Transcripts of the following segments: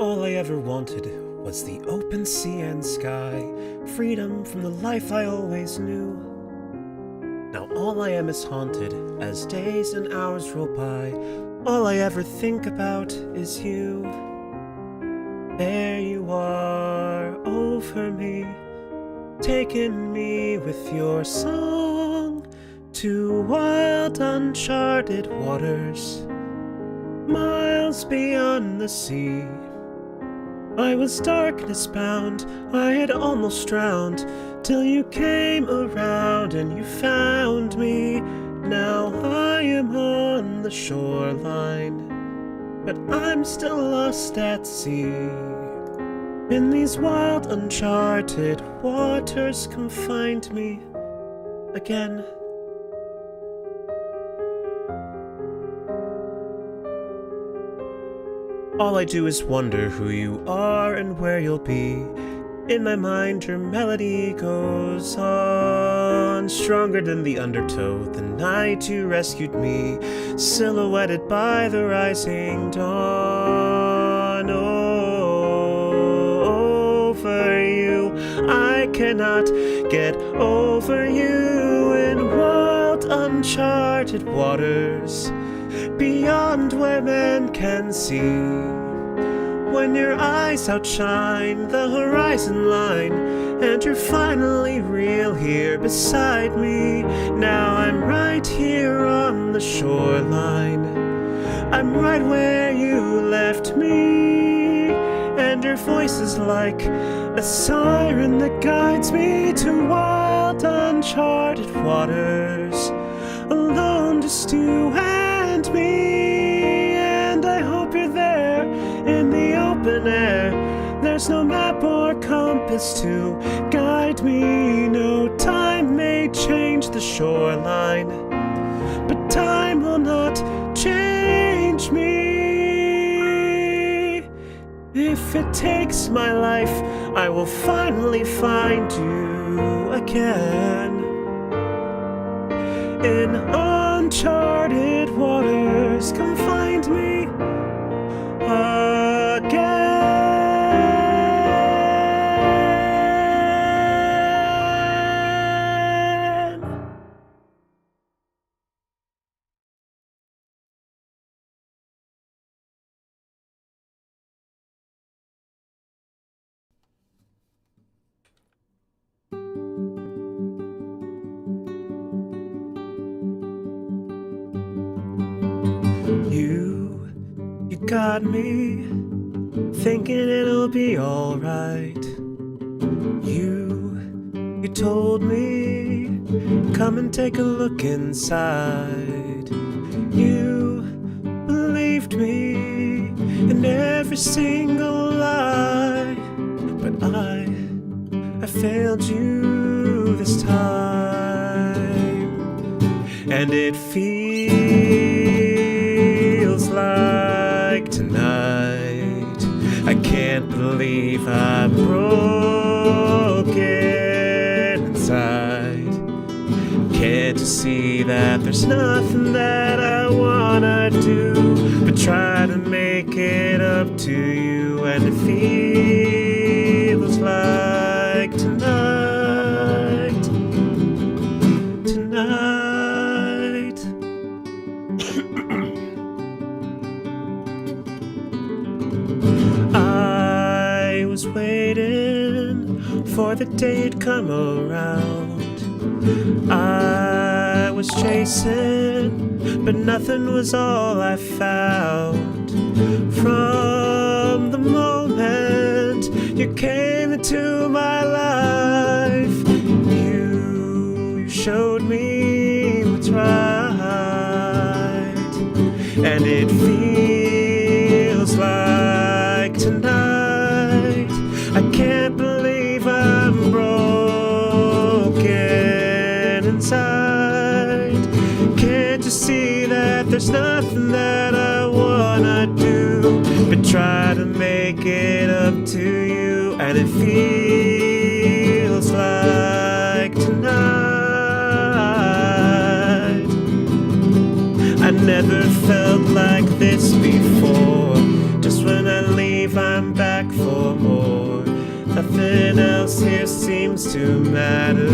All I ever wanted was the open sea and sky, freedom from the life I always knew. Now all I am is haunted as days and hours roll by. All I ever think about is you. There you are over me, taking me with your song to wild uncharted waters, miles beyond the sea. I was darkness bound, I had almost drowned, till you came around and you found me. Now I am on the shoreline, but I'm still lost at sea. In these wild uncharted waters, come find me again. All I do is wonder who you are and where you'll be. In my mind your melody goes on, stronger than the undertow, the night you rescued me, silhouetted by the rising dawn. Oh, over you, I cannot get over you. In wild uncharted waters, beyond where men can see. When your eyes outshine the horizon line, and you're finally real here beside me. Now I'm right here on the shoreline, I'm right where you left me. And your voice is like a siren that guides me to wild uncharted waters, alone just you and me. And I hope you're there in the open air. There's no map or compass to guide me. No, time may change the shoreline, but time will not change me. If it takes my life, I will finally find you again. In uncharted waters, come find me again. You got me thinking it'll be alright. You told me, come and take a look inside. You believed me in every single lie, but I failed you this time. And it feels like tonight, I can't believe I'm broken inside. Can't you see that there's nothing that I wanna do but try to make it up to you? And it feels like tonight, tonight. I was waiting for the day to come around. I was chasing, but nothing was all I found. From the moment you came into my life, you showed me what's right. And it feels like tonight, I can't believe I'm broken inside. Can't you see that there's nothing that I wanna do but try to make it up to you? And it feels like tonight, this before. Just when I leave, I'm back for more. Nothing else here seems to matter.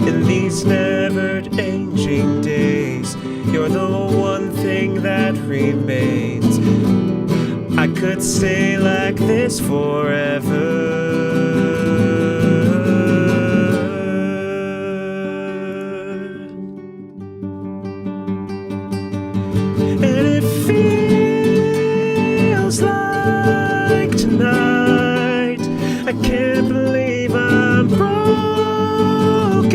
In these never-changing days, you're the one thing that remains. I could stay like this forever. And it feels like tonight. I can't believe I'm broken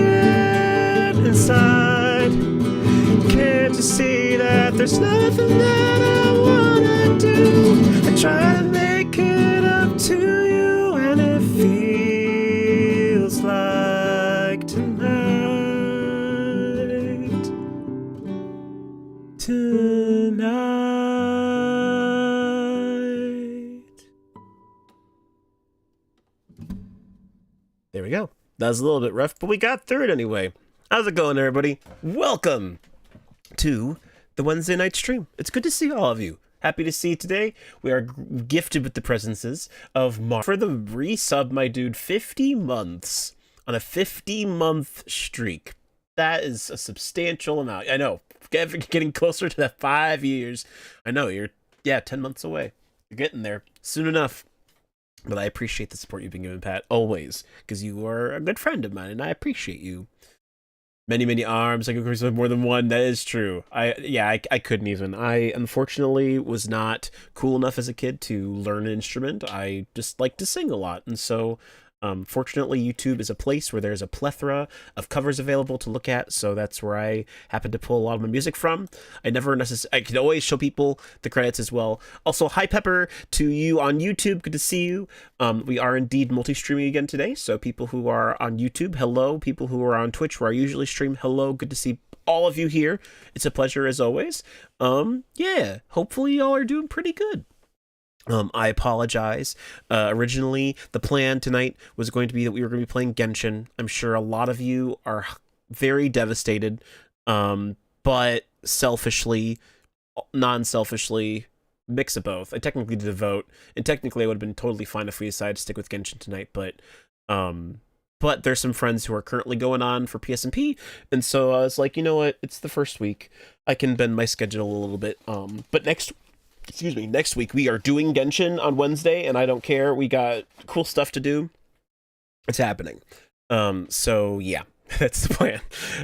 inside. Can't you see that there's nothing that I wanna do? I try to make it up to you, and it feels like tonight. There we go. That was a little bit rough, but we got through it anyway. How's it going, everybody? Welcome to the Wednesday night stream. It's good to see all of you. Happy to see you today. We are gifted with the presences of Mark for the resub, my dude. 50 months on a 50-month streak. That is a substantial amount. I know. Getting closer to that 5 years. I know you're 10 months away. You're getting there soon enough. But I appreciate the support you've been giving, Pat, always, because you are a good friend of mine, and I appreciate you. Many arms. I could have more than one. That is true. I couldn't even. I unfortunately was not cool enough as a kid to learn an instrument. I just like to sing a lot, and so fortunately YouTube is a place where there's a plethora of covers available to look at, so that's where I happen to pull a lot of my music from. I can always show people the credits as well. Also, hi Pepper to you on YouTube. Good to see you. We are indeed multi-streaming again today, so people who are on YouTube, hello. People who are on Twitch, where I usually stream, hello. Good to see all of you here. It's a pleasure as always. Yeah, hopefully y'all are doing pretty good. I apologize. Originally, the plan tonight was going to be that we were going to be playing Genshin. I'm sure a lot of you are very devastated, but selfishly, non-selfishly, mix of both. I technically did a vote, and technically I would have been totally fine if we decided to stick with Genshin tonight, but there's some friends who are currently going on for PSMP, and so I was like, you know what, it's the first week. I can bend my schedule a little bit, but next week we are doing Genshin on Wednesday, and I don't care. We got cool stuff to do. It's happening. So yeah, that's the plan.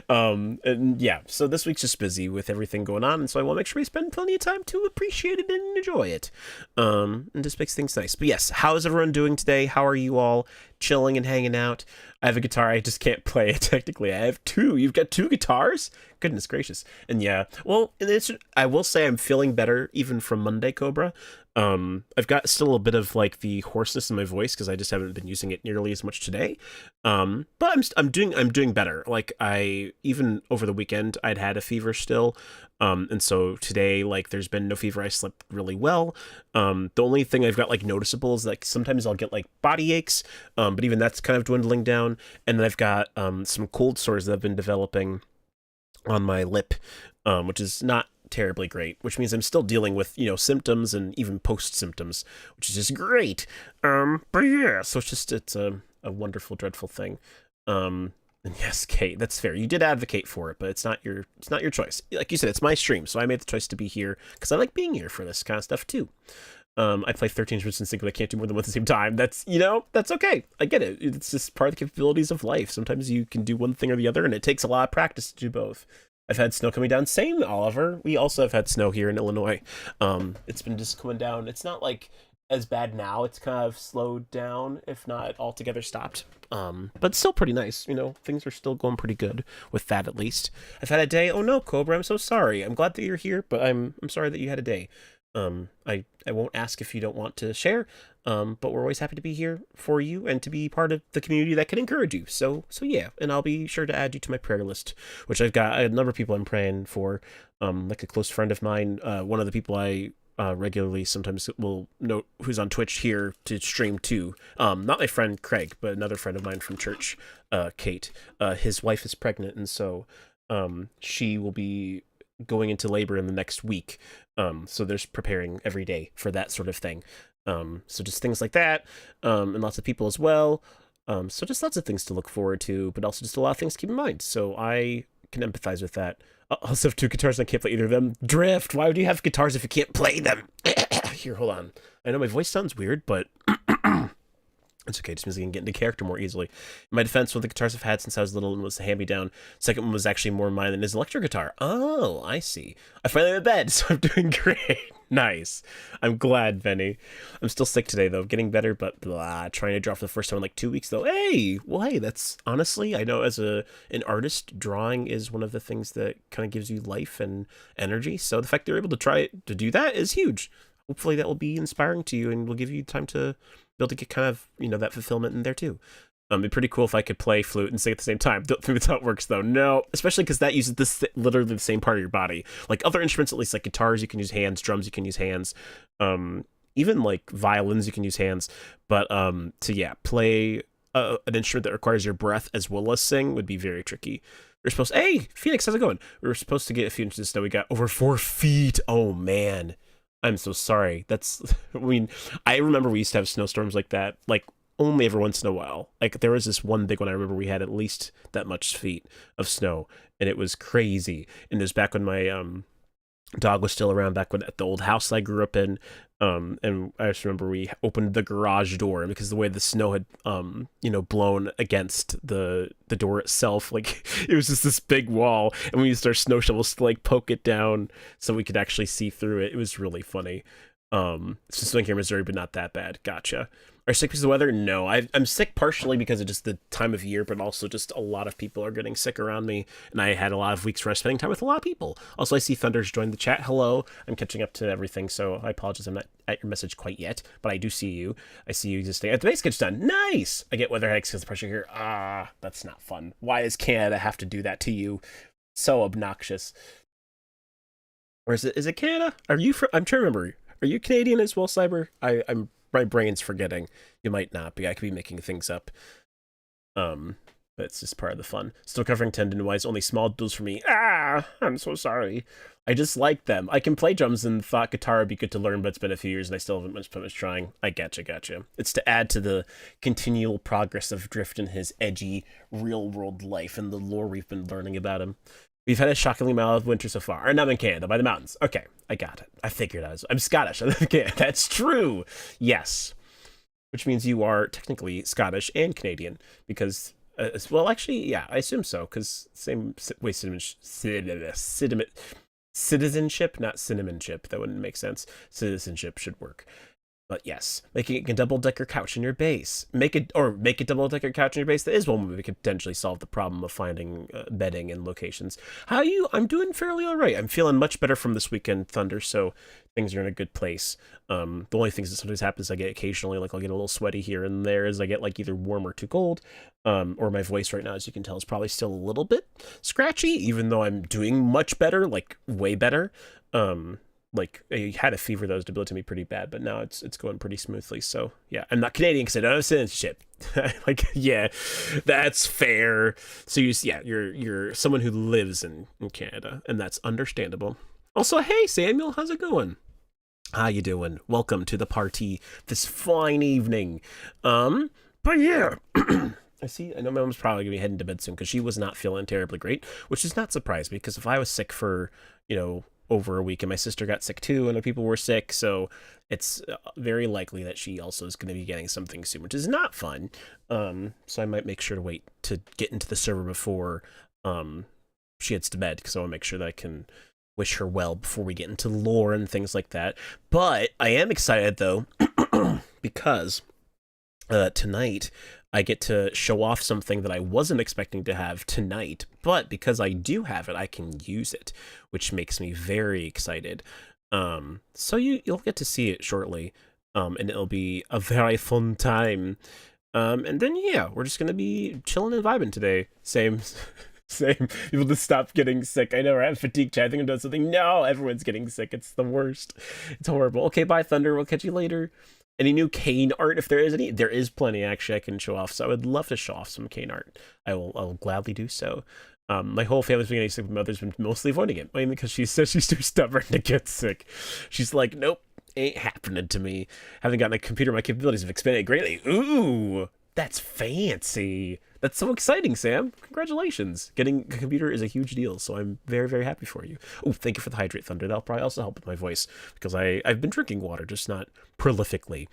And yeah, so this week's just busy with everything going on, and so I want to make sure we spend plenty of time to appreciate it and enjoy it. And just makes things nice. But yes, how is everyone doing today? How are you all chilling and hanging out? I have a guitar, I just can't play it technically. I have two. You've got two guitars? Goodness gracious. And yeah, well, I will say I'm feeling better even from Monday, Cobra. I've got still a bit of like the hoarseness in my voice because I just haven't been using it nearly as much today. But I'm doing better. Like even over the weekend I'd had a fever still. And so today, like, there's been no fever. I slept really well. The only thing I've got like noticeable is like sometimes I'll get like body aches, but even that's kind of dwindling down. And then I've got some cold sores that I've been developing on my lip, which is not terribly great, which means I'm still dealing with, symptoms and even post symptoms, which is just great. But yeah, so it's a wonderful, dreadful thing. And yes, Kate, that's fair. You did advocate for it, but it's not your choice. Like you said, it's my stream, so I made the choice to be here because I like being here for this kind of stuff too. I play 13 instruments in sync, but I can't do more than one at the same time. That's okay. I get it. It's just part of the capabilities of life. Sometimes you can do one thing or the other, and it takes a lot of practice to do both. I've had snow coming down. Same, Oliver. We also have had snow here in Illinois. It's been just coming down. It's not like as bad now. It's kind of slowed down, if not altogether stopped. But still pretty nice. Things are still going pretty good with that, at least. I've had a day. Oh no, Cobra, I'm so sorry. I'm glad that you're here, but I'm sorry that you had a day. I won't ask if you don't want to share, but we're always happy to be here for you and to be part of the community that can encourage you. So yeah, and I'll be sure to add you to my prayer list, which I've got a number of people I'm praying for, like a close friend of mine. One of the people I regularly sometimes will know who's on Twitch here to stream too. Not my friend Craig, but another friend of mine from church, Kate. His wife is pregnant, and so she will be going into labor in the next week. So there's preparing every day for that sort of thing. So just things like that, and lots of people as well. So just lots of things to look forward to, but also just a lot of things to keep in mind. So I can empathize with that. I also have 2 guitars and I can't play either of them. Drift, why would you have guitars if you can't play them? Here, hold on. I know my voice sounds weird, but it's okay. It just means I can get into character more easily. In my defense, one of the guitars I've had since I was little and was a hand-me-down. Second one was actually more mine than his electric guitar. Oh, I see. I finally went to bed, so I'm doing great. Nice. I'm glad, Benny. I'm still sick today, though. Getting better, but blah. Trying to draw for the first time in like 2 weeks, though. Hey, well, hey, that's honestly, I know as an artist, drawing is one of the things that kind of gives you life and energy. So the fact they're able to try to do that is huge. Hopefully that will be inspiring to you and will give you time to be able to get kind of, that fulfillment in there too. It'd be pretty cool if I could play flute and sing at the same time. Don't think that's how it works, though. No, especially because that uses literally the same part of your body. Like other instruments, at least like guitars, you can use hands. Drums, you can use hands. Even like violins, you can use hands. But to play an instrument that requires your breath as well as sing would be very tricky. We're supposed. Hey, Phoenix, how's it going? We were supposed to get a few inches of snow. We got over 4 feet. Oh man, I'm so sorry. That's. I mean, I remember we used to have snowstorms like that. Like. Only every once in a while. Like there was this one big one I remember we had at least that much feet of snow, and it was crazy. And it was back when my dog was still around, back when at the old house I grew up in. And I just remember we opened the garage door because the way the snow had blown against the door itself, like it was just this big wall, and we used our snow shovels to like poke it down so we could actually see through it. It was really funny. It's just like here in Missouri, but not that bad. Gotcha. Are you sick because of the weather? No, I'm sick partially because of just the time of year, but also just a lot of people are getting sick around me, and I had a lot of weeks where I was spending time with a lot of people. Also, I see Thunder's joined the chat. Hello. I'm catching up to everything, so I apologize I'm not at your message quite yet, but I do see you. I see you existing. The base gets done. Nice! I get weather headaches because of the pressure here. That's not fun. Why does Canada have to do that to you? So obnoxious. Or is it Canada? Are you from... I'm trying to remember. Are you Canadian as well, Cyber? My brain's forgetting. You might not be. I could be making things up. But it's just part of the fun. Still covering tendon-wise, only small duels for me. I'm so sorry. I just like them. I can play drums and thought guitar would be good to learn, but it's been a few years and I still haven't much trying. I gotcha. It's to add to the continual progress of Drift and his edgy, real-world life and the lore we've been learning about him. We've had a shockingly mild winter so far. And I'm in Canada, by the mountains. Okay, I got it. I figured I'm Scottish. That's true. Yes. Which means you are technically Scottish and Canadian. Because, well, actually, yeah, I assume so. Because same way citizenship, not cinnamonship. That wouldn't make sense. Citizenship should work. But yes, making a double-decker couch in your base. Make a double-decker couch in your base. That is one way we could potentially solve the problem of finding bedding and locations. How are you? I'm doing fairly all right. I'm feeling much better from this weekend, Thunder, so things are in a good place. The only things that sometimes happen is I get occasionally, like I'll get a little sweaty here and there as I get like either warm or too cold. Or my voice right now, as you can tell, is probably still a little bit scratchy, even though I'm doing much better, like way better. Like I had a fever that was debilitating me pretty bad, but now it's going pretty smoothly. So yeah, I'm not Canadian because I don't have citizenship. Like yeah, that's fair. So you're someone who lives in Canada, and that's understandable. Also, hey Samuel, how's it going? How you doing? Welcome to the party this fine evening. But yeah. I know my mom's probably gonna be heading to bed soon because she was not feeling terribly great, which is not surprising because if I was sick for over a week, and my sister got sick too, and other people were sick, so it's very likely that she also is going to be getting something soon, which is not fun. So I might make sure to wait to get into the server before she heads to bed, because I want to make sure that I can wish her well before we get into lore and things like that. But I am excited though, because tonight I get to show off something that I wasn't expecting to have tonight, but because I do have it, I can use it, which makes me very excited. So you'll get to see it shortly, and it'll be a very fun time. And then yeah, we're just gonna be chilling and vibing today. Same Same. People just stop getting sick. I know, right? Fatigue chat. I think I'm doing something. No, everyone's getting sick. It's the worst. It's horrible. Okay, bye, Thunder. We'll catch you later. Any new Kaine art? If there is any, there is plenty actually I can show off. So I would love to show off some Kaine art. I will gladly do so. My whole family's been getting sick. My mother's been mostly avoiding it, mainly because she says she's too stubborn to get sick. She's like, nope, ain't happening to me. Having gotten a computer, my capabilities have expanded greatly. Ooh, that's fancy. That's so exciting, Sam. Congratulations. Getting a computer is a huge deal, so I'm very, very happy for you. Oh, thank you for the Hydrate Thunder. That'll probably also help with my voice, because I've been drinking water, just not prolifically.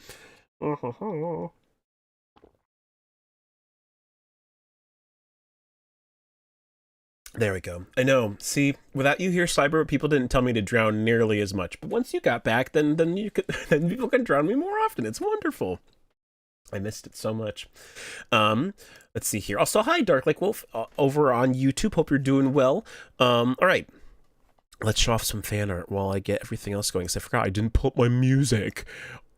There we go. I know. See, without you here, Cyber, people didn't tell me to drown nearly as much. But once you got back, then you could, then people can drown me more often. It's wonderful. I missed it so much. Let's see here. Also, hi, Dark Lake Wolf, over on YouTube. Hope you're doing well. All right. Let's show off some fan art while I get everything else going. Because I forgot I didn't pull up my music.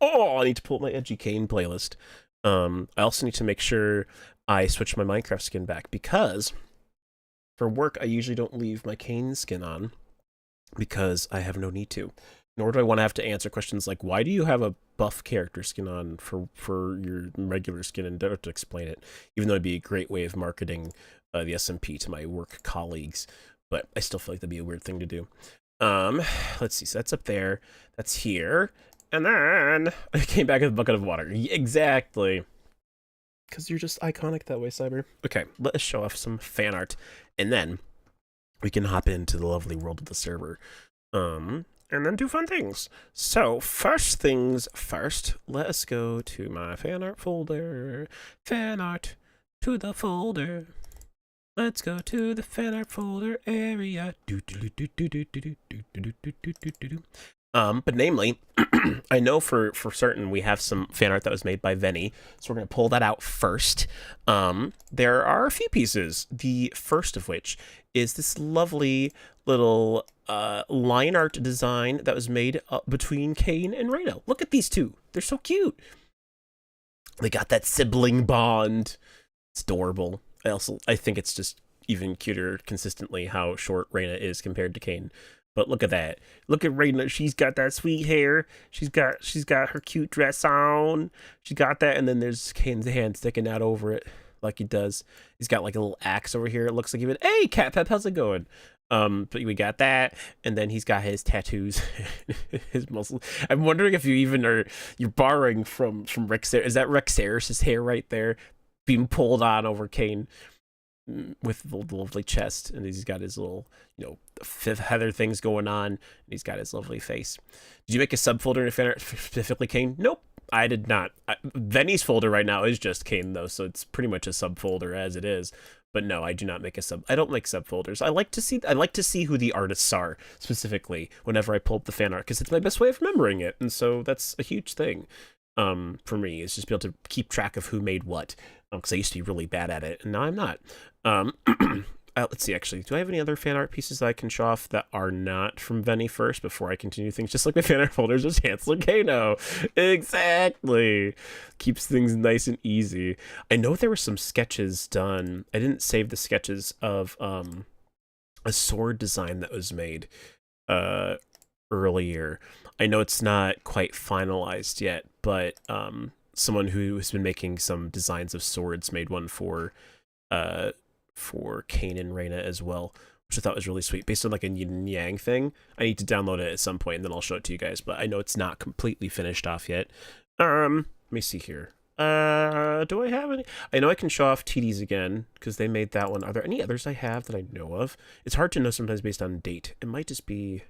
Oh, I need to pull up my Edgy Kaine playlist. I also need to make sure I switch my Minecraft skin back, because for work, I usually don't leave my Kaine skin on because I have no need to. Nor do I want to have to answer questions like, why do you have a buff character skin on for your regular skin, and don't have to explain it, even though it'd be a great way of marketing the SMP to my work colleagues. But I still feel like that'd be a weird thing to do. Let's see, so that's up there, that's here, and then I came back with a bucket of water. Exactly. Because you're just iconic that way, Cyber. Okay, let us show off some fan art, and then we can hop into the lovely world of the server. And then do fun things. So, first things first, let us go to my fan art folder. Fan art to the folder. Let's go to the fan art folder area. But namely, I know for certain we have some fan art that was made by Venny, so we're going to pull that out first. There are a few pieces, the first of which is this lovely little line art design that was made between Kaine and Reina. Look at these two. They're so cute. They got that sibling bond. It's adorable. I think it's just even cuter consistently how short Reina is compared to Kaine. But look at that. Look at Reina. She's got that sweet hair. She's got her cute dress on. She got that, and then there's Kaine's hand sticking out over it like he does. He's got like a little axe over here. It looks like even, hey, Cat Pep, how's it going? But we got that, and then he's got his tattoos, his muscles. I'm wondering if you're borrowing from Rex. Is that Rexaris' hair right there, being pulled on over Kaine with the lovely chest, and he's got his little, fifth heather things going on, and he's got his lovely face. Did you make a subfolder in a fan art specifically Kaine? Nope, I did not. Venny's folder right now is just Kaine though, so it's pretty much a subfolder as it is. But no, I do not make I don't make subfolders. I like to see who the artists are specifically whenever I pull up the fan art, because it's my best way of remembering it, and so that's a huge thing for me, is just be able to keep track of who made what. Because I used to be really bad at it, and now I'm not. Let's see, actually, do I have any other fan art pieces that I can show off that are not from Venny first before I continue things? Just like my fan art folders is Hansel and Kano. Exactly. Keeps things nice and easy. I know there were some sketches done. I didn't save the sketches of a sword design that was made earlier. I know it's not quite finalized yet, but someone who has been making some designs of swords made one for Kaine and Reina as well, which I thought was really sweet, based on like a yin yang thing. I need to download it at some point, and then I'll show it to you guys, but I know it's not completely finished off yet. Let me see here. Do I have any? I know I can show off TDs again, because they made that one. Are there any others I have that I know of? It's hard to know sometimes based on date. It might just be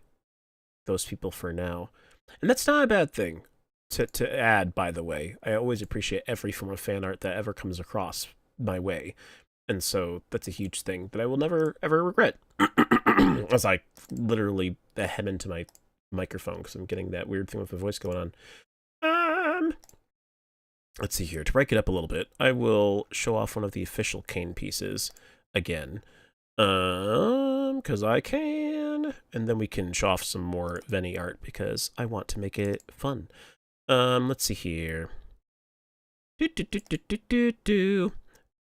those people for now. And that's not a bad thing to add, by the way. I always appreciate every form of fan art that ever comes across my way. And so that's a huge thing that I will never, ever regret. As I literally hem into my microphone because I'm getting that weird thing with my voice going on. Let's see here. To break it up a little bit, I will show off one of the official Kaine pieces again. Because I can. And then we can show off some more Venny art because I want to make it fun. Let's see here.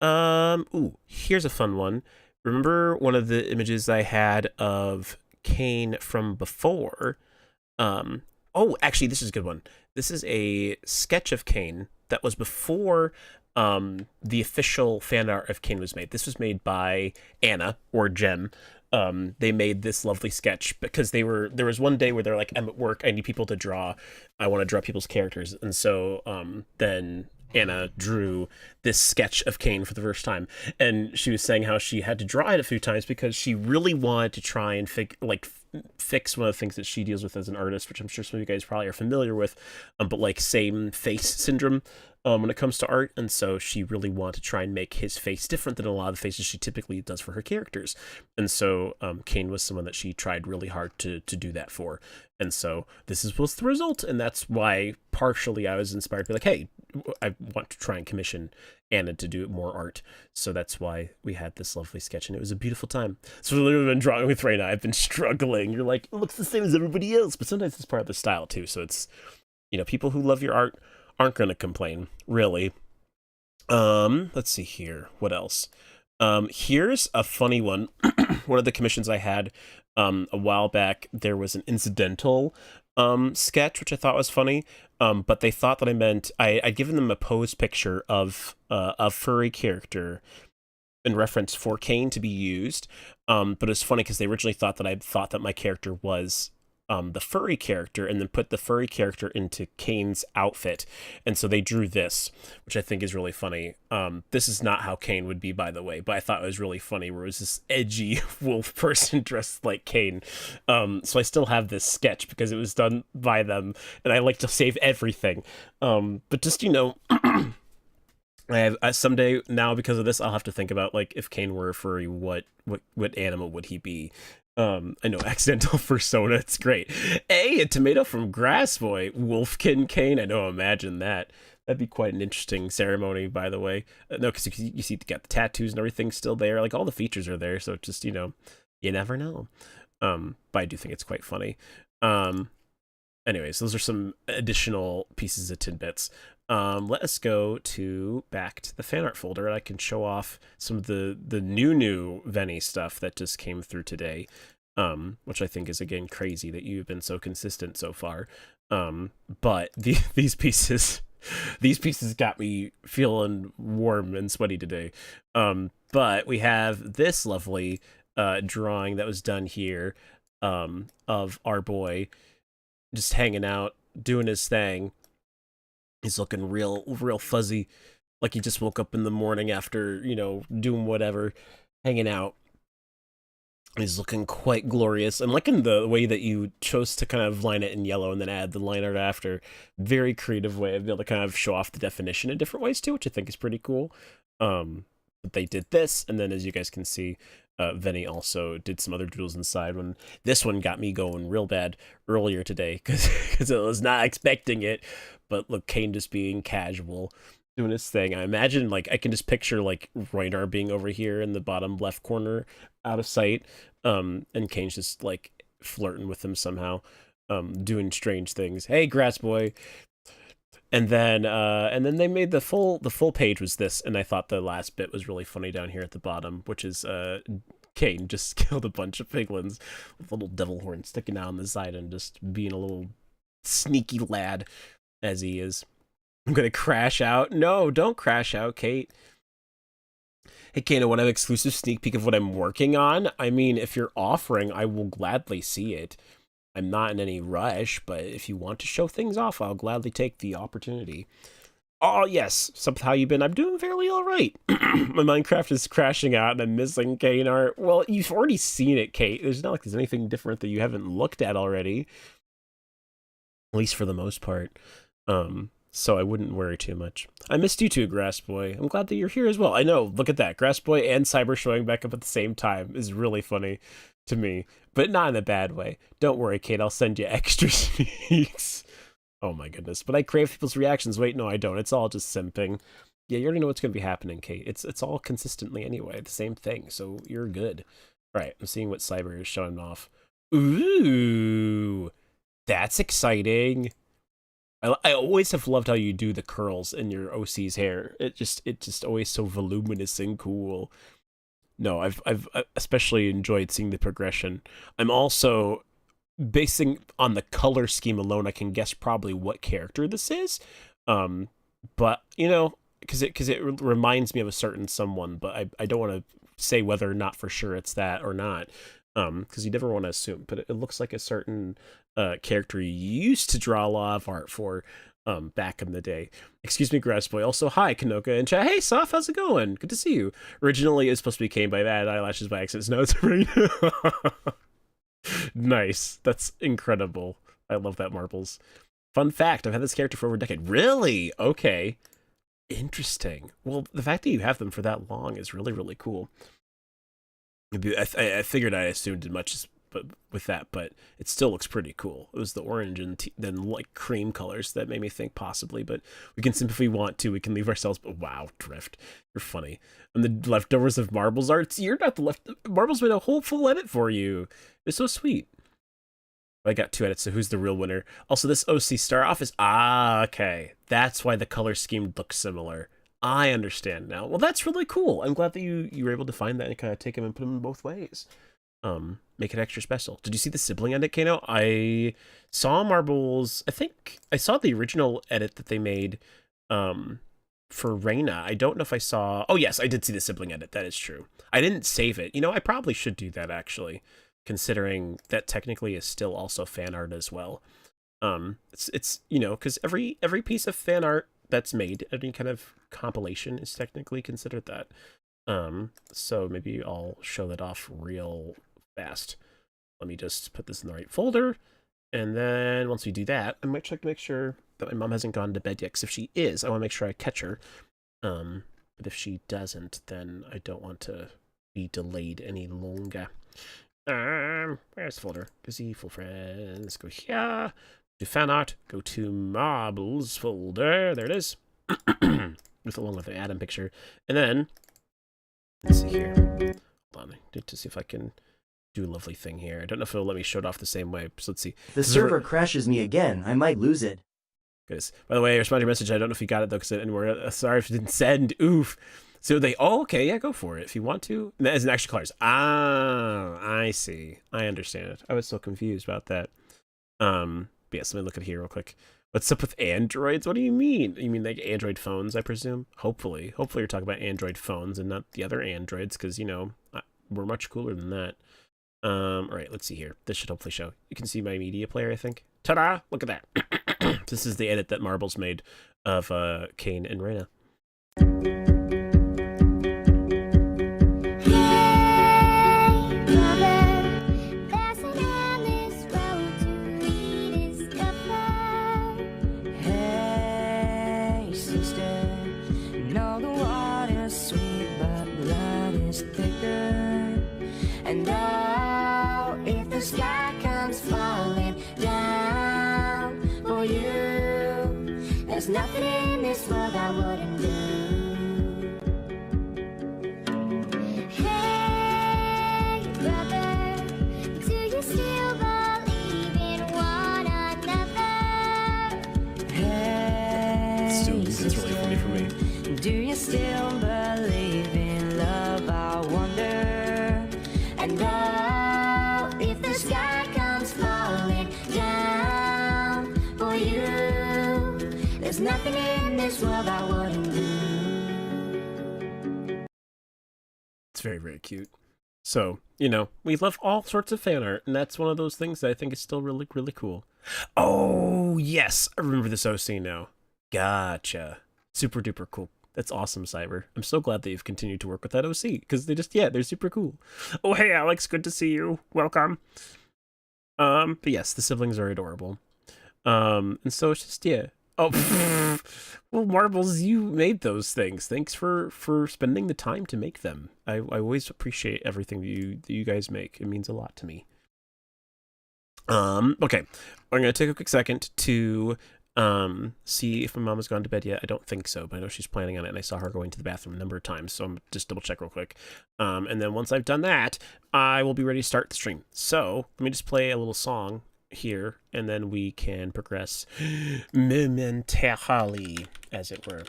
Ooh, here's a fun one. remember one of the images I had of Kaine from before? Oh, actually, this is a good one. This is a sketch of Kaine that was before the official fan art of Kaine was made. This was made by Anna or Jem. They made this lovely sketch because there was one day where they're like, I'm at work, I need people to draw. I want to draw people's characters. And so then Anna drew this sketch of Kaine for the first time, and she was saying how she had to draw it a few times because she really wanted to try and fix one of the things that she deals with as an artist, which I'm sure some of you guys probably are familiar with, but like same face syndrome when it comes to art. And so she really wanted to try and make his face different than a lot of the faces she typically does for her characters. And so Kaine was someone that she tried really hard to do that for. And so this was the result, and that's why partially I was inspired to be like, hey, I want to try and commission Anna to do more art. So that's why we had this lovely sketch, and it was a beautiful time. So I've literally been drawing with Reina. I've been struggling. You're like, it looks the same as everybody else, but sometimes it's part of the style too. So it's, people who love your art aren't going to complain, really. Let's see here. What else? Here's a funny one. One of the commissions I had a while back, there was an incidental sketch, which I thought was funny. But they thought that I meant I'd given them a pose picture of a furry character in reference for Kaine to be used. But it's funny because they originally thought that my character was the furry character, and then put the furry character into Kaine's outfit. And so they drew this, which I think is really funny. This is not how Kaine would be, by the way, but I thought it was really funny where it was this edgy wolf person dressed like Kaine. So I still have this sketch because it was done by them, and I like to save everything. But just, I have someday now, because of this, I'll have to think about, like, if Kaine were a furry, what animal would he be? I know, accidental persona, it's great. Hey, a tomato from Grass Boy, Wolfkin Kaine. I know, imagine that. That'd be quite an interesting ceremony, by the way. No, because you see, got the tattoos and everything still there. Like, all the features are there, so just, you never know. But I do think it's quite funny. Anyways, those are some additional pieces of tidbits. Let us go back to the fan art folder, and I can show off some of the new Venny stuff that just came through today, which I think is, again, crazy that you've been so consistent so far. But these pieces got me feeling warm and sweaty today. But we have this lovely drawing that was done here of our boy just hanging out, doing his thing. He's looking real fuzzy, like he just woke up in the morning after, doing whatever, hanging out. He's looking quite glorious. And liking the way that you chose to kind of line it in yellow and then add the line art after. Very creative way of being able to kind of show off the definition in different ways too, which I think is pretty cool. But they did this, and then as you guys can see, Venny also did some other doodles inside. When this one got me going real bad earlier today because I was not expecting it. But look, Kaine just being casual, doing his thing. I imagine, like, I can just picture, like, Reinar being over here in the bottom left corner, out of sight, and Kaine's just, like, flirting with him somehow, doing strange things. Hey, Grass Boy. And then they made the full page was this, and I thought the last bit was really funny down here at the bottom, which is Kaine just killed a bunch of piglins with little devil horns sticking out on the side and just being a little sneaky lad as he is. I'm gonna crash out. No, don't crash out, Kate. Hey, Kaine, I want an exclusive sneak peek of what I'm working on. I mean, if you're offering, I will gladly see it. I'm not in any rush, but if you want to show things off, I'll gladly take the opportunity. Oh, yes. So how you been? I'm doing fairly all right. My Minecraft is crashing out and I'm missing Kaine art. Well, you've already seen it, Kate. There's not like there's anything different that you haven't looked at already. At least for the most part. So I wouldn't worry too much. I missed you too, Grass Boy. I'm glad that you're here as well. I know, look at that. Grass Boy and Cyber showing back up at the same time is really funny to me, but not in a bad way. Don't worry, Kate, I'll send you extra sneaks. Oh my goodness, but I crave people's reactions. Wait, no, I don't. It's all just simping. Yeah, you already know what's going to be happening, Kate. It's all consistently anyway, the same thing, so you're good. All right, I'm seeing what Cyber is showing off. Ooh, that's exciting. I always have loved how you do the curls in your OC's hair. It just always so voluminous and cool. no, I've especially enjoyed seeing the progression. I'm also basing on the color scheme alone, I can guess probably what character this is. But you know, because it reminds me of a certain someone, but I don't want to say whether or not for sure it's that or not. Because you never want to assume, but it looks like a certain character you used to draw a lot of art for back in the day. Excuse me, Grass Boy. Also, hi, Kanoka and chat. Hey, Soph, how's it going? Good to see you. Originally, it was supposed to be Kaine by Bad Eyelashes by accident. No, it's Reina. Nice. That's incredible. I love that, Marbles. Fun fact, I've had this character for over a decade. Really? Okay. Interesting. Well, the fact that you have them for that long is really, really cool. I figured I assumed as much with that, but it still looks pretty cool. It was the orange and then like cream colors that made me think possibly, but we can if we want to, we can leave ourselves. But wow, Drift, you're funny. And the leftovers of Marbles arts. You're not the left. Marbles made a whole full edit for you. It's so sweet. I got 2 edits, so who's the real winner? Also, this OC Star Off is okay. That's why the color scheme looks similar. I understand now. Well, that's really cool. I'm glad that you were able to find that and kind of take them and put them in both ways. Make it extra special. Did you see the sibling edit, Kano? I saw Marbles. I think I saw the original edit that they made for Reina. I don't know if I saw. Oh yes, I did see the sibling edit. That is true. I didn't save it. You know, I probably should do that actually, considering that technically is still also fan art as well. It's you know, because every piece of fan art that's made, any kind of compilation is technically considered that. So maybe I'll show that off real fast. Let me just put this in the right folder, and then once we do that, I might check to make sure that my mom hasn't gone to bed yet, because if she is, I want to make sure I catch her. But if she doesn't, then I don't want to be delayed any longer. Where's the folder? Busy, full friends, go here. To fan art, go to Marbles folder. There it is. Along with the Adam picture. And then, let's see here. Hold on, to see if I can do a lovely thing here. I don't know if it'll let me show it off the same way. So let's see. The server crashes me again. I might lose it. Good. By the way, I responded to your message. I don't know if you got it though, because sorry if you didn't send. Oof. So okay, yeah, go for it if you want to. As in extra colors. Ah, I see. I understand it. I was so confused about that. But yes, let me look at here real quick. What's up with Androids? What do you mean? You mean like Android phones, I presume? Hopefully you're talking about Android phones and not the other Androids, because, you know, we're much cooler than that. All right, let's see here. This should hopefully show. You can see my media player, I think. Ta-da! Look at that. This is the edit that Marbles made of Kaine and Reina. And oh, if the sky comes falling down for you, there's nothing in this world I wouldn't do. Hey, brother, do you still believe in one another? Hey, it's really funny for me. Do you still believe in love? I wonder. And oh, if the sky comes falling down for you, there's nothing in this world I wouldn't do. It's very, very cute. So, you know, we love all sorts of fan art, and that's one of those things that I think is still really, really cool. Oh, yes, I remember this OC now. Gotcha. Super duper cool. That's awesome, Cyber. I'm so glad that you've continued to work with that OC, because they're super cool. Oh, hey, Alex, good to see you. Welcome. But yes, the siblings are adorable. And so it's just, yeah. Oh, well, Marbles, you made those things. Thanks for spending the time to make them. I always appreciate everything that you guys make. It means a lot to me. Okay, I'm gonna take a quick second to see if my mom has gone to bed yet. I don't think so, but I know she's planning on it, and I saw her going to the bathroom a number of times, so I'm just double check real quick. And then once I've done that, I will be ready to start the stream. So let me just play a little song here, and then we can progress momentarily, as it were.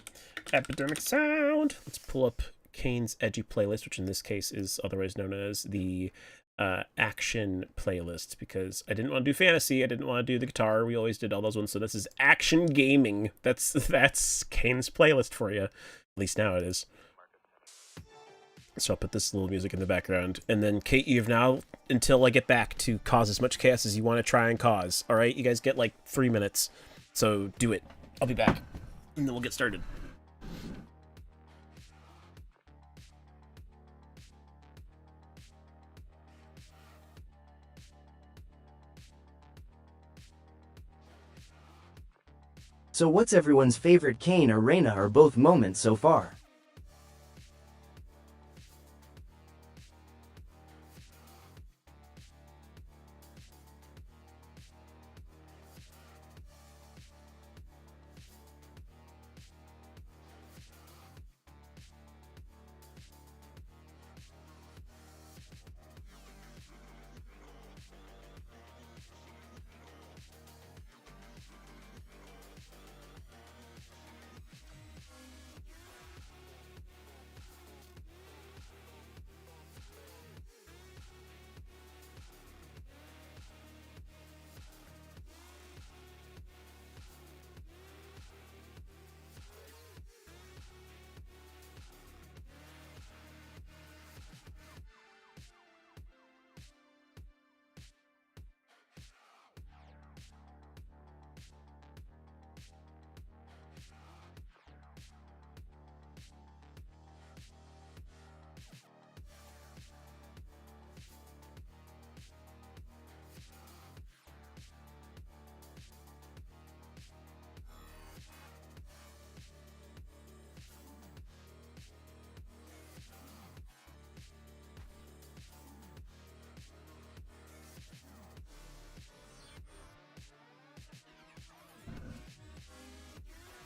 Epidemic sound. Let's pull up Kaine's edgy playlist, which in this case is otherwise known as the action playlist, because I didn't want to do fantasy, I didn't want to do the guitar, we always did all those ones, so this is action gaming. That's Kaine's playlist for you, at least now it is. So I'll put this little music in the background, and then Kate, you have now until I get back to cause as much chaos as you want to try and cause. All right, you guys get like 3 minutes, so do it. I'll be back, and then we'll get started. So what's everyone's favorite Kaine or Reina or both moments so far?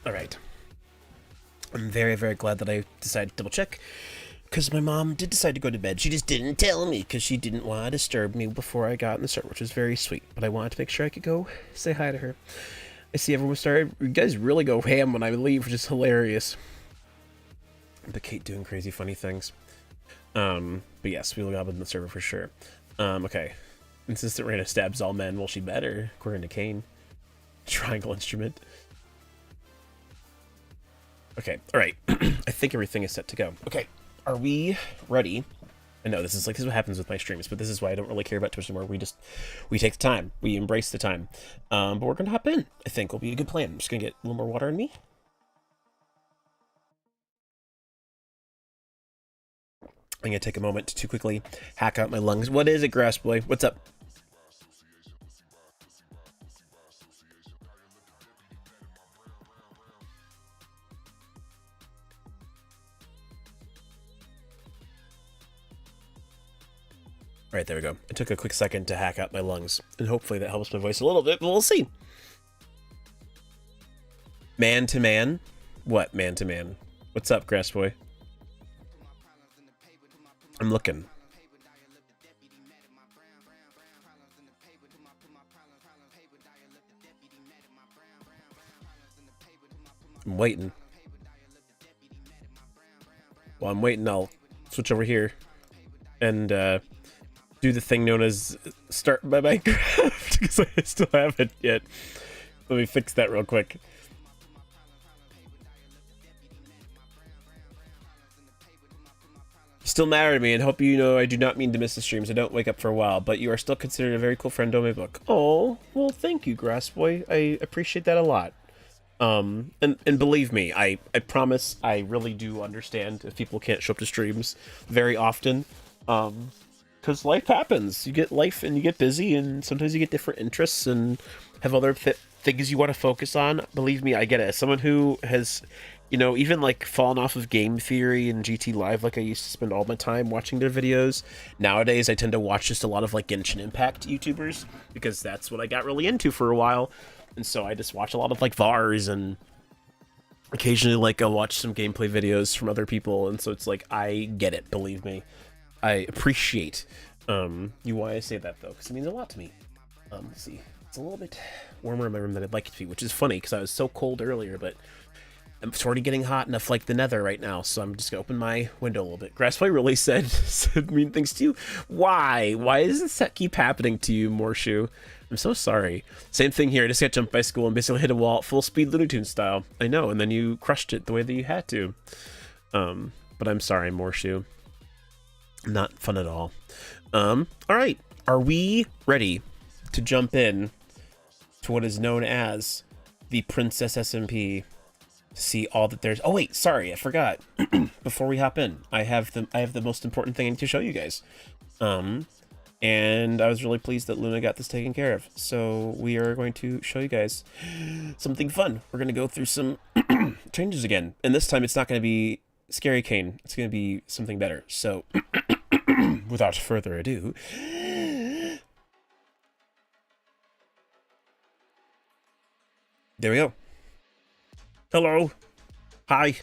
All right. I'm very, very glad that I decided to double check, because my mom did decide to go to bed. She just didn't tell me because she didn't want to disturb me before I got in the start, which was very sweet. But I wanted to make sure I could go say hi to her. I see everyone started. You guys really go ham when I leave, which is hilarious. But Kate doing crazy funny things. But yes, we will go up in the server for sure. Okay. Insistent Reina stabs all men. Well, she better, according to Kaine. Triangle instrument. Okay, alright. I think everything is set to go. Okay, are we ready? I know this is what happens with my streams, but this is why I don't really care about Twitch anymore. We take the time. We embrace the time. But we're gonna hop in. I think will be a good plan. I'm just gonna get a little more water in me. I'm gonna take a moment to quickly hack out my lungs. What is it, Grass Boy? What's up? All right, there we go. It took a quick second to hack out my lungs, and hopefully that helps my voice a little bit, but we'll see. Man to man? What man to man? What's up, Grass Boy? I'm looking. I'm waiting. While I'm waiting, I'll switch over here and do the thing known as start my Minecraft, because I still haven't yet. Let me fix that real quick. Still mad at me, and hope you know I do not mean to miss the streams. I don't wake up for a while, but you are still considered a very cool friend on my book. Oh, well, thank you, Grass Boy. I appreciate that a lot. And believe me, I promise I really do understand if people can't show up to streams very often. Because life happens. You get life and you get busy, and sometimes you get different interests and have other things you want to focus on. Believe me, I get it. As someone who has, you know, even like fallen off of game theory and GT Live, like I used to spend all my time watching their videos. Nowadays, I tend to watch just a lot of like Genshin Impact YouTubers, because that's what I got really into for a while. And so I just watch a lot of like VARs, and occasionally like I'll watch some gameplay videos from other people. And so it's like, I get it, believe me. I appreciate you why I say that, though, because it means a lot to me. Let's see, it's a little bit warmer in my room than I'd like it to be, which is funny because I was so cold earlier, but It's already getting hot enough like the nether right now, so I'm just gonna open my window a little bit. Grassplay really said mean things to you. Why? Why does this keep happening to you, Morshu? I'm so sorry. Same thing here. I just got jumped by school and basically hit a wall full speed Looney Tunes style. I know, and then you crushed it the way that you had to. But I'm sorry, Morshu. Not fun at all. All right. Are we ready to jump in to what is known as the Princess SMP? See all that there's. Oh wait, sorry, I forgot. Before we hop in, I have the most important thing to show you guys. And I was really pleased that Luna got this taken care of. So we are going to show you guys something fun. We're gonna go through some changes again, and this time it's not gonna be Scary Kaine. It's gonna be something better. So without further ado. There we go. Hello. Hi.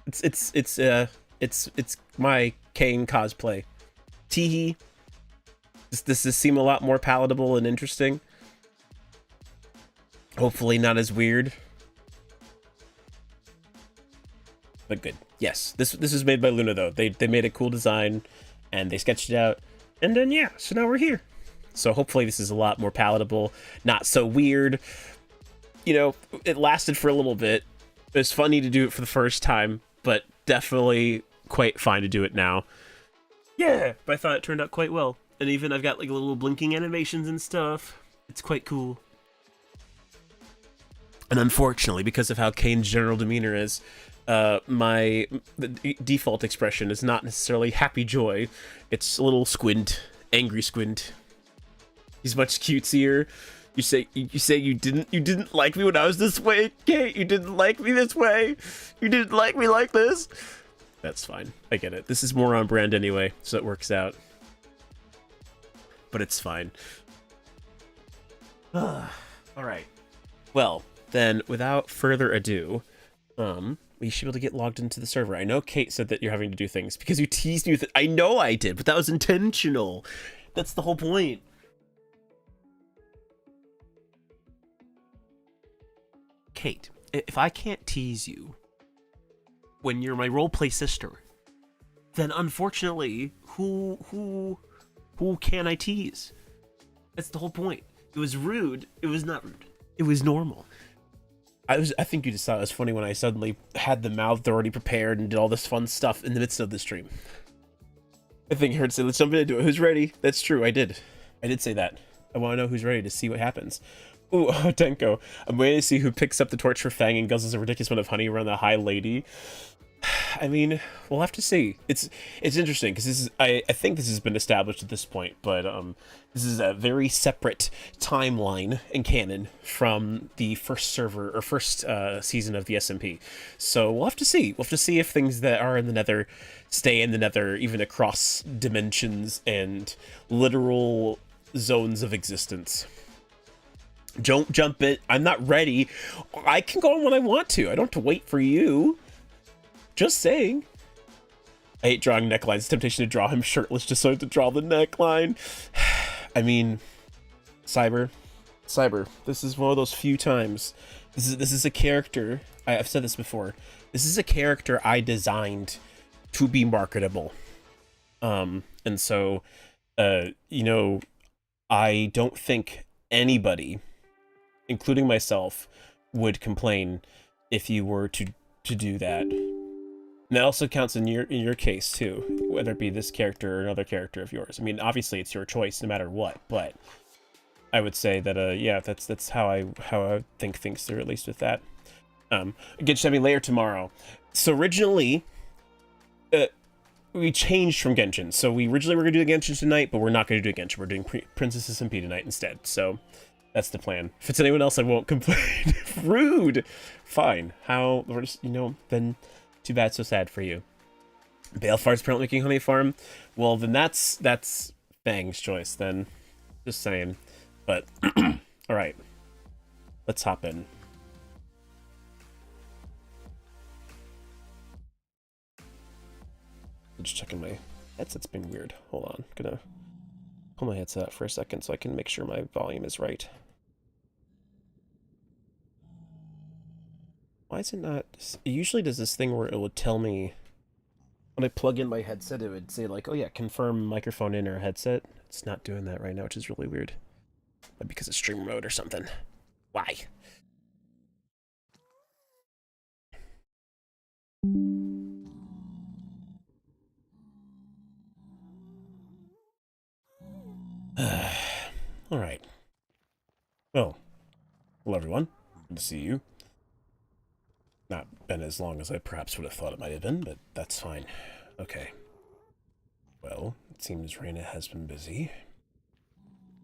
It's my Kaine cosplay. Teehee. Does this seem a lot more palatable and interesting? Hopefully not as weird. But good. Yes. This is made by Luna though. They made a cool design and they sketched it out. And then yeah, so now we're here. So hopefully this is a lot more palatable, not so weird. You know, it lasted for a little bit. It was funny to do it for the first time, but definitely quite fine to do it now. Yeah, but I thought it turned out quite well. And even I've got like little blinking animations and stuff. It's quite cool. And unfortunately, because of how Kaine's general demeanor is, the default expression is not necessarily happy joy. It's a little squint, angry squint. He's much cutesier. You say you didn't like me when I was this way, Kate. You didn't like me this way. You didn't like me like this. That's fine. I get it. This is more on brand anyway, so it works out. But it's fine. All right. Well, then, without further ado, we should be able to get logged into the server. I know Kate said that you're having to do things because you teased me with it. I know I did, but that was intentional. That's the whole point. Kate, if I can't tease you when you're my roleplay sister, then unfortunately, who can I tease? That's the whole point. It was rude. It was not rude. It was normal. I think you just thought it was funny when I suddenly had the mouth already prepared and did all this fun stuff in the midst of the stream. I think I heard say, let's jump in and do it. Who's ready? That's true. I did say that. I want to know who's ready to see what happens. Ooh, Tenko. I'm waiting to see who picks up the torch for Fang and guzzles a ridiculous amount of honey around the high lady. I mean, we'll have to see. It's interesting because this is I think this has been established at this point, but this is a very separate timeline in canon from the first server or first season of the SMP. So we'll have to see. We'll have to see if things that are in the Nether stay in the Nether, even across dimensions and literal zones of existence. Don't jump it. I'm not ready. I can go on when I want to. I don't have to wait for you. Just saying. I hate drawing necklines. Temptation to draw him shirtless just so I have to draw the neckline. I mean, Cyber, this is one of those few times. This is a character. I've said this before. This is a character I designed to be marketable. And so, you know, I don't think anybody, including myself, would complain if you were to do that. And that also counts in your case too, whether it be this character or another character of yours. I mean, obviously it's your choice no matter what, but I would say that yeah, that's how I think things through, at least with that. Genshin having later tomorrow. So originally, we changed from Genshin. So we originally were gonna do the Genshin tonight, but we're not gonna do Genshin. We're doing Princess SMP tonight instead. So that's the plan. If it's anyone else, I won't complain. Rude. Fine. How? We're just, you know, then. Too bad, so sad for you. Balefar's apparently making honey farm. Well, then that's Fang's choice then. Just saying. But all right, let's hop in. I'm just checking my headset's being weird. Hold on, gonna pull my headset out for a second so I can make sure my volume is right. Why is it not? It usually does this thing where it would tell me when I plug in my headset, it would say like, "Oh yeah, confirm microphone in or headset." It's not doing that right now, which is really weird. Maybe because it's stream mode or something. Why? All right. Well, hello everyone. Good to see you. Not been as long as I perhaps would have thought it might have been, but that's fine. Okay. Well, it seems Reina has been busy.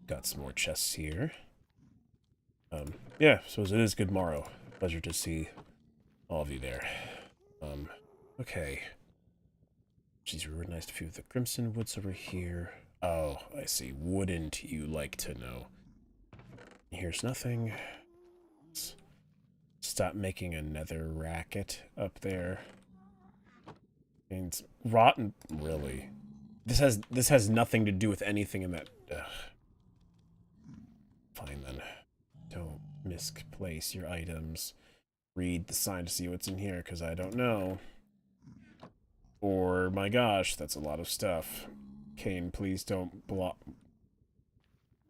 Got some more chests here. Yeah, so it is good morrow. Pleasure to see all of you there. Okay. She's reorganized a few of the Crimson Woods over here. Oh, I see. Wouldn't you like to know? Here's nothing. Stop making another racket up there. And it's rotten, really. This has nothing to do with anything in that. Ugh. Fine then. Don't misplace your items. Read the sign to see what's in here, because I don't know. Or, my gosh, that's a lot of stuff. Kaine, please don't block.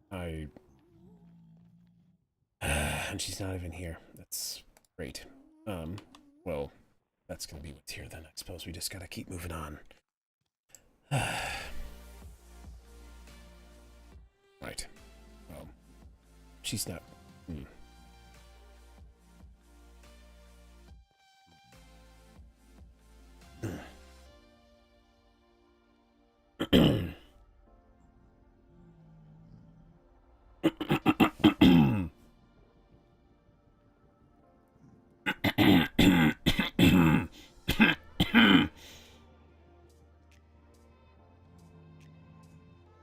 And she's not even here. That's great. Well, that's gonna be what's here then. I suppose we just gotta keep moving on. Right. She's not...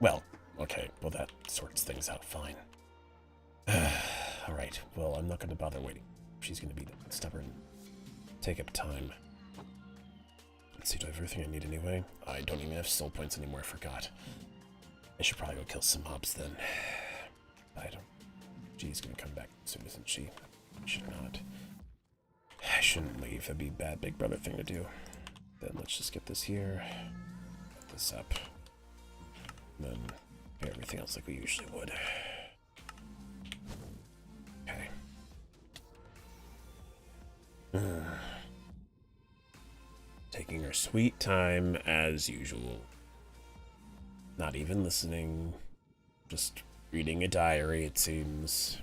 Well, okay. Well, that sorts things out fine. Alright, well, I'm not going to bother waiting. She's going to be stubborn. Take up time. Let's see, do I have everything I need anyway? I don't even have soul points anymore, I forgot. I should probably go kill some mobs then. I don't... She's going to come back soon, isn't she? I should not. I shouldn't leave. That'd be a bad big brother thing to do. Then let's just get this here. Get this up. And then do everything else like we usually would. Okay. Taking her sweet time as usual. Not even listening. Just reading a diary, it seems.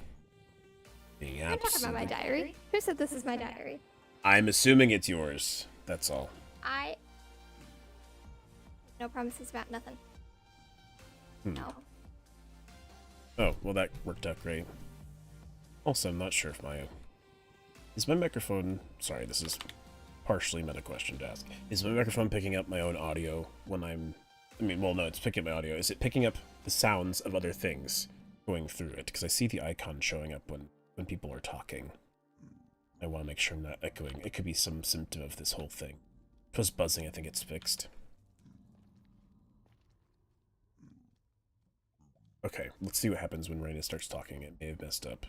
Being I'm talking about my diary. Who said this is my diary? I'm assuming it's yours. That's all. No promises about nothing. No. Oh, well that worked out great. Also, I'm not sure if is my microphone... Sorry, this is partially meta question to ask. Is my microphone picking up my own audio when I'm... well, no, it's picking up my audio. Is it picking up the sounds of other things going through it? Because I see the icon showing up when people are talking. I want to make sure I'm not echoing. It could be some symptom of this whole thing. If it was buzzing, I think it's fixed. Okay, let's see what happens when Reina starts talking. It may have messed up.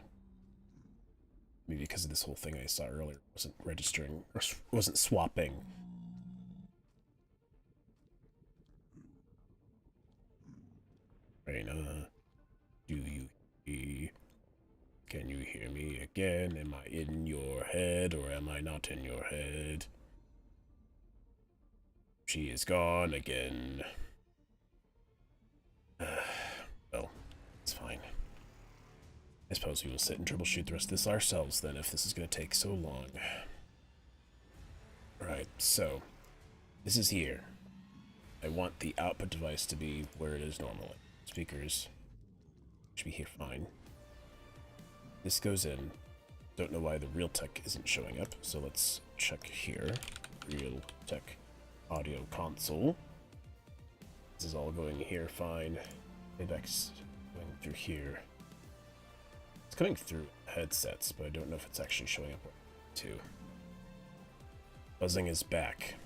Maybe because of this whole thing I saw earlier wasn't registering, or wasn't swapping. Reina, do you hear? Can you hear me again? Am I in your head, or am I not in your head? She is gone again. Well, it's fine. I suppose we will sit and troubleshoot the rest of this ourselves then, if this is going to take so long. Right, so, this is here. I want the output device to be where it is normally. Speakers should be here fine. This goes in. Don't know why the Realtek isn't showing up, so let's check here. Realtek audio console. This is all going here fine. Playback's going through here. It's coming through headsets, but I don't know if it's actually showing up too. Buzzing is back.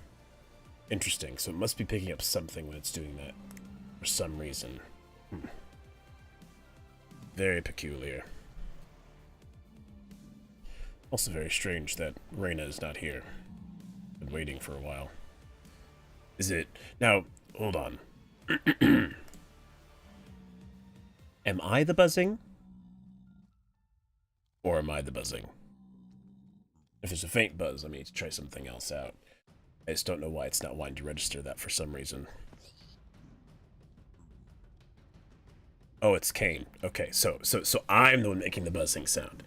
Interesting, so it must be picking up something when it's doing that for some reason. Very peculiar. Also very strange that Reina is not here. Been waiting for a while. Is it... Now, hold on. Am I the buzzing? Or am I the buzzing? If there's a faint buzz, I need to try something else out. I just don't know why it's not wanting to register that for some reason. Oh, it's Kaine. Okay, so I'm the one making the buzzing sound.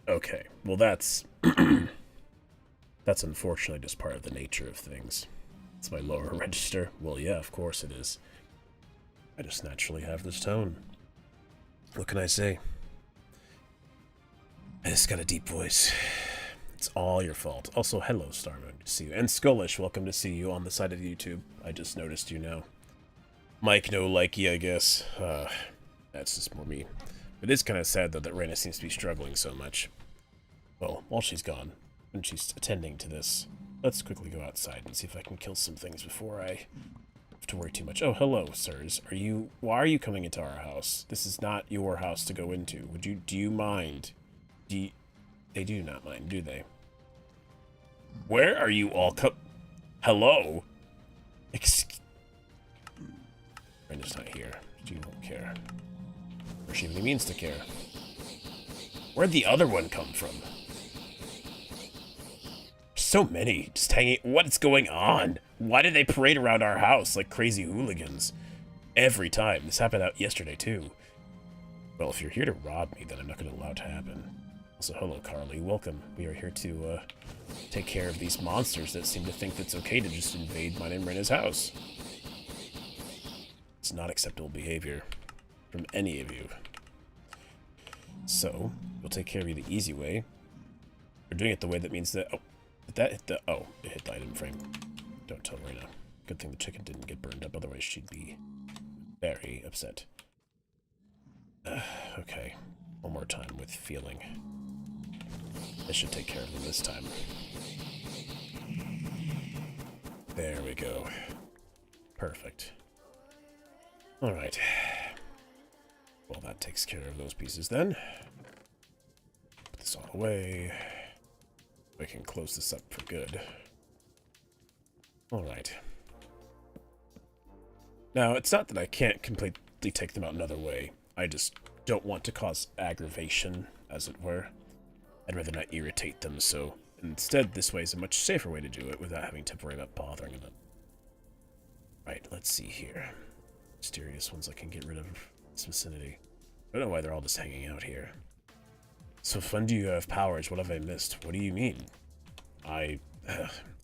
Okay, well that's... that's unfortunately just part of the nature of things. It's my lower register. Well, yeah, of course it is. I just naturally have this tone. What can I say? I just got a deep voice. It's all your fault. Also, hello, Starmoon. Good to see you. And Skullish, welcome to see you on the side of YouTube. I just noticed you now. Mike, no likey, I guess. That's just more me. It is kind of sad, though, that Reina seems to be struggling so much. Well, while she's gone, and she's attending to this, let's quickly go outside and see if I can kill some things before I have to worry too much. Oh, hello, sirs. Why are you coming into our house? This is not your house to go into. Do you mind? They do not mind, do they? Where are you all Hello? Reina's not here. She won't care. Or she really means to care. Where'd the other one come from? So many. Just hanging. What's going on? Why did they parade around our house like crazy hooligans? Every time. This happened out yesterday, too. Well, if you're here to rob me, then I'm not going to allow it to happen. Also, hello, Carly. Welcome. We are here to, take care of these monsters that seem to think it's okay to just invade mine and Reina's house. It's not acceptable behavior from any of you. So, we'll take care of you the easy way. We're doing it the way that means that... Oh, did that hit the... Oh, it hit the item frame. Don't tell Reina. Good thing the chicken didn't get burned up, otherwise she'd be very upset. Okay. One more time with feeling. This should take care of them this time. There we go. Perfect. Alright. Well, that takes care of those pieces then. Put this all away. We can close this up for good. Alright. Now, it's not that I can't completely take them out another way. I just don't want to cause aggravation, as it were. I'd rather not irritate them, so instead this way is a much safer way to do it without having to worry about bothering them. Right, let's see here. Mysterious ones I can get rid of in this vicinity. I don't know why they're all just hanging out here. So fun do you have powers? What have I missed? What do you mean? I've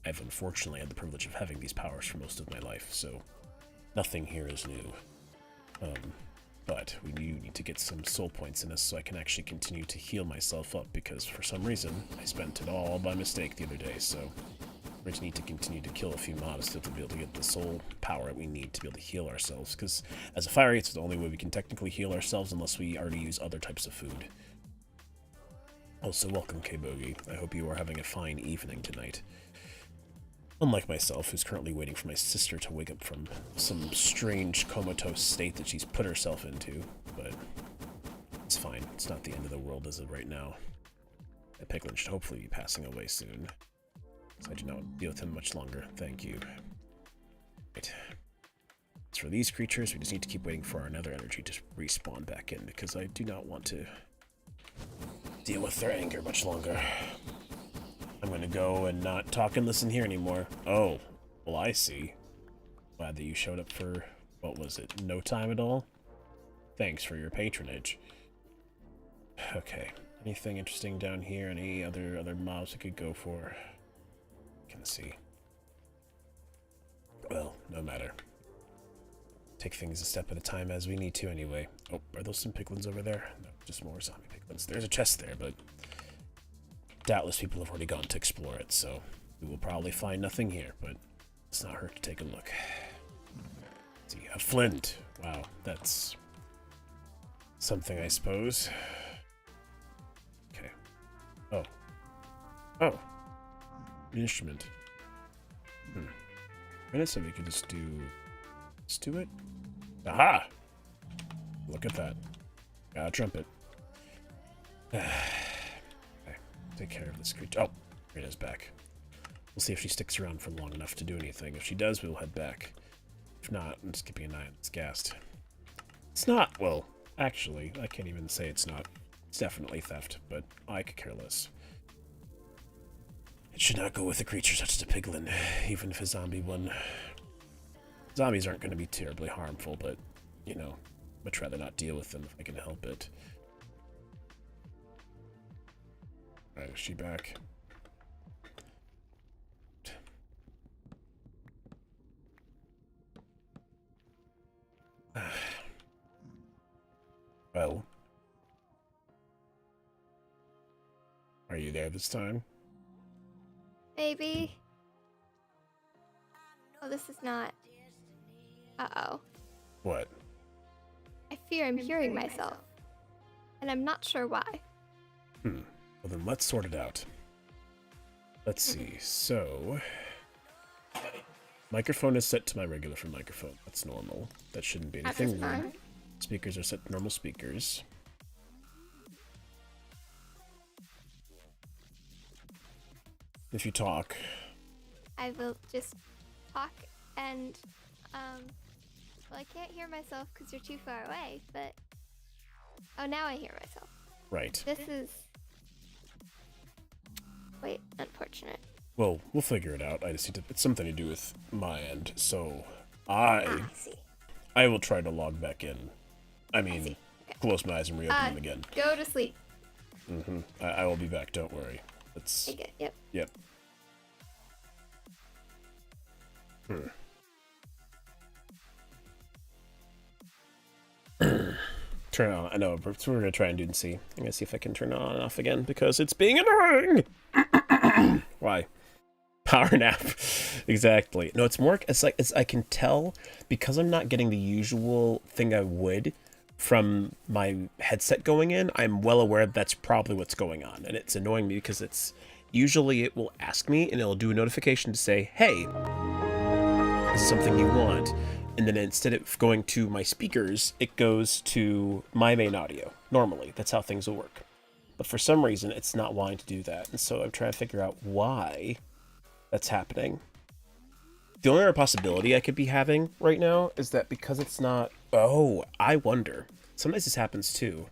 unfortunately had the privilege of having these powers for most of my life, so nothing here is new. But we do need to get some soul points in us so I can actually continue to heal myself up, because for some reason I spent it all by mistake the other day, so we're going to need to continue to kill a few mobs to be able to get the soul power we need to be able to heal ourselves, because as a fire, it's the only way we can technically heal ourselves unless we already use other types of food. Also, welcome, K-Bogey. I hope you are having a fine evening tonight. Unlike myself, who's currently waiting for my sister to wake up from some strange comatose state that she's put herself into, but it's fine. It's not the end of the world as of right now. That piglin should hopefully be passing away soon, so I do not deal with him much longer. Thank you. Right. As for these creatures, we just need to keep waiting for our nether energy to respawn back in, because I do not want to deal with their anger much longer. I'm going to go and not talk and listen here anymore. Oh, well, I see. Glad that you showed up for, what was it, no time at all? Thanks for your patronage. Okay, anything interesting down here? Any other mobs we could go for? Can see. Well, no matter. Take things a step at a time as we need to anyway. Oh, are those some piglins over there? No, just more zombie piglins. There's a chest there, but doubtless people have already gone to explore it, so we will probably find nothing here, but it's not hurt to take a look. Let's see, a flint. Wow, that's something, I suppose. Okay. Oh. Oh. An instrument. I said we could just do it. Aha! Look at that. Got a trumpet. take care of this creature. Oh, Reina's back. We'll see if she sticks around for long enough to do anything. If she does, we'll head back. If not, I'm just keeping an eye on this ghast. It's not, well, actually, I can't even say it's not. It's definitely theft, but I could care less. It should not go with a creature such as a piglin, even if a zombie one. Zombies aren't going to be terribly harmful, but, you know, much rather not deal with them if I can help it. Alright, is she back? Well, are you there this time? Maybe. Oh, this is not. Uh-oh. What? I fear I'm hearing myself. And I'm not sure why. Well, then let's sort it out. Let's see. So, microphone is set to my regular phone microphone. That's normal. That shouldn't be anything That's weird. fine. Speakers are set to normal speakers. If you talk, I will just talk and, well, I can't hear myself because you're too far away, but, oh, now I hear myself. right. This is, wait, unfortunate. Well, we'll figure it out. I just need to, it's something to do with my end, so I See. will try to log back in. I mean, Okay. close my eyes and reopen them again. Go to sleep. I will be back, don't worry. It's, Take it, yep. yep. Turn it on. I know, but we're gonna try and do and see. I'm gonna see if I can turn it on and off again because it's being annoying. Why? Power nap. Exactly. No, it's more. It's like I can tell because I'm not getting the usual thing I would from my headset going in. I'm well aware that's probably what's going on, and it's annoying me because it's usually it will ask me and it'll do a notification to say, "Hey, this is something you want." And then instead of going to my speakers, it goes to my main audio. Normally, that's how things will work. But for some reason, it's not wanting to do that. And so I'm trying to figure out why that's happening. The only other possibility I could be having right now is that because it's not... Oh, I wonder. Sometimes this happens too.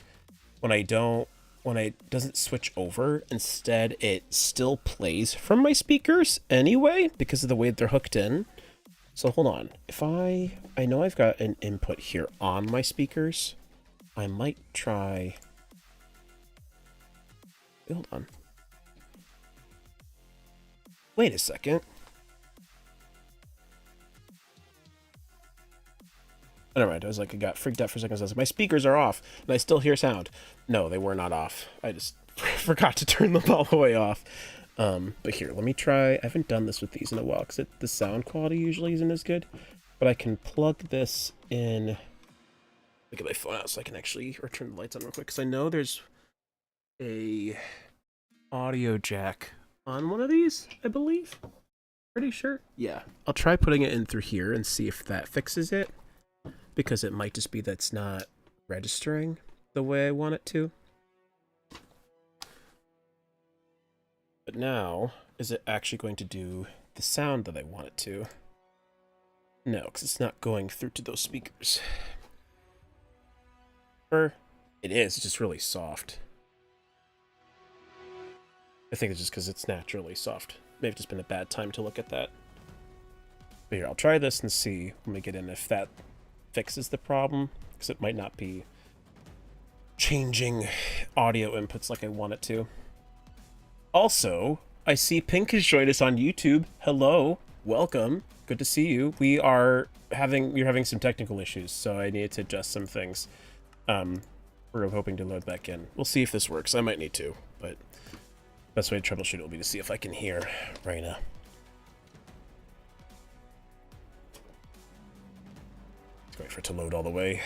When it doesn't switch over, instead it still plays from my speakers anyway, because of the way they're hooked in. So hold on, if I know I've got an input here on my speakers, I might try, hold on. Wait a second. Oh, never mind, I was like, I got freaked out for a second. I was like, my speakers are off, and I still hear sound. No, they were not off. I just forgot to turn them all the way off. But here, let me try. I haven't done this with these in a while because the sound quality usually isn't as good. But I can plug this in. Get my phone out so I can actually turn the lights on real quick. Because I know there's a audio jack on one of these, I believe. Pretty sure. Yeah. I'll try putting it in through here and see if that fixes it. Because it might just be that's not registering the way I want it to. But now, is it actually going to do the sound that I want it to? No, because it's not going through to those speakers. Or it is, it's just really soft. I think it's just because it's naturally soft. May have just been a bad time to look at that. But here, I'll try this and see when we get in if that fixes the problem, because it might not be changing audio inputs like I want it to. Also, I see Pink has joined us on YouTube. Hello, welcome. Good to see you. We're having some technical issues, so I needed to adjust some things. We're hoping to load back in. We'll see if this works. I might need to, but best way to troubleshoot it will be to see if I can hear Reina. Let's wait for it to load all the way,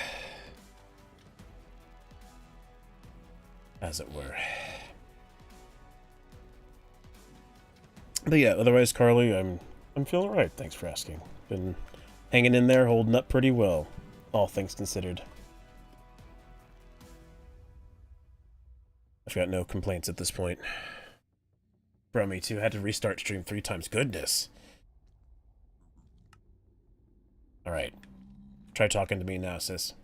as it were. But yeah, otherwise, Carly, I'm feeling alright. Thanks for asking. Been hanging in there, holding up pretty well, all things considered. I've got no complaints at this point. Bro, me too. Had to restart stream 3 times. Goodness. Alright. Try talking to me now, sis.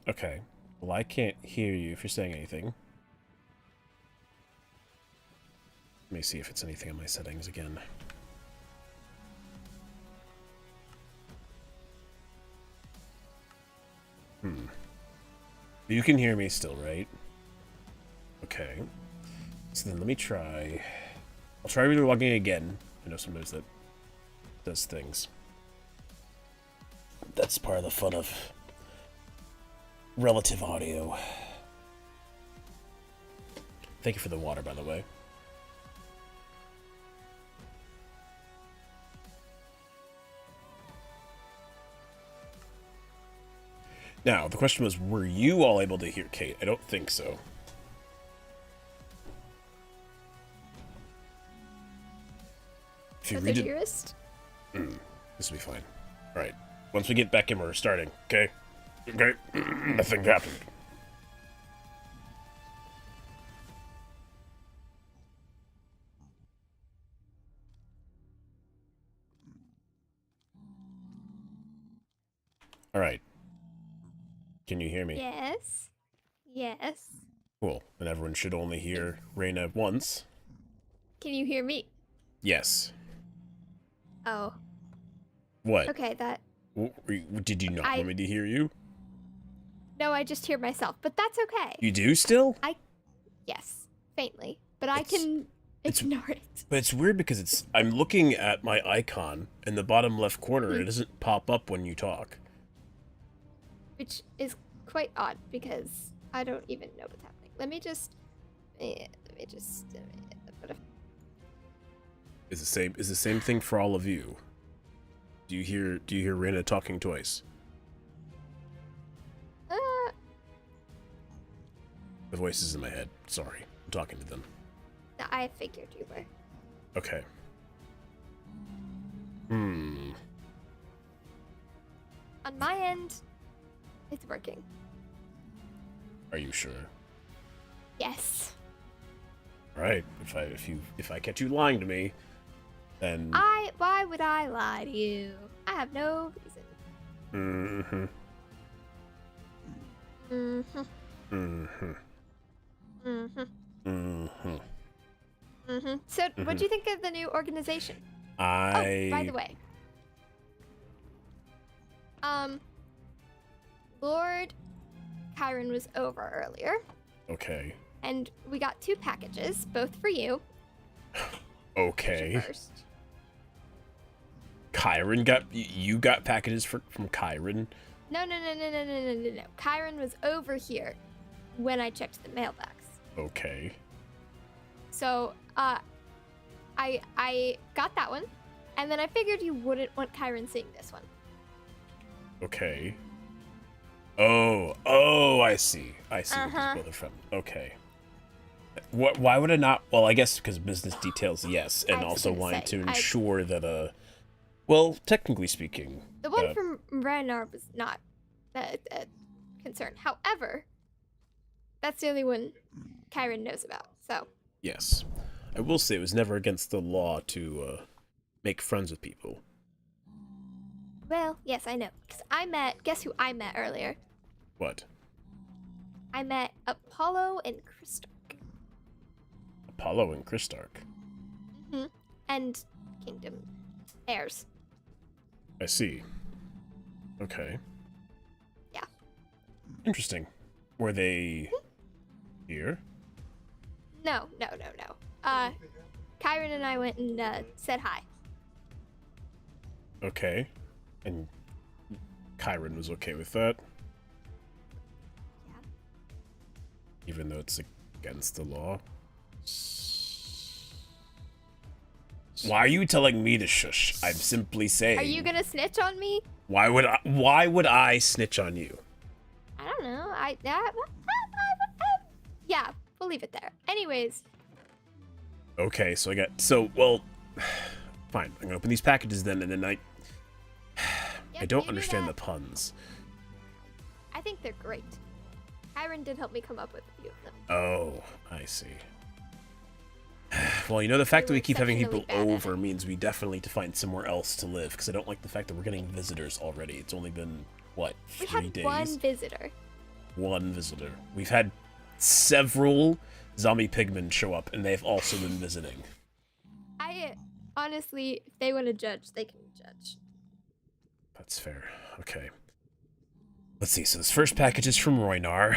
Okay. Well, I can't hear you if you're saying anything. Let me see if it's anything in my settings again. You can hear me still, right? Okay. So then let me try... I'll try relogging again. I know sometimes that does things. That's part of the fun of relative audio. Thank you for the water, by the way. Now, the question was, were you all able to hear Kate? I don't think so. If you read it... this will be fine. Alright. Once we get back in, we're starting. Okay? Okay? Nothing happened. Alright. Can you hear me? Yes. Yes. Cool. And everyone should only hear Reina once. Can you hear me? Yes. Oh. What? Okay, that... Did you not want me to hear you? No, I just hear myself, but that's okay. You do still? Yes, faintly, but I can ignore it. But it's weird because I'm looking at my icon in the bottom left corner. It doesn't pop up when you talk. Which is quite odd because I don't even know what's happening. Let me just. Is the same thing for all of you? Do you hear Reina talking twice? The voice is in my head. Sorry, I'm talking to them. I figured you were. Okay. On my end, it's working. Are you sure? Yes. All right. If I catch you lying to me, then Why would I lie to you? I have no reason. So, what do you think of the new organization? Oh, by the way. Lord Kyron was over earlier. Okay. And we got 2 packages, both for you. Okay. First. You got packages from Kyron? No. Kyron was over here when I checked the mailbox. Okay. So, I got that one, and then I figured you wouldn't want Kyron seeing this one. Okay. Oh, I see. What these both are from. Okay. Why would I not? Well, I guess because business details, yes, and also wanting to ensure that, well, technically speaking, the one from Reina was not a concern. However, that's the only one Kyron knows about. So. Yes, I will say it was never against the law to make friends with people. Well, yes, I know. Because guess who I met earlier? What? I met Apollo and Christark. Apollo and Christark? Mm-hmm. And Kingdom heirs. I see. Okay. Yeah. Interesting. Were they here? No. Kyron and I went and said hi. Okay. And Kyron was okay with that? Yeah. Even though it's against the law? Why are you telling me to shush? I'm simply saying... Are you gonna snitch on me? Why would I snitch on you? I don't know. Yeah, we'll leave it there. Anyways. Okay, well, fine. I'm gonna open these packages then, and then I don't understand the puns. I think they're great. Kyron did help me come up with a few of them. Oh, I see. Well, you know, the fact that we keep having people exceptionally bad at over means we definitely need to find somewhere else to live, because I don't like the fact that we're getting visitors already. It's only been, what, 3 We had days? one visitor. One visitor. We've had several zombie pigmen show up, and they've also been visiting. Honestly, if they want to judge, they can judge. That's fair. Okay. Let's see. So this first package is from Roinar.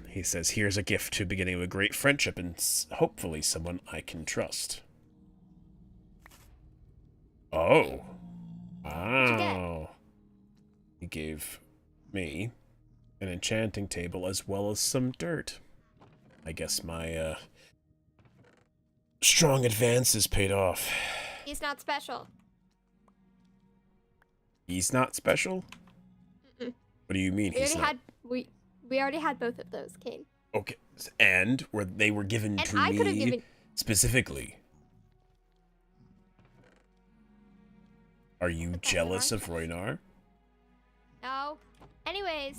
He says, here's a gift to beginning of a great friendship and hopefully someone I can trust. Oh. What'd you get? Wow. He gave me an enchanting table as well as some dirt. I guess my strong advances paid off. He's not special. He's not special? Mm-mm. What do you mean he's not? We already had both of those, Kaine. Okay, and they were given And to I could have me given. specifically. Are you Put that in jealous our of Roinar? No. Anyways,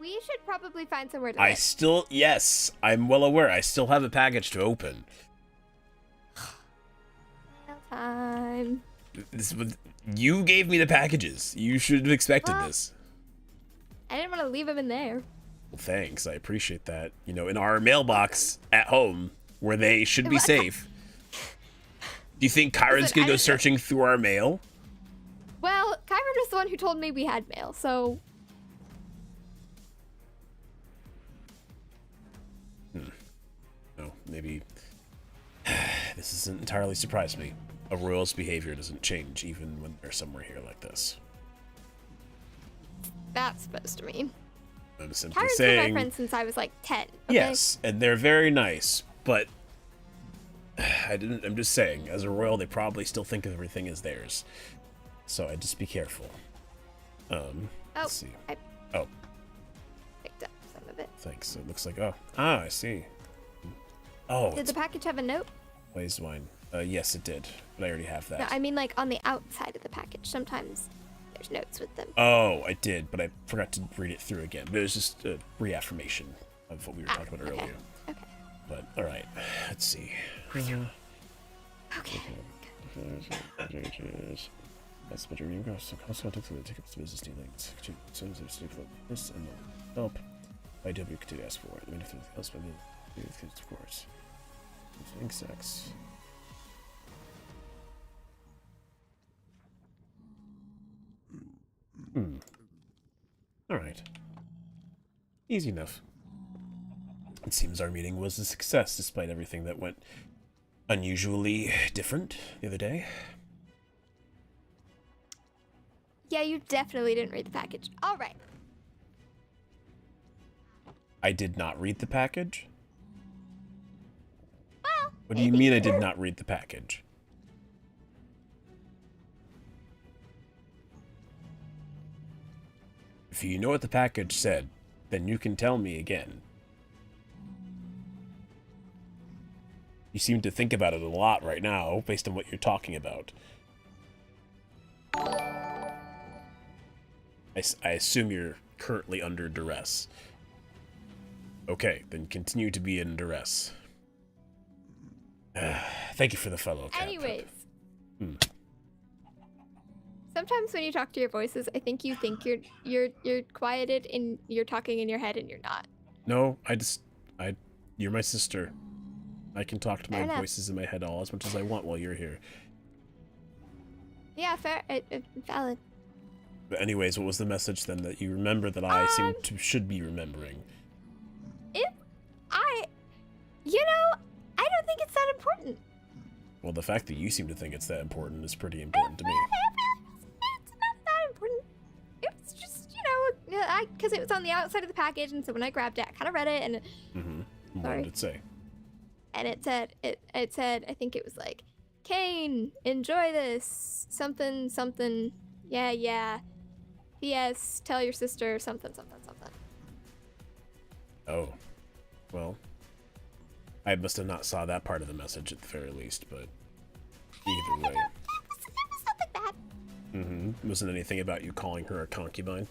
we should probably find somewhere to I live. still, yes, I'm well aware. I still have a package to open. Time. You gave me the packages. You should have expected Well, this. I didn't want to leave him in there. Well, thanks. I appreciate that. You know, in our mailbox at home, where they should be safe. Do you think Kyron's Listen, gonna I go didn't- searching through our mail? Well, Kyron was the one who told me we had mail, so No, maybe. This doesn't entirely surprise me. A royal's behavior doesn't change even when they're somewhere here like this. that's supposed to mean. I'm simply Kyron's been my saying. friend since I was like 10. Okay? Yes, and they're very nice, but I'm just saying, as a royal, they probably still think of everything as theirs. So I'd just be careful. Let's see. I Oh, picked up some of it. thanks. It looks like I see. Oh, Did it's the package have a note? glazed wine. Yes, it did, but I already have that. No, I mean like on the outside of the package. Sometimes there's notes with them. Oh, I did, but I forgot to read it through again. But it was just a reaffirmation of what we were talking about okay. earlier. Okay. But all right, let's see. Okay. That's better. You go. So contact the tickets to business dealings. Sends us to this and help. I do to ask for it. I mean, if anything else, of course. Sex. All right. Easy enough. It seems our meeting was a success despite everything that went unusually different the other day. Yeah, you definitely didn't read the package. All right. I did not read the package? Well, What do you mean I did not read the package? If you know what the package said, then you can tell me again. You seem to think about it a lot right now, based on what you're talking about. I assume you're currently under duress. Okay, then continue to be in duress. Thank you for the fellow. anyways. Sometimes when you talk to your voices, I think you think you're quieted and you're talking in your head and you're not. No, you're my sister. I can talk to my Fair enough. voices in my head all as much as I want while you're here. Yeah, fair. Valid. But anyways, what was the message then that you remember that I should be remembering? I don't think it's that important. Well, the fact that you seem to think it's that important is pretty important to me. It's not that important. It was just, because it was on the outside of the package, and so when I grabbed it, I kind of read it, and What Sorry. did it say? and it said, I think it was like, Kaine, enjoy this, something, something, yeah. P.S. Tell your sister something. Oh. Well, I must have not saw that part of the message at the very least, but either way. It was nothing bad. Wasn't anything about you calling her a concubine?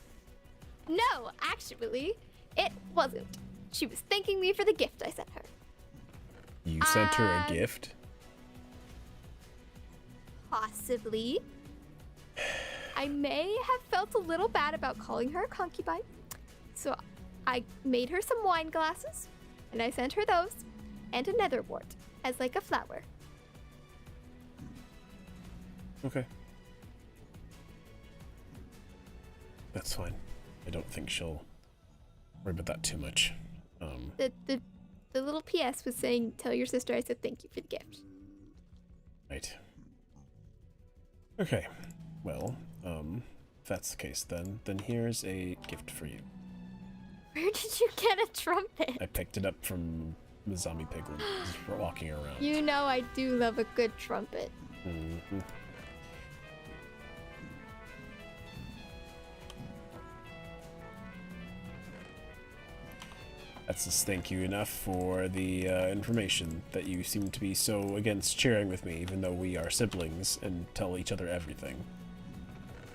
No, actually, It wasn't. She was thanking me for the gift I sent her. You sent her a gift? Possibly. I may have felt a little bad about calling her a concubine, so I made her some wine glasses, and I sent her those, and a netherwort as like a flower. Okay. That's fine. I don't think she'll worry about that too much. The little PS was saying, tell your sister I said thank you for the gift. Right. Okay. Well, if that's the case, then here's a gift for you. Where did you get a trumpet? I picked it up from the zombie piglin just walking around. You know I do love a good trumpet. Mm-hmm. That's just thank you enough for the information that you seem to be so against sharing with me, even though we are siblings and tell each other everything.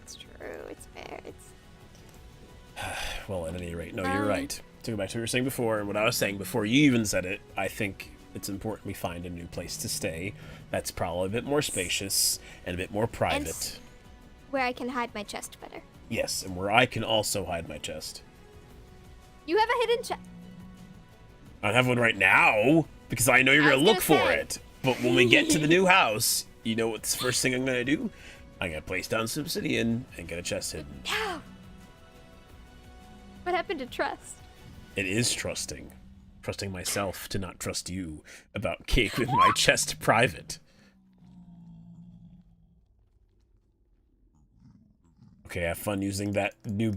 It's true. It's fair. It's... Well, at any rate, no, you're right. To go back to what you were saying before, and what I was saying before you even said it, I think it's important we find a new place to stay that's probably a bit more spacious and a bit more private. And where I can hide my chest better. Yes, and where I can also hide my chest. You have a hidden chest. I don't have one right now, because I know you're going to look for it. But when we get to the new house, you know what's the first thing I'm going to do? I'm going to place down some obsidian and get a chest hidden. No! What happened to trust? It is trusting. Trusting myself to not trust you about keeping my chest private. Okay, have fun using that new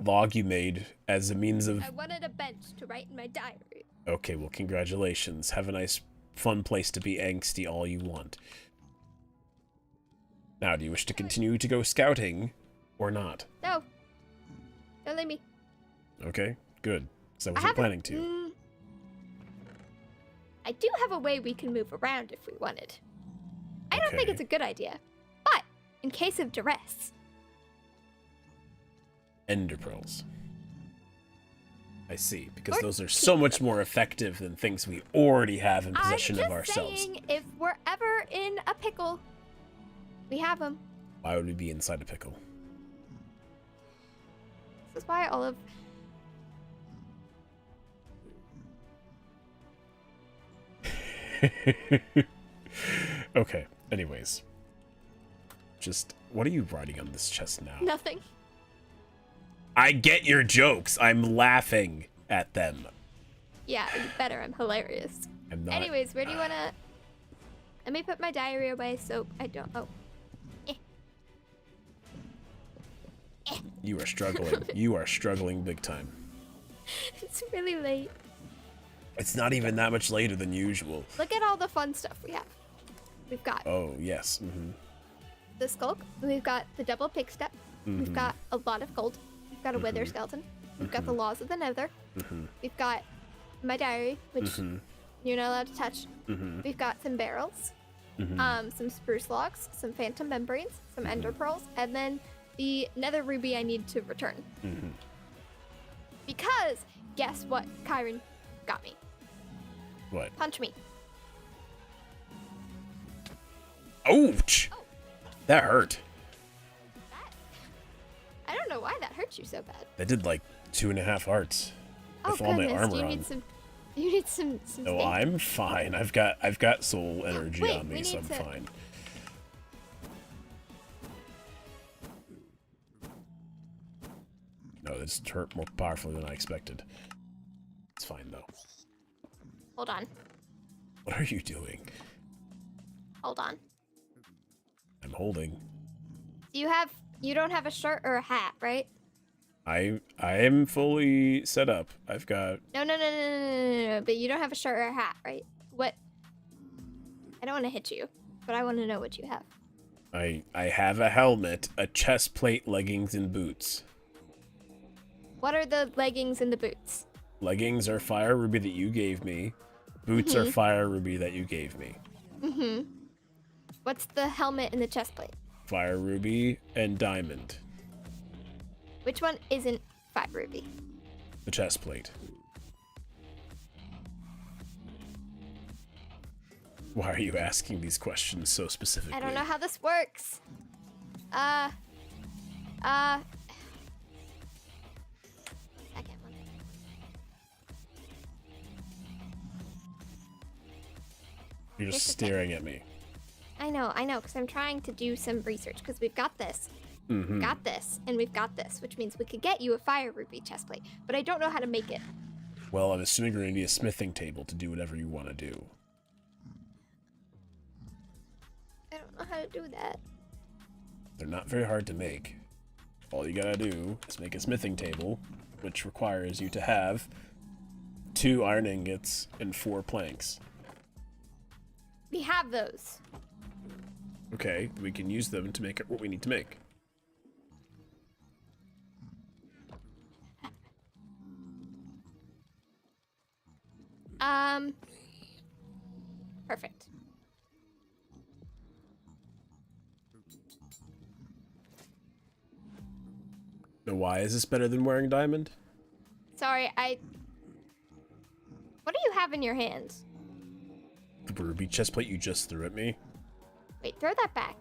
log you made as a means of... I wanted a bench to write in my diary. Okay, well, congratulations. Have a nice, fun place to be angsty all you want. Now, do you wish to continue to go scouting or not? No. Don't leave me. Okay, good. So I wasn't planning to. I do have a way we can move around if we wanted. I don't think Okay. it's a good idea, but in case of duress. Ender pearls. I see, because Or those are so much more effective than things we already have in possession I'm of just ourselves. saying, if we're ever in a pickle, we have them. Why would we be inside a pickle? This is why all of... Okay, anyways. Just, what are you writing on this chest now? Nothing. I get your jokes. I'm laughing at them. Yeah, you better. I'm hilarious. I'm not. Anyways, where do you want to... Let me put my diary away so I don't... Oh. You are struggling. You are struggling big time. It's really late. It's not even that much later than usual. Look at all the fun stuff we have. We've got Oh, yes. Mm-hmm. the skulk. We've got the double pick step. We've got a lot of gold. We've got a wither skeleton. We've got the laws of the nether. We've got my diary, which you're not allowed to touch. We've got some barrels, some spruce logs, some phantom membranes, some ender pearls, and then the nether ruby I need to return. Because guess what Kyron got me? What? Punch me. Ouch! Oh. That hurt. I don't know why that hurt you so bad. That did like 2.5 hearts. Oh With all my goodness, armor you on. need some. You need some. No, steak. I'm fine. I've got soul energy Wait, on we me, so I'm need to- fine. No, this hurt more powerfully than I expected. It's fine though. Hold on. What are you doing? Hold on. I'm holding. You don't have a shirt or a hat, right? I am fully set up. I've got No. But you don't have a shirt or a hat, right? What? I don't want to hit you, but I want to know what you have. I have a helmet, a chest plate, leggings, and boots. What are the leggings and the boots? Leggings are fire ruby that you gave me. Boots are fire ruby that you gave me. What's the helmet and the chest plate? Fire ruby and diamond. Which one isn't 5 ruby? the chest plate. Why are you asking these questions so specifically? I don't know how this works. Second one. You're just Here's the staring at me. I know, because I'm trying to do some research, because we've got this. We've got this, and we've got this, which means we could get you a fire ruby chestplate, but I don't know how to make it. Well, I'm assuming you're going to need a smithing table to do whatever you want to do. I don't know how to do that. They're not very hard to make. All you gotta do is make a smithing table, which requires you to have 2 iron ingots and 4 planks. We have those. Okay, we can use them to make it what we need to make. Perfect. Now, why is this better than wearing diamond? Sorry, what do you have in your hands? The ruby chestplate you just threw at me? Wait, throw that back.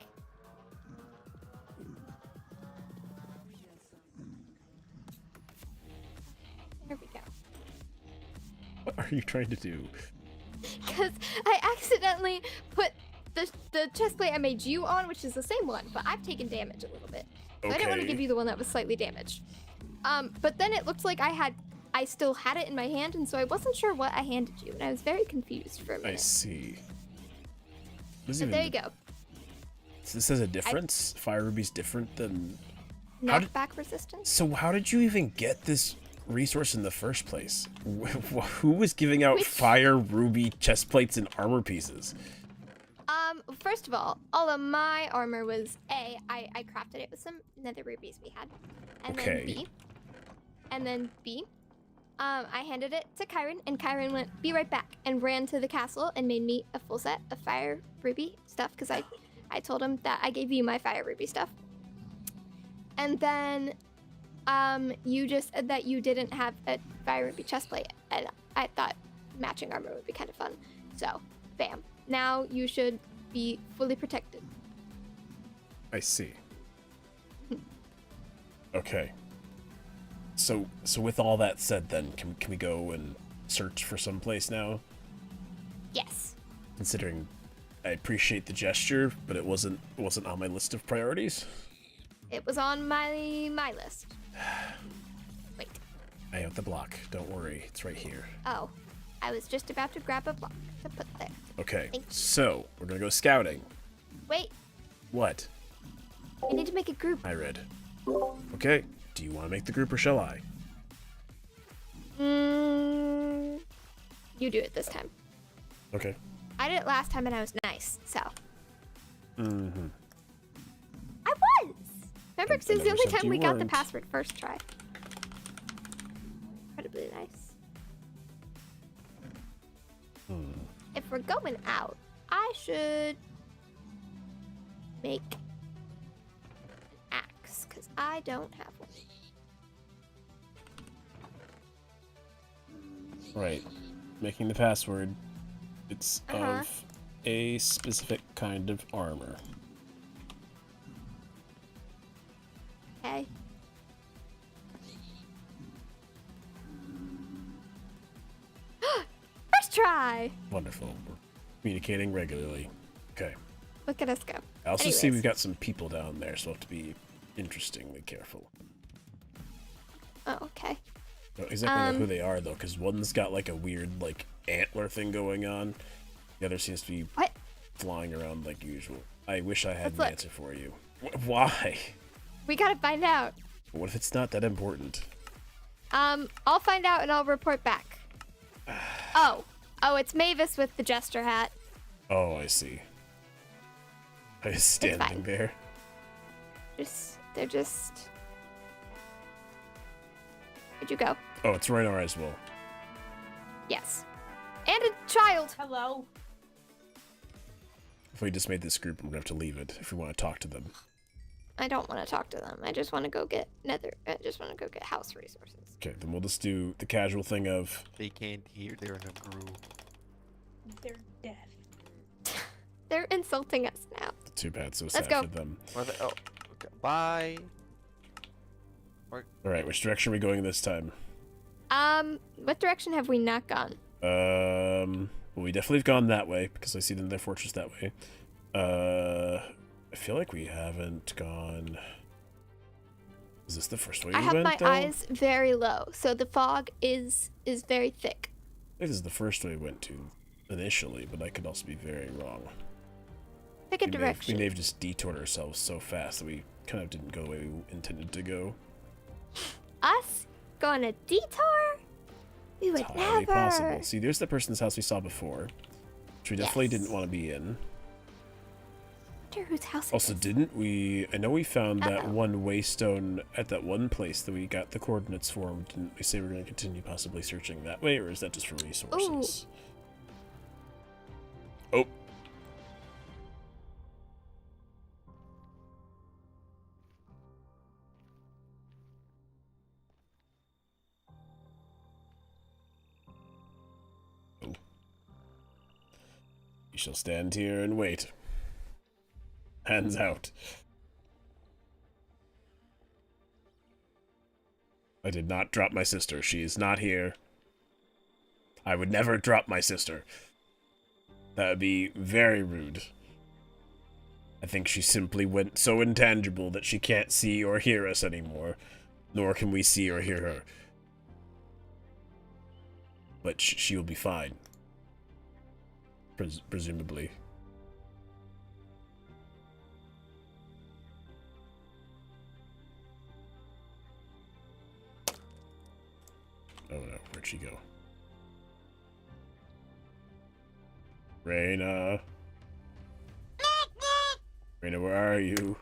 There we go. What are you trying to do? Because I accidentally put the chestplate I made you on, which is the same one, but I've taken damage a little bit. So I didn't want to Okay. give you the one that was slightly damaged. But then it looked like I still had it in my hand, and so I wasn't sure what I handed you, and I was very confused for a minute. I see. But there you go. So this has a difference? Fire ruby's different than... How did- Knockback resistance? So how did you even get this resource in the first place? Who was giving out fire ruby chestplates and armor pieces? First of all of my armor was I crafted it with some nether rubies we had. And Okay. then B, I handed it to Kyron, and Kyron went, "Be right back," and ran to the castle and made me a full set of fire ruby stuff, because I told him that I gave you my fire ruby stuff. And then, you just said that you didn't have a fire ruby chestplate, and I thought matching armor would be kind of fun. So, bam. Now you should be fully protected. I see. Okay. So with all that said, then can we go and search for some place now? Yes. Considering I appreciate the gesture, but it wasn't on my list of priorities. It was on my list. Wait. I have the block. Don't worry, it's right here. Oh. I was just about to grab a block to put there. Okay. Thank you. So we're gonna go scouting. Wait. What? We need to make a group. I read. Okay. Do you want to make the group or shall I? You do it this time. Okay. I did it last time and I was nice, so. Mm-hmm. I was! Remember, because it was the never only said time you we got the weren't. password first try. Incredibly nice. If we're going out, I should make an axe, because I don't have one. Right. Making the password. It's Uh-huh. of a specific kind of armor. Okay. First try! Wonderful. We're communicating regularly. Okay. Look at us go. I also see Anyways. we've got some people down there, so we'll have to be interestingly careful. Oh, okay. Don't exactly know who they are, though, because one's got, like, a weird, like, antler thing going on. The other seems to be What? flying around like usual. I wish I had Let's an look. answer for you. Why? We gotta find out. What if it's not that important? I'll find out and I'll report back. Oh, it's Mavis with the jester hat. Oh, I see. I was standing fine. there. They're just. Where'd you go? Oh, it's Reina as well. Yes. And a child. Hello. If we just made this group, I'm gonna have to leave it if we want to talk to them. I don't want to talk to them. I just want to go get nether. I just want to go get house resources. Okay, then we'll just do the casual thing of... They can't hear, they're in a groove. They're deaf. They're insulting us now. Too bad, so Let's sad go. for them. Or the, oh, okay. Bye. Alright, which direction are we going this time? What direction have we not gone? Well, we definitely have gone that way, because I see them in their fortress that way. I feel like we haven't gone... Is this the first way we I have went, my though? eyes very low, so the fog is very thick. I think this is the first way we went to initially, but I could also be very wrong. Pick a We direction. may have just detoured ourselves so fast that we kind of didn't go the way we intended to go. Us go on a detour? We would Entirely never. possible. See, there's the person's house we saw before, which we definitely Yes. didn't want to be in. Wonder whose house it Also, is. didn't we... I know we found that Uh-oh. one waystone at that one place that we got the coordinates for. Didn't we say we're going to continue possibly searching that way, or is that just for resources? Oh. Oh. You shall stand here and wait. Hands out. I did not drop my sister. She is not here. I would never drop my sister. That would be very rude. I think she simply went so intangible that she can't see or hear us anymore, nor can we see or hear her. But she will be fine. Presumably. Oh no, where'd she go? Reina? Reina, where are you?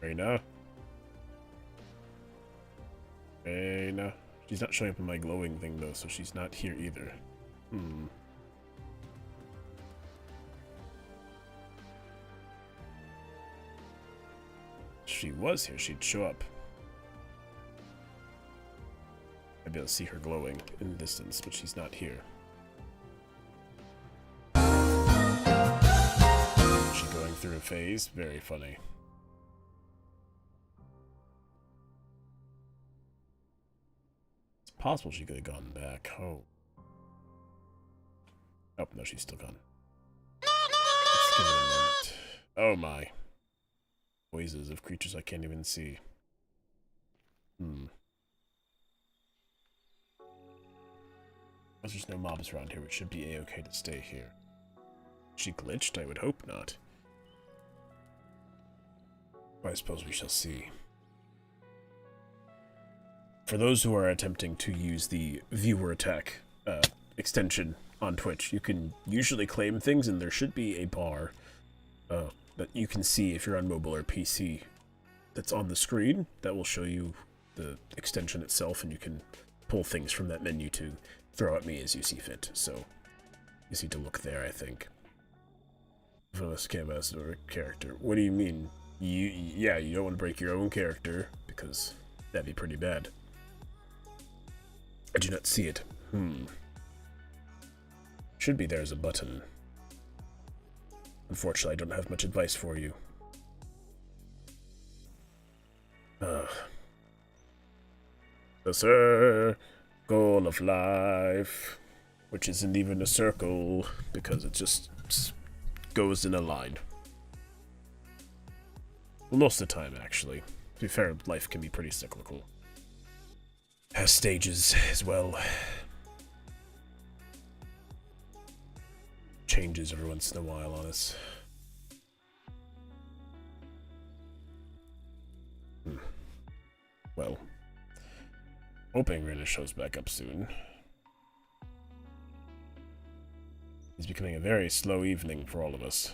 Reina? Reina? She's not showing up in my glowing thing though, so she's not here either. If she was here, she'd show up. I'd be able to see her glowing in the distance, but she's not here. Is she going through a phase? Very funny. It's possible she could have gone back. Oh. Oh, no, she's still gone. Let's give it a minute. Oh my. Noises of creatures I can't even see. There's just no mobs around here, which should be a-okay to stay here. She glitched? I would hope not. I suppose we shall see. For those who are attempting to use the viewer attack extension on Twitch, you can usually claim things, and there should be a bar that you can see if you're on mobile or PC that's on the screen that will show you the extension itself, and you can pull things from that menu to throw at me as you see fit. So you just need to look there, I think. Villainous canvas or character. What do you mean? Yeah, you don't want to break your own character, because that'd be pretty bad. I do not see it. Should be there as a button. Unfortunately, I don't have much advice for you. The circle of life, which isn't even a circle, because it just goes in a line. Well, most of the time, actually. To be fair, life can be pretty cyclical. Has stages as well. Changes every once in a while on us. Well, hoping Reina shows back up soon. It's becoming a very slow evening for all of us.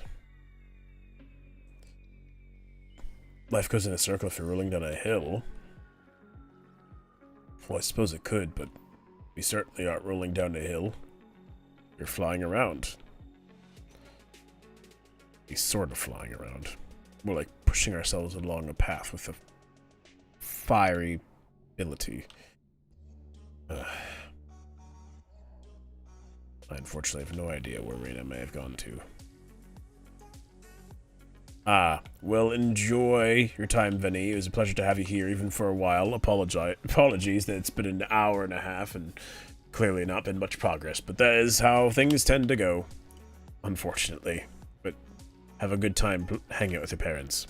Life goes in a circle if you're rolling down a hill. Well, I suppose it could, but we certainly aren't rolling down a hill. You're flying around. He's sort of flying around. More like pushing ourselves along a path with a fiery ability. I unfortunately have no idea where Reina may have gone to. Well, enjoy your time, Vinny. It was a pleasure to have you here, even for a while. Apologies that it's been an hour and a half and clearly not been much progress, but that is how things tend to go, unfortunately. But have a good time hanging out with your parents.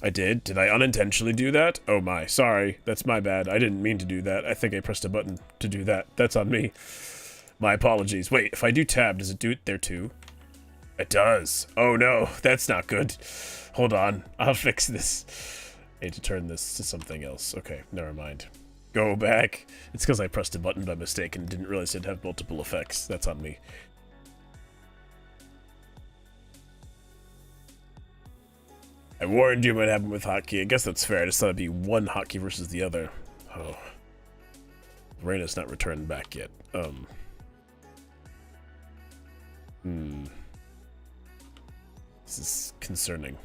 I did? Did I unintentionally do that? Oh my, sorry. That's my bad. I didn't mean to do that. I think I pressed a button to do that. That's on me. My apologies. Wait, if I do tab, does it do it there too? It does. Oh no, that's not good. Hold on, I'll fix this. I need to turn this to something else. Okay, never mind. Go back. It's because I pressed a button by mistake and didn't realize it'd have multiple effects. That's on me. I warned you what happened with hotkey. I guess that's fair. I just thought it'd be one hotkey versus the other. Oh. Reina's not returned back yet. This is concerning.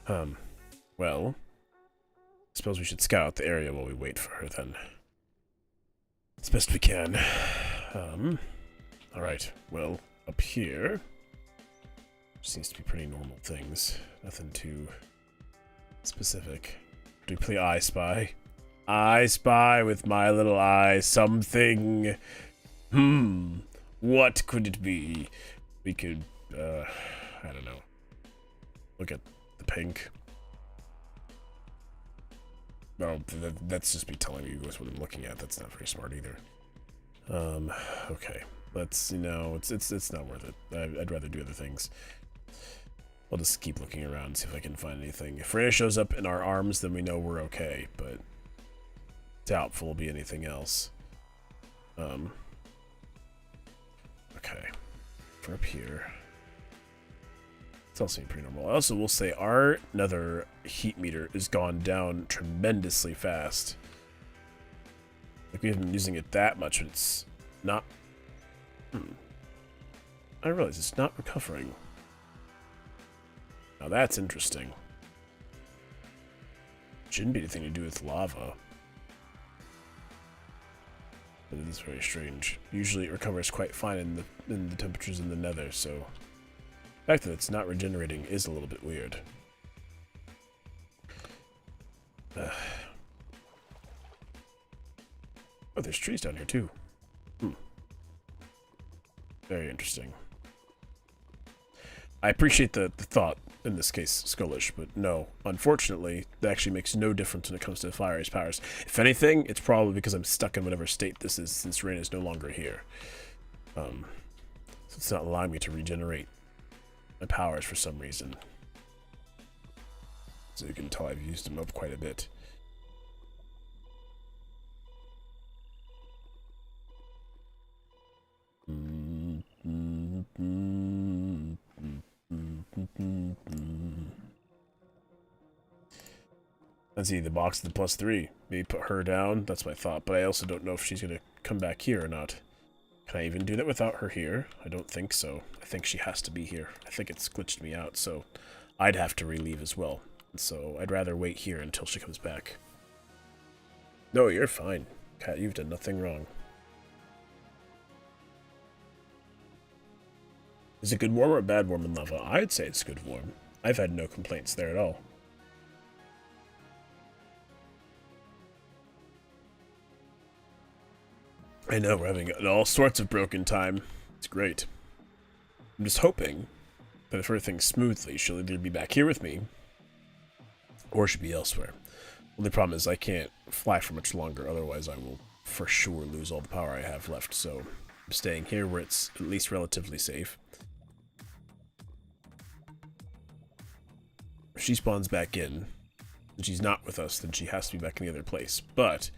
Well, I suppose we should scout out the area while we wait for her then. As best we can. Alright, well, up here seems to be pretty normal things. Nothing too specific. Do we play I Spy? I Spy with my little eye something. What could it be? We could, I don't know. Look at the pink. Well, that's just me telling you guys what I'm looking at. That's not very smart either. Okay. Let's, you know, it's not worth it. I'd rather do other things. I'll just keep looking around, see if I can find anything. If Reina shows up in our arms, then we know we're okay, but doubtful will be anything else. Okay. For up here. It's all seeming pretty normal. I also will say our nether heat meter has gone down tremendously fast. Like we haven't been using it that much, but it's not... I realize it's not recovering. Now that's interesting. Shouldn't be anything to do with lava. But it is very strange. Usually it recovers quite fine in the temperatures in the nether, so the fact that it's not regenerating is a little bit weird. Oh, there's trees down here too. Very interesting. I appreciate the thought, in this case, Skullish, but no. Unfortunately, that actually makes no difference when it comes to Fire Ice powers. If anything, it's probably because I'm stuck in whatever state this is since Reina is no longer here. So it's not allowing me to regenerate my powers for some reason. So you can tell I've used them up quite a bit. Let's see, the box of the +3. Maybe put her down. That's my thought. But I also don't know if she's going to come back here or not. Can I even do that without her here? I don't think so. I think she has to be here. I think it's glitched me out, so I'd have to relieve as well. And so I'd rather wait here until she comes back. No, you're fine. Cat, you've done nothing wrong. Is it good warm or bad warm in lava? I'd say it's good warm. I've had no complaints there at all. I know, we're having all sorts of broken time. It's great. I'm just hoping that if everything's smoothly, she'll either be back here with me, or she'll be elsewhere. Only problem is I can't fly for much longer, otherwise I will for sure lose all the power I have left, so I'm staying here where it's at least relatively safe. If she spawns back in, and she's not with us, then she has to be back in the other place. But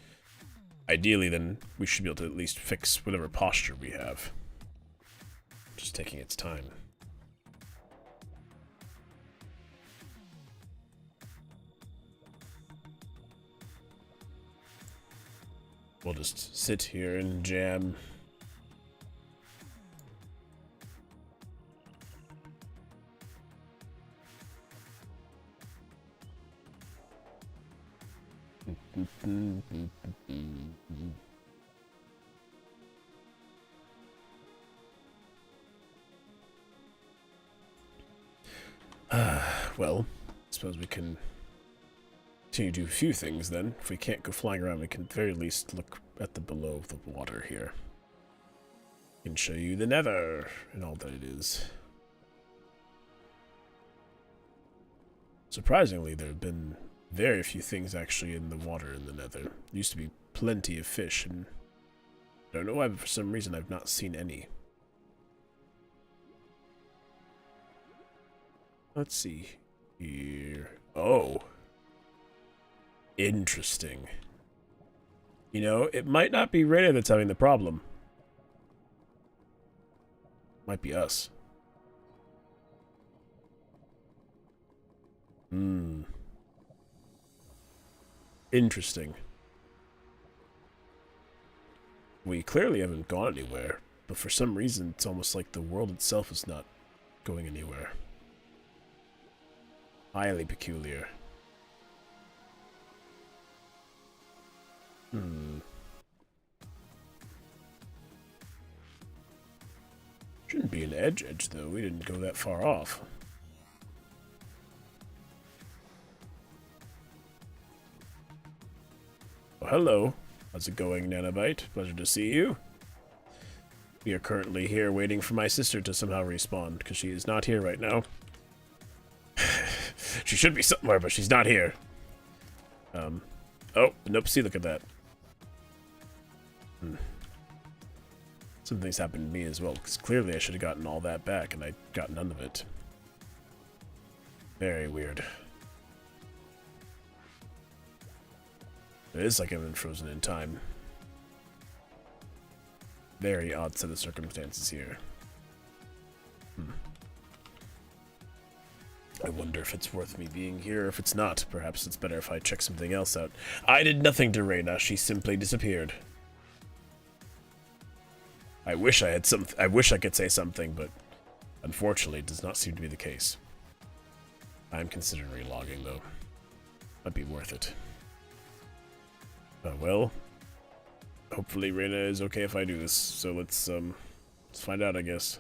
ideally, then, we should be able to at least fix whatever posture we have. Just taking its time. We'll just sit here and jam. Well, I suppose we can continue to do a few things then. If we can't go flying around, we can at the very least look at the below the water here. I can show you the nether and all that it is. Surprisingly, there have been very few things actually in the water in the nether. There used to be plenty of fish, and I don't know why, but for some reason I've not seen any. Let's see here. Oh. Interesting. You know, it might not be Reina that's having the problem. Might be us. Interesting. We clearly haven't gone anywhere, but for some reason it's almost like the world itself is not going anywhere. Highly peculiar. Shouldn't be an edge though. We didn't go that far off. Oh, hello. How's it going, Nanobite? Pleasure to see you. We are currently here waiting for my sister to somehow respawn, because she is not here right now. She should be somewhere, but she's not here. Oh, nope, see, look at that. Something's happened to me as well, because clearly I should have gotten all that back, and I got none of it. Very weird. It is like I've been frozen in time. Very odd set of circumstances here. I wonder if it's worth me being here, or if it's not. Perhaps it's better if I check something else out. I did nothing to Reina. She simply disappeared. I wish I could say something, but unfortunately it does not seem to be the case. I'm considering relogging though. Might be worth it. Well, hopefully Reina is okay if I do this. So let's find out, I guess.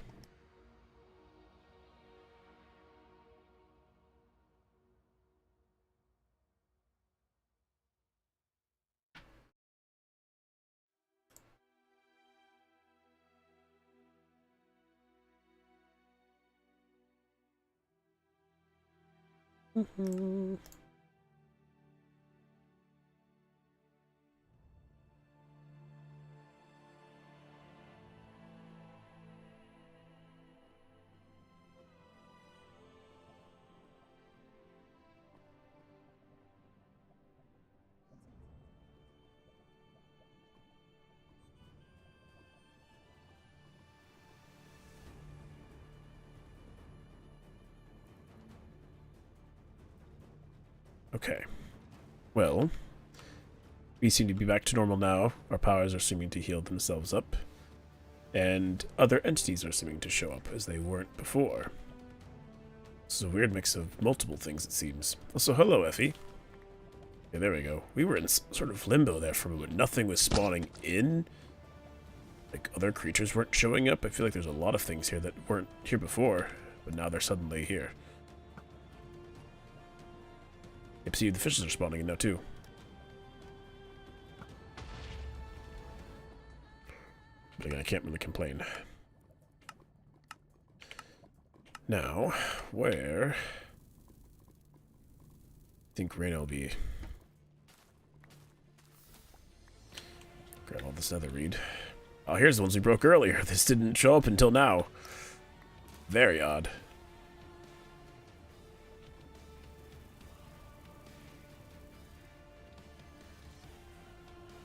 Okay. Well, we seem to be back to normal now. Our powers are seeming to heal themselves up. And other entities are seeming to show up, as they weren't before. This is a weird mix of multiple things, it seems. Also, hello, Effie. Yeah, there we go. We were in sort of limbo there for a moment. Nothing was spawning in. Like, other creatures weren't showing up. I feel like there's a lot of things here that weren't here before, but now they're suddenly here. Yep, see, the fishes are spawning in now, too. But again, I can't really complain. Now, where... I think Reina will be... Grab all this nether reed. Oh, here's the ones we broke earlier. This didn't show up until now. Very odd.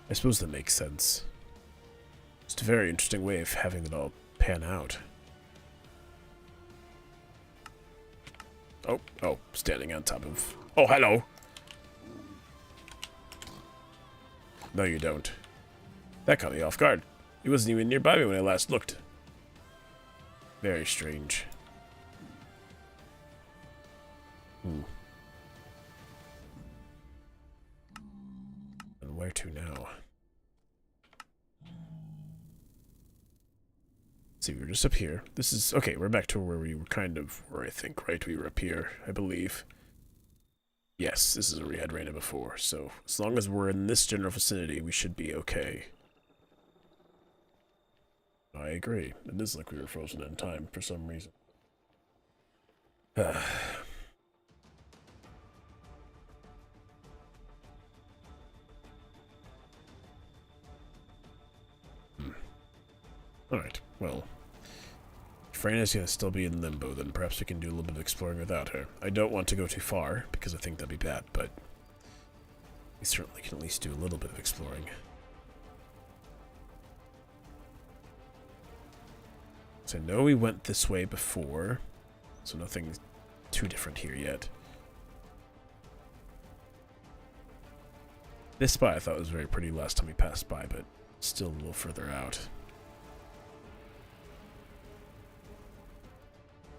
I suppose that makes sense. It's a very interesting way of having it all pan out. Oh, standing on top of... Oh, hello! No, you don't. That caught me off guard. He wasn't even nearby me when I last looked. Very strange. where to now? See, we were just up here. This is... Okay, we're back to where we were kind of... Where I think, right? We were up here, I believe. Yes, this is where we had Reina before, so as long as we're in this general vicinity, we should be okay. I agree. It is like we were frozen in time for some reason. Alright, well... If Reina's gonna still be in limbo, then perhaps we can do a little bit of exploring without her. I don't want to go too far, because I think that'd be bad, but... We certainly can at least do a little bit of exploring. So I know we went this way before, so nothing too different here yet. This spot I thought was very pretty last time we passed by, but still a little further out.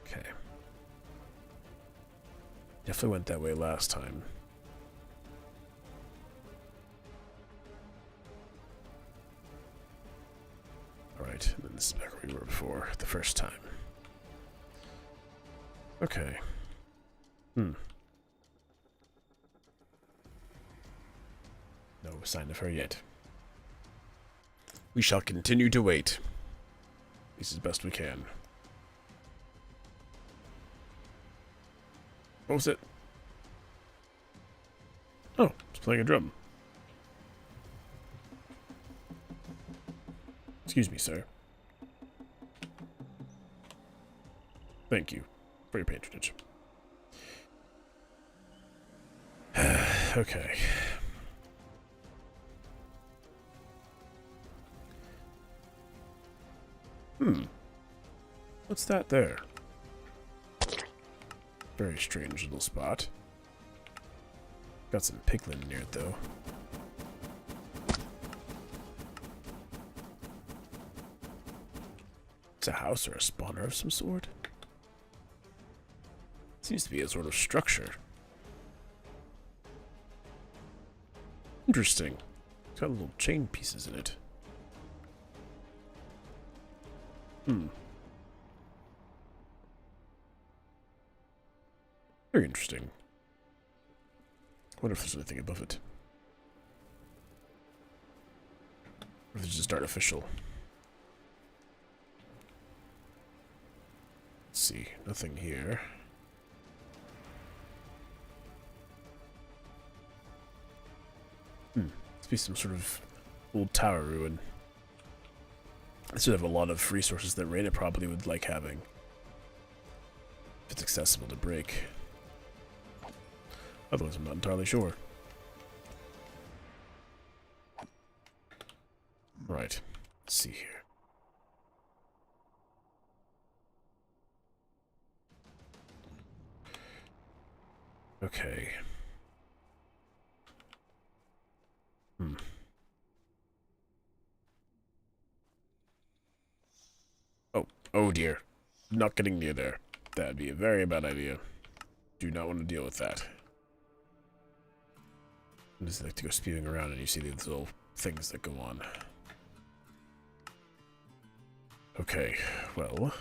Okay. Definitely went that way last time. Alright, and then this is back where we were before, the first time. Okay. No sign of her yet. We shall continue to wait. At least as best we can. What was it? Oh, it's playing a drum. Excuse me, sir. Thank you for your patronage. Okay. What's that there? Very strange little spot. Got some piglin near it, though. It's a house or a spawner of some sort. Seems to be a sort of structure. Interesting. It's got little chain pieces in it. Very interesting. I wonder if there's anything above it. Or if it's just artificial. Let's see. Nothing here. Must be some sort of old tower ruin. This should have a lot of resources that Reina probably would like having. If it's accessible to break. Otherwise, I'm not entirely sure. Right. Let's see here. Okay. Oh dear. Not getting near there. That'd be a very bad idea. Do not want to deal with that. I just like to go spewing around and you see these little things that go on. Okay, well.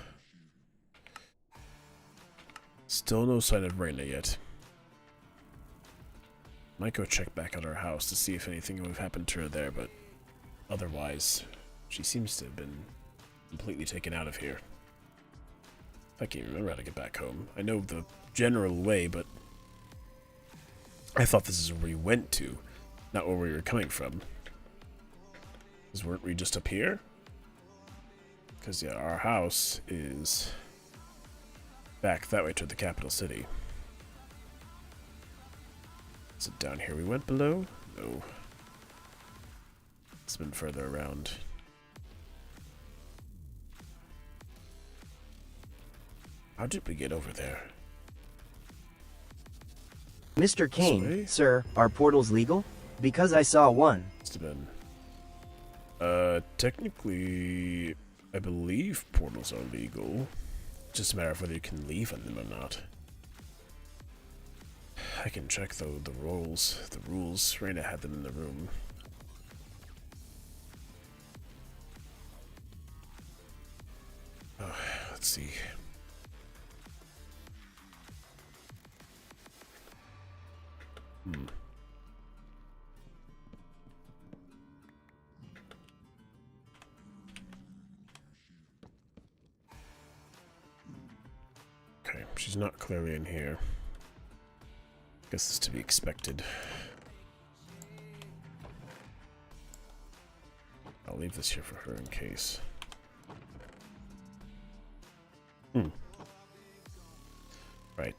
Still no sign of Reina yet. Might go check back at our house to see if anything would have happened to her there, but otherwise, she seems to have been completely taken out of here. I can't remember how to get back home. I know the general way, but I thought this is where we went to, not where we were coming from. Because weren't we just up here? Because, yeah, our house is back that way to the capital city. Is it down here we went below? No. It's been further around. How did we get over there? Mr. Kaine, Sorry? sir, are portals legal? Because I saw one. Must have been. Technically, I believe portals are legal. Just a matter of whether you can leave on them or not. I can check though the rules. Reina had them in the room. see. Okay, she's not clearly in here. Guess it's to be expected. I'll leave this here for her in case. Right.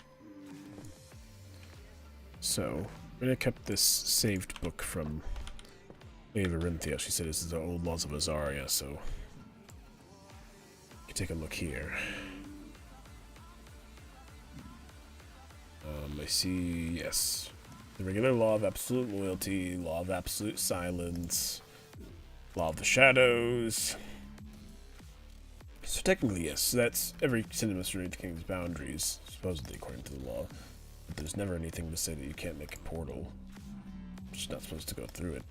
So, Rina kept this saved book from Lady Varinthia. She said this is the old laws of Azaria, so you can take a look here. I see, yes. The regular law of absolute loyalty, law of absolute silence, law of the shadows. So technically, yes, that's every sin must reach the king's boundaries, supposedly according to the law. But there's never anything to say that you can't make a portal. You're just not supposed to go through it.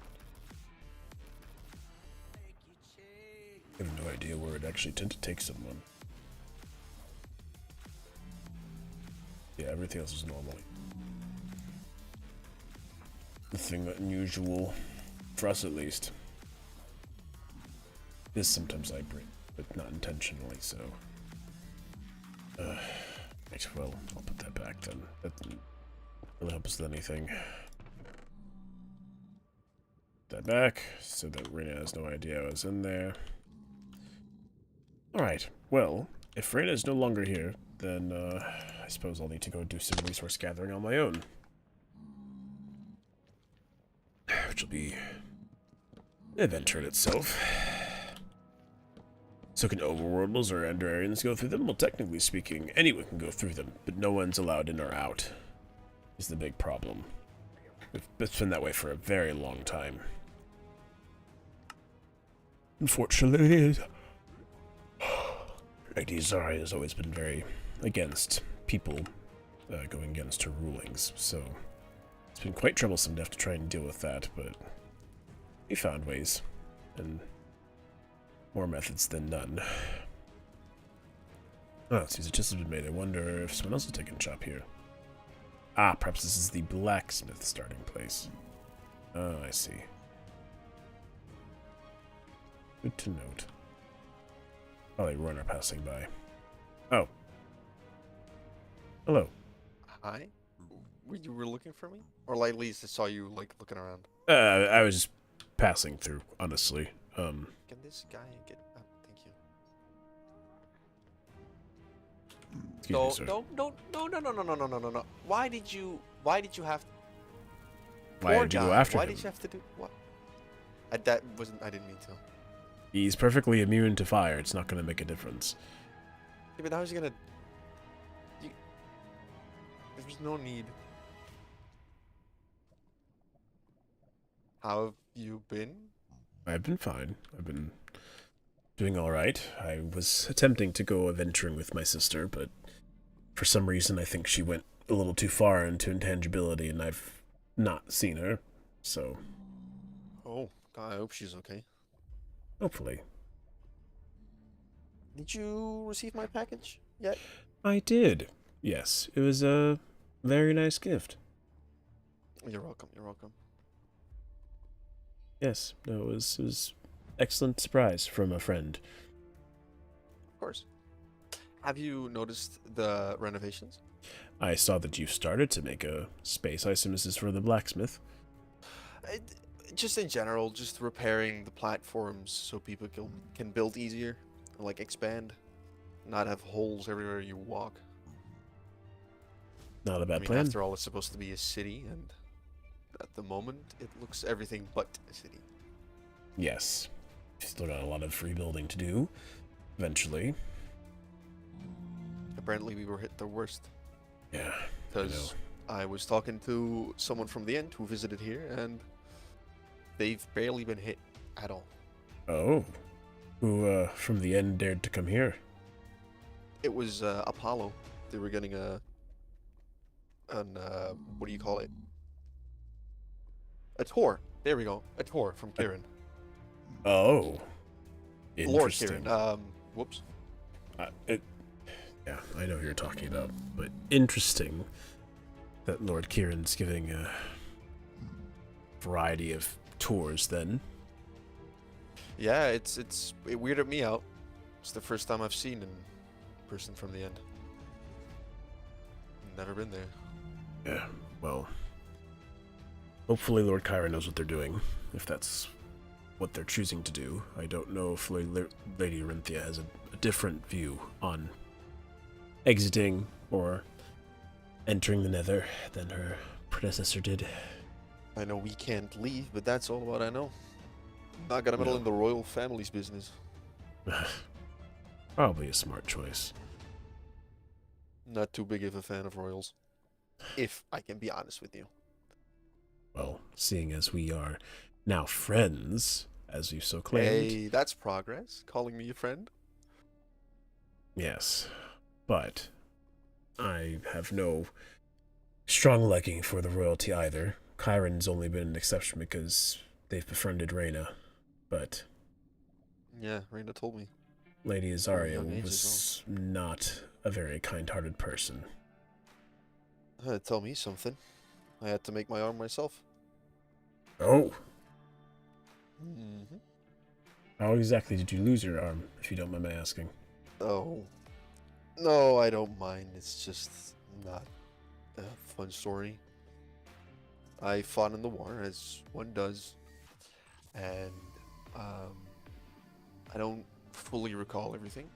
I have no idea where it actually tend to take someone. Yeah, everything else is normal. Nothing unusual, for us at least. Is sometimes I break, but not intentionally, so. Right, well, I'll put that back then. That didn't really help us with anything. Put that back, so that Reina has no idea I was in there. Alright, well, if Reina is no longer here, then, I suppose I'll need to go do some resource gathering on my own. Which will be an adventure in itself. So can overworlders or Andorians go through them? Well, technically speaking, anyone can go through them, but no one's allowed in or out. Is the big problem. It's been that way for a very long time. Unfortunately, Lady Azaria has always been very against people going against her rulings, so it's been quite troublesome to have to try and deal with that, but we found ways, and more methods than none. Oh, it seems a chest has been made. I wonder if someone else has taken shop here. Ah, perhaps this is the Blacksmith starting place. Oh, I see. Good to note. Probably Roy are passing by. Oh. Hello. Hi? You were looking for me? Or like, at least I saw you, like, looking around. I was just passing through, honestly. Can this guy get... thank you. Excuse me, sir. No. Why did you have... Why did you go after Why him? did you have to do... What? I didn't mean to. He's perfectly immune to fire. It's not going to make a difference. Yeah, but how is he gonna... There's no need. How have you been? I've been fine. I've been doing all right. I was attempting to go adventuring with my sister, but for some reason I think she went a little too far into intangibility, and I've not seen her, so... Oh, God, I hope she's okay. Hopefully. Did you receive my package yet? I did. Yes, it was a very nice gift. You're welcome, you're welcome. Yes, no, it was excellent surprise from a friend. Of course. Have you noticed the renovations? I saw that you started to make a space. I assume this is for the blacksmith. Just in general, just repairing the platforms so people can build easier, like expand, not have holes everywhere you walk. Not a bad I mean, plan. after all, it's supposed to be a city, and at the moment, it looks everything but a city. Yes. Still got a lot of rebuilding to do. Eventually. Apparently, we were hit the worst. Yeah. Because I was talking to someone from the end who visited here, and they've barely been hit at all. Oh. Who, from the end dared to come here? It was Apollo. They were getting what do you call it? A tour. There we go. A tour from Kieran. Oh. Lord Interesting. Kieran. Whoops. Yeah, I know who you're talking about, but interesting that Lord Kieran's giving a variety of tours then. Yeah, it weirded me out. It's the first time I've seen a person from the end. Never been there. Yeah, well, hopefully Lord Kyra knows what they're doing, if that's what they're choosing to do. I don't know if Lady Orinthia has a different view on exiting or entering the Nether than her predecessor did. I know we can't leave, but that's all what I know. Not gonna meddle in the royal family's business. Probably a smart choice. Not too big of a fan of royals, if I can be honest with you. Well, seeing as we are now friends, as you so claimed. Hey, that's progress. Calling me a friend. Yes, but I have no strong liking for the royalty either. Chiron's only been an exception because they've befriended Reina, but Yeah, Reina told me. Lady Azaria young age as was not a very kind-hearted person. Tell me something. I had to make my arm myself. Oh, Mm-hmm. how exactly did you lose your arm, if you don't mind my asking? Oh. No, I don't mind. It's just not a fun story. I fought in the war, as one does, and I don't fully recall everything,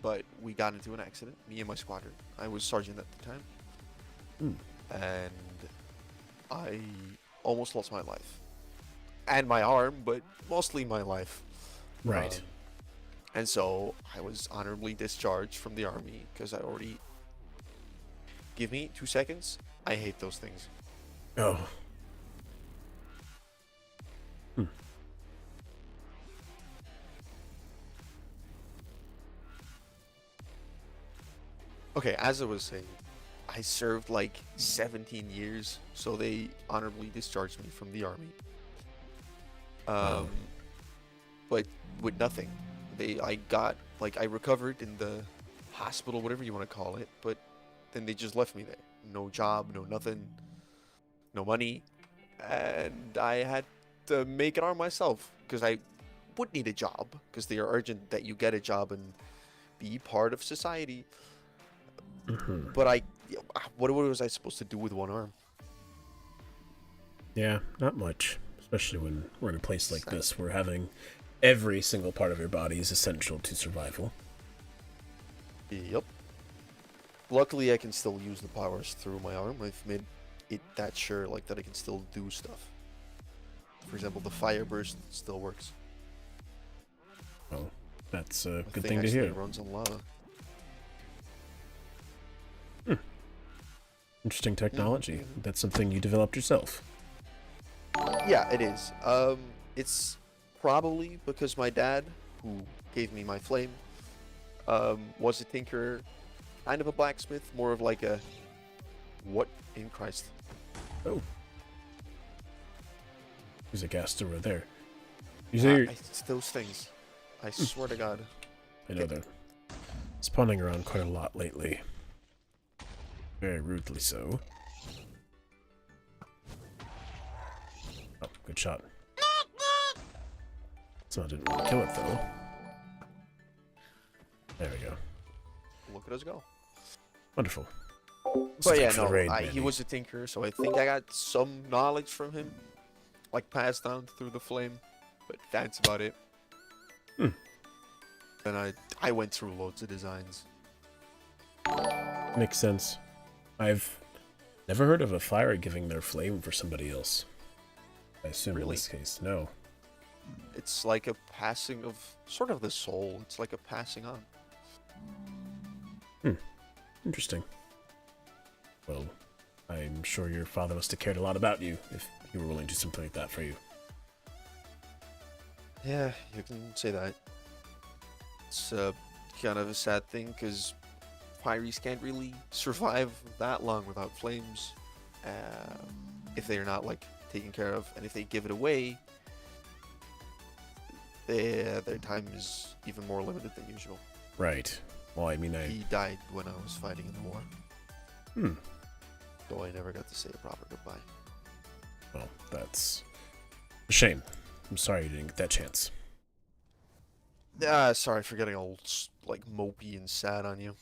but we got into an accident, me and my squadron. I was sergeant at the time, and I almost lost my life. And my arm, but mostly my life. Right. And so I was honorably discharged from the army because I already... Give me 2 seconds. I hate those things. Oh. Okay, as I was saying, I served like 17 years, so they honorably discharged me from the army. But with nothing. I recovered in the hospital, whatever you want to call it, but then they just left me there. No job, no nothing, no money, and I had to make it on myself, because I would need a job, because they are urgent that you get a job and be part of society. But what was I supposed to do with one arm? Yeah, not much. Especially when we're in a place like this where having every single part of your body is essential to survival. Yep. Luckily, I can still use the powers through my arm. I've made it that sure, like, that I can still do stuff. For example, the fire burst still works. Well, that's a My good thing thing to actually hear. runs on lava. Interesting technology. That's something you developed yourself. Yeah, it is. It's probably because my dad, who gave me my flame, was a tinkerer, kind of a blacksmith, more of like a... What in Christ? Oh. There's a ghast over there. You say It's those things. I swear to God. I know they're spawning around quite a lot lately. Very rudely so. Oh, good shot. So I didn't want to kill it though. There we go. Look at us go. Wonderful. But yeah, Thanks for the raid, he Mandy. was a tinkerer, so I think I got some knowledge from him, like passed down through the flame. But that's about it. Then I went through loads of designs. Makes sense. I've never heard of a fire giving their flame for somebody else. I assume in Really? this case, no. It's like a passing of sort of the soul. It's like a passing on. Interesting. Well, I'm sure your father must have cared a lot about you if you were willing to do something like that for you. Yeah, you can say that. It's kind of a sad thing because Pyries can't really survive that long without flames if they're not like taken care of, and if they give it away, their time is even more limited than usual. Right. Well, I mean, He died when I was fighting in the war. Hmm. So I never got to say a proper goodbye. Well, that's a shame. I'm sorry you didn't get that chance. Sorry for getting all like mopey and sad on you.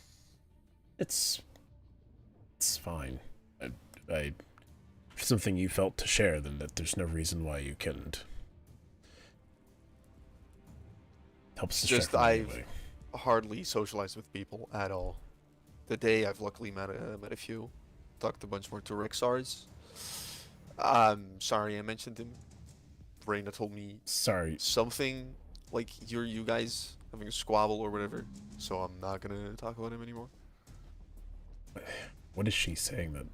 It's fine. I if it's something you felt to share, then there's no reason why you couldn't. Helps distract Just me I've anyway. hardly socialized with people at all. Today I've luckily met a few. Talked a bunch more to Rexars. Sorry I mentioned him. Reina told me Sorry. something like you guys having a squabble or whatever. So I'm not gonna talk about him anymore. What is she saying that?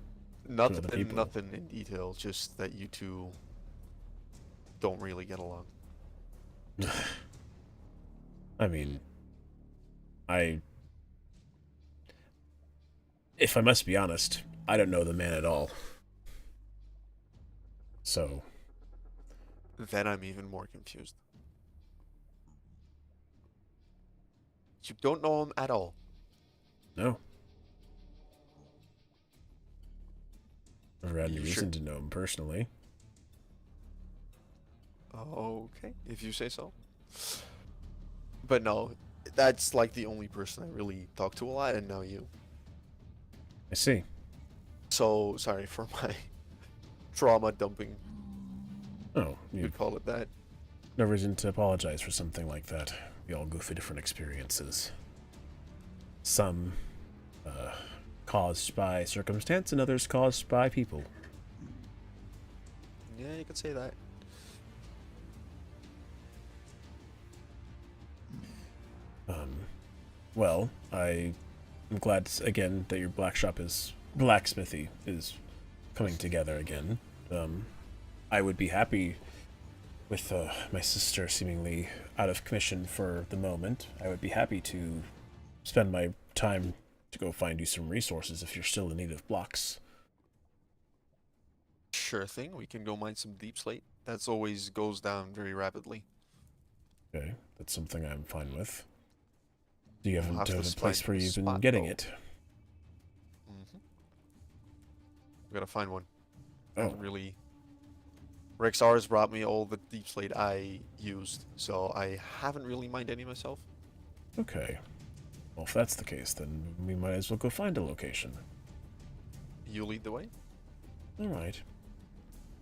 other people? Nothing in detail. Just that you two don't really get along. I mean, if I must be honest, I don't know the man at all. So, Then I'm even more confused. You don't know him at all. no. Never had any You reason sure? to know him personally. Okay, if you say so. But no, that's like the only person I really talk to a lot, and now you. I see. So sorry for my trauma dumping. Oh, You you could call it that. no reason to apologize for something like that. We all go through different experiences. Some caused by circumstance, and others caused by people. Yeah, you could say that. Well, I'm glad again that your blacksmithy is coming together again. I would be happy with my sister seemingly out of commission for the moment. I would be happy to spend my time to go find you some resources if you're still in need of blocks. Sure thing. We can go mine some deep slate. That's always goes down very rapidly. Okay, that's something I'm fine with. Do you We'll have have to a place find where a you've been spot, getting though. it? We gotta find one. Oh, Haven't really. Rexars brought me all the deep slate I used, so I haven't really mined any myself. okay. Well, if that's the case, then we might as well go find a location. You lead the way. All right.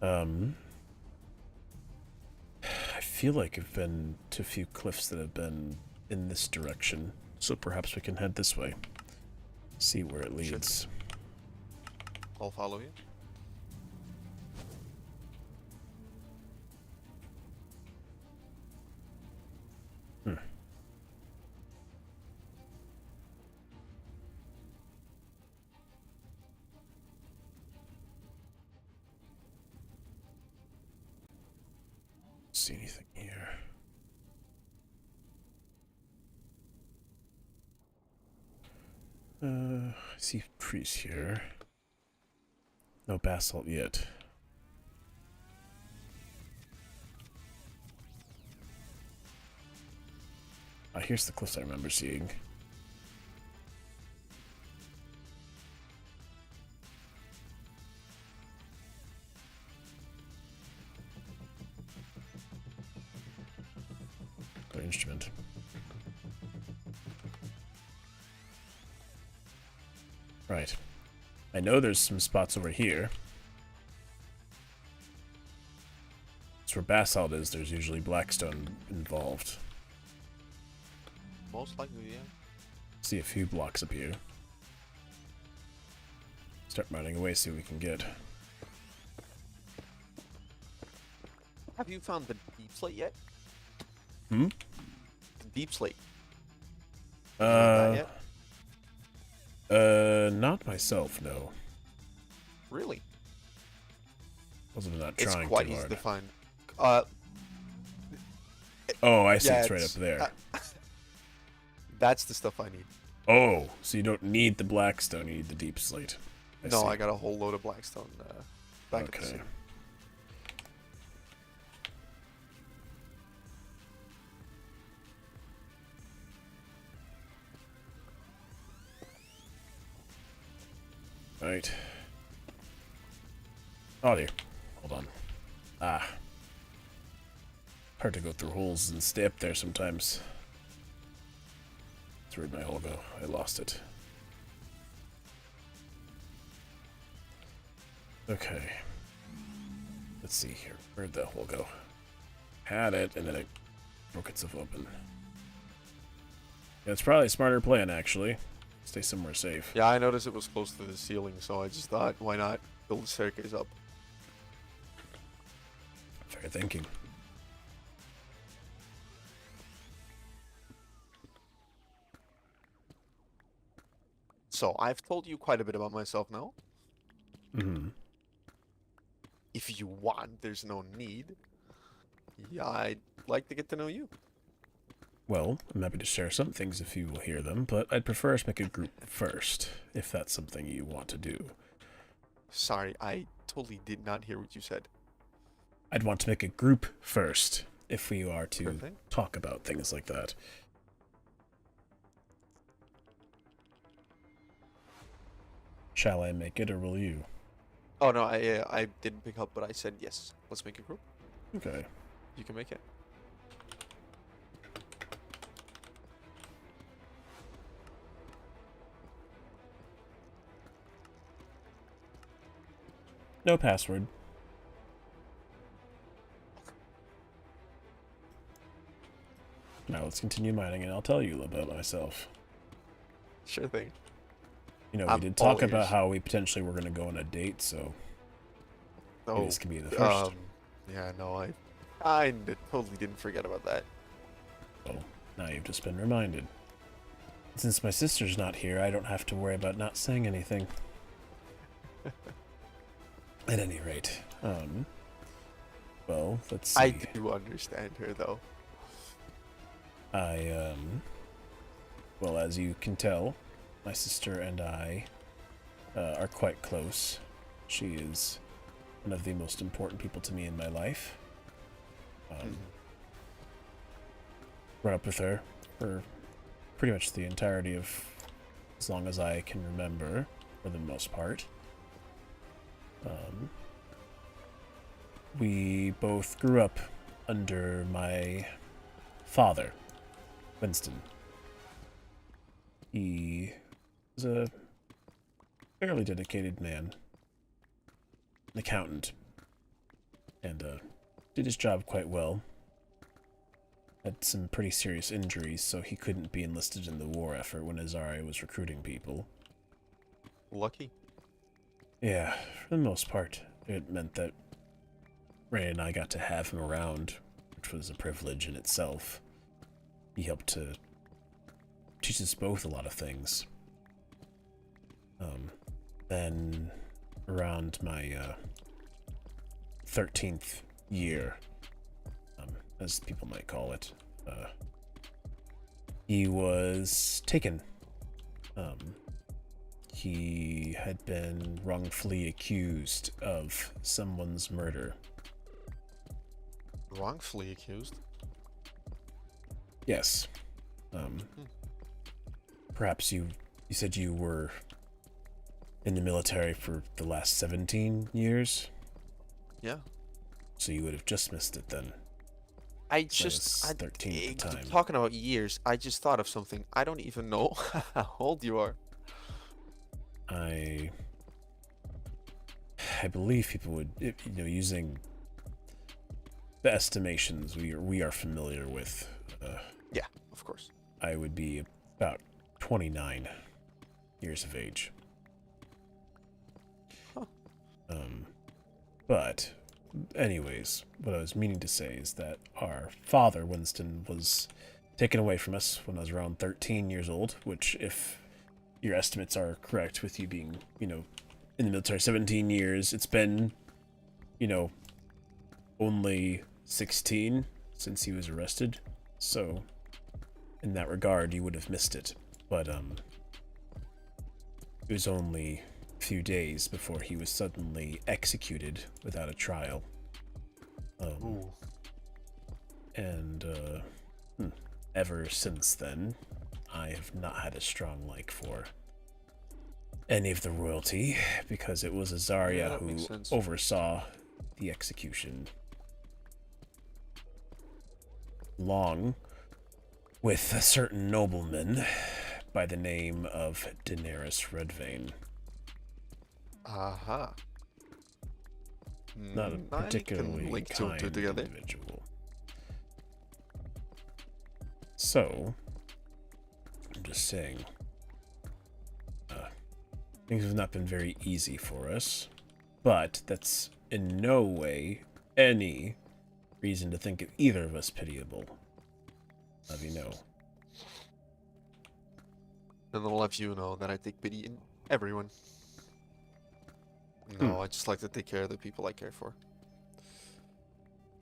I feel like I've been to a few cliffs that have been in this direction, so perhaps we can head this way. See where it leads. I'll follow you. See anything here? I see trees here. No basalt yet. Ah, here's the cliffs I remember seeing. Got an instrument. Right. I know there's some spots over here. It's where basalt is, there's usually blackstone involved. Most likely, yeah. See a few blocks up here. Start mining away, see what we can get. Have you found the deep slate yet? Hmm? The deep slate. Have you done that yet? Not myself, no. Really? Wasn't not It's trying quite too easy hard. to find. Oh, I see. Yeah, It's right up there. That's the stuff I need. Oh, so you don't need the blackstone, you need the deep slate. No, see. I got a whole load of blackstone back at the Okay. city. Right. Oh dear. Hold on. Ah. Hard to go through holes and stay up there sometimes. Where'd my hole go? I lost it. Okay. Let's see here. Where'd the hole go? Had it, and then it broke itself open. Yeah, it's probably a smarter plan, actually. Stay somewhere safe. Yeah, I noticed it was close to the ceiling, so I just thought, why not build a staircase up? Fair thinking. So, I've told you quite a bit about myself now. Mm-hmm. If you want, there's no need. Yeah, I'd like to get to know you. Well, I'm happy to share some things if you will hear them, but I'd prefer us make a group first, if that's something you want to do. Sorry, I totally did not hear what you said. I'd want to make a group first, if we are to Perfect. talk about things like that. Shall I make it, or will you? Oh, no, I didn't pick up, but I said yes. Let's make a group. Okay. You can make it. No password. Now let's continue mining, and I'll tell you about myself. Sure thing. You know, I'm we did talk all about ears. how we potentially were going to go on a date, so maybe Oh, this can be the first. yeah, no, I totally didn't forget about that. Well, now you've just been reminded. Since my sister's not here, I don't have to worry about not saying anything. At any rate, well, let's see. I do understand her, though. Well, as you can tell, my sister and I are quite close. She is one of the most important people to me in my life. Grew up with her for pretty much the entirety of as long as I can remember, for the most part. We both grew up under my father, Winston. He was a fairly dedicated man, an accountant, and did his job quite well. Had some pretty serious injuries, so he couldn't be enlisted in the war effort when Azari was recruiting people. Lucky. Yeah, for the most part, it meant that Ray and I got to have him around, which was a privilege in itself. He helped to teach us both a lot of things. Then, around my 13th year, as people might call it, he was taken. He had been wrongfully accused of someone's murder. Wrongfully accused? Yes. Perhaps you said you were in the military for the last 17 years? Yeah. So you would have just missed it then. I So just... it's 13 at the time. Talking about years, I just thought of something. I don't even know how old you are. I believe people would, using the estimations we are familiar with. Yeah, of course. I would be about 29 years of age. Huh. But, anyways, what I was meaning to say is that our father, Winston, was taken away from us when I was around 13 years old, which, if your estimates are correct with you being, in the military 17 years, it's been, only 16 since he was arrested. So, in that regard, you would have missed it. But, it was only a few days before he was suddenly executed without a trial. Ooh. And, ever since then, I have not had a strong like for any of the royalty, because it was Yeah, Azaria that who makes sense. oversaw the execution. Along with a certain nobleman by the name of Daenerys Redvane. Aha. Not a I can particularly link two and kind two together. individual. So, I'm just saying, things have not been very easy for us, but that's in no way any reason to think of either of us pitiable. Let me know. And I'll let you know that I take pity in everyone. No, I just like to take care of the people I care for.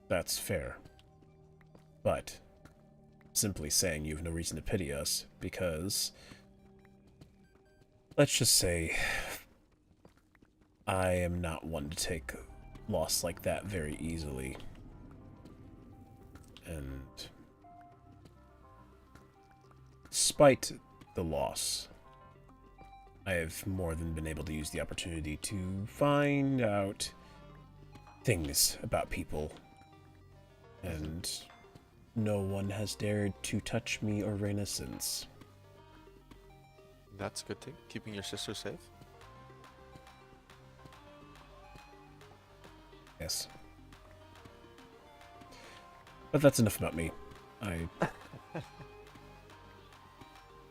That's fair. But simply saying you have no reason to pity us because, let's just say, I am not one to take loss like that very easily. And despite the loss, I have more than been able to use the opportunity to find out things about people. And no one has dared to touch me or Reina since. That's a good thing. Keeping your sister safe. Yes. But that's enough about me. I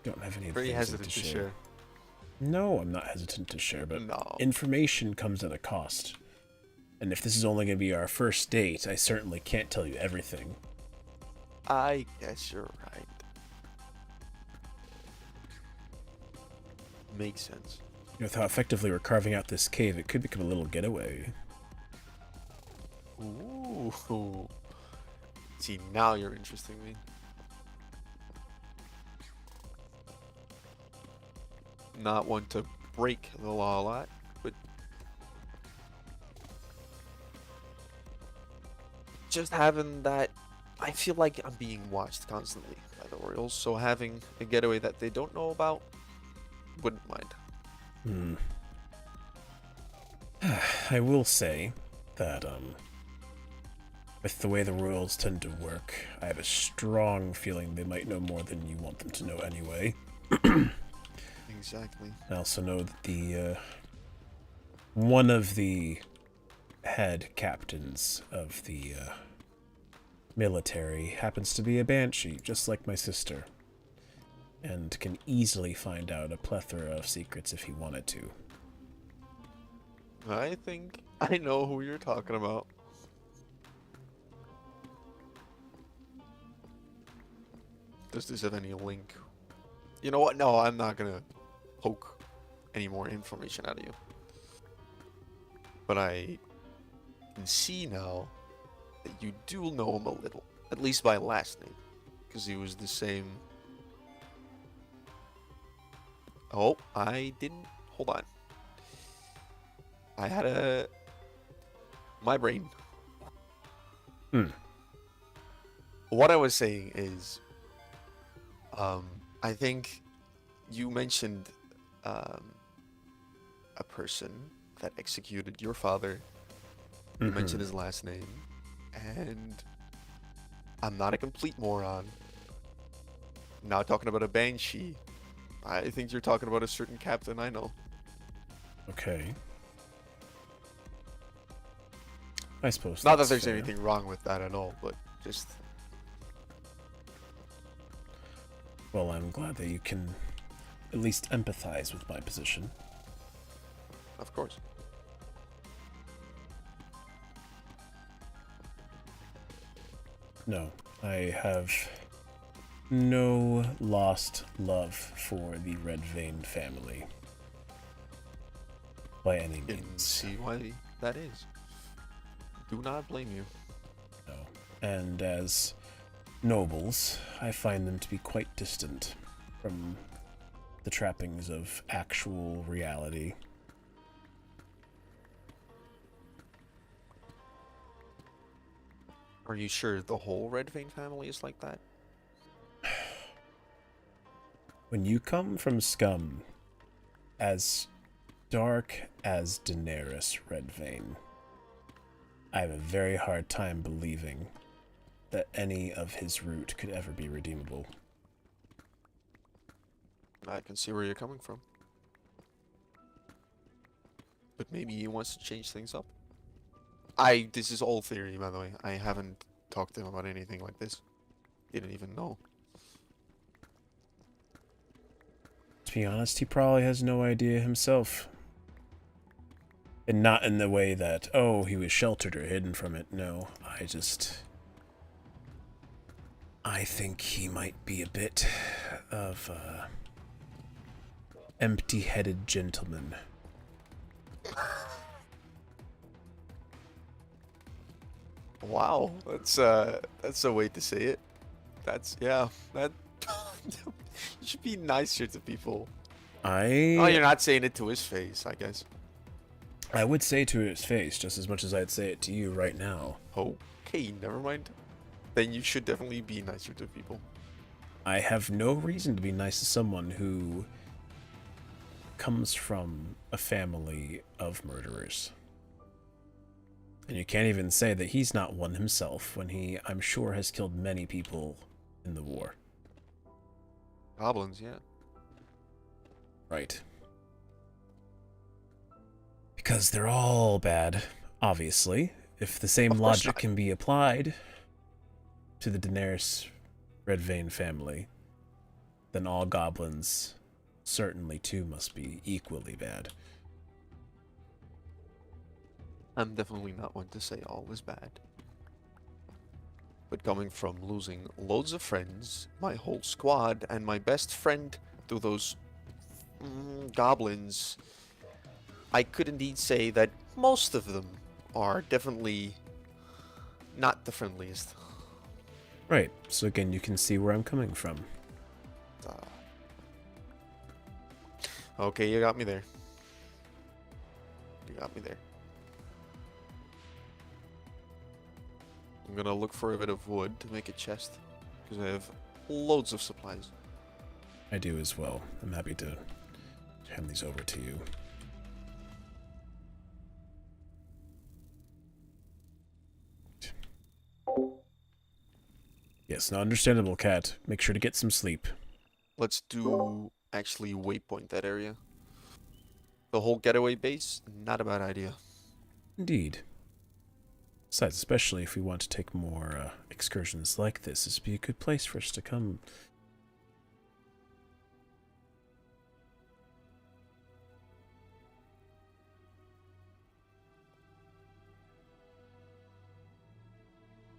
don't have any Very things hesitant to to share. share. No, I'm not hesitant to share, but No. information comes at a cost. And if this is only going to be our first date, I certainly can't tell you everything. I guess you're right. Makes sense. With how effectively we're carving out this cave, it could become a little getaway. Ooh. See, now you're interesting me. Not one to break the law a lot, but just having that, I feel like I'm being watched constantly by the Royals, so having a getaway that they don't know about, wouldn't mind. I will say that, with the way the Royals tend to work, I have a strong feeling they might know more than you want them to know anyway. Exactly. I also know that the, one of the head captains of the, military happens to be a banshee, just like my sister, and can easily find out a plethora of secrets if he wanted to. I think I know who you're talking about. Does this have any link? You know what? No, I'm not gonna poke any more information out of you. But I can see now that you do know him a little, at least by last name, because he was the same. Oh, I didn't. Hold on. I had my brain. What I was saying is, I think you mentioned a person that executed your father. You mentioned his last name, and I'm not a complete moron. Not talking about a banshee. I think you're talking about a certain captain I know. Okay. I suppose Not that that's there's fair. anything wrong with that at all, but just Well, I'm glad that you can at least empathize with my position. of course. No, I have no lost love for the Red Vein family. By any Can means. see why that is. Do not blame you. No. And as nobles, I find them to be quite distant from the trappings of actual reality. Are you sure the whole Red Vein family is like that? When you come from scum, as dark as Daenerys Redvane. I have a very hard time believing that any of his route could ever be redeemable. I can see where you're coming from. But maybe he wants to change things up. This is all theory, by the way. I haven't talked to him about anything like this. Didn't even know. To be honest, he probably has no idea himself. And not in the way that, oh, he was sheltered or hidden from it. No, I think he might be a bit of a empty-headed gentleman. Wow, that's a way to say it. Yeah, that you should be nicer to people. Oh, you're not saying it to his face, I guess. I would say to his face just as much as I'd say it to you right now. Okay, never mind. Then you should definitely be nicer to people. I have no reason to be nice to someone who comes from a family of murderers. And you can't even say that he's not one himself when he, I'm sure, has killed many people in the war. Goblins, yeah. Right. Because they're all bad, obviously. If the same logic can be applied to the Daenerys Redvane family, then all goblins certainly too must be equally bad. I'm definitely not one to say all is bad. But coming from losing loads of friends, my whole squad, and my best friend to those goblins, I could indeed say that most of them are definitely not the friendliest. Right, so again, you can see where I'm coming from. Okay, you got me there. You got me there. I'm gonna look for a bit of wood to make a chest, because I have loads of supplies. I do as well. I'm happy to hand these over to you. Yes, now understandable, cat. Make sure to get some sleep. Let's do actually waypoint that area. The whole getaway base, not a bad idea. Indeed. Besides, especially if we want to take more excursions like this, this would be a good place for us to come.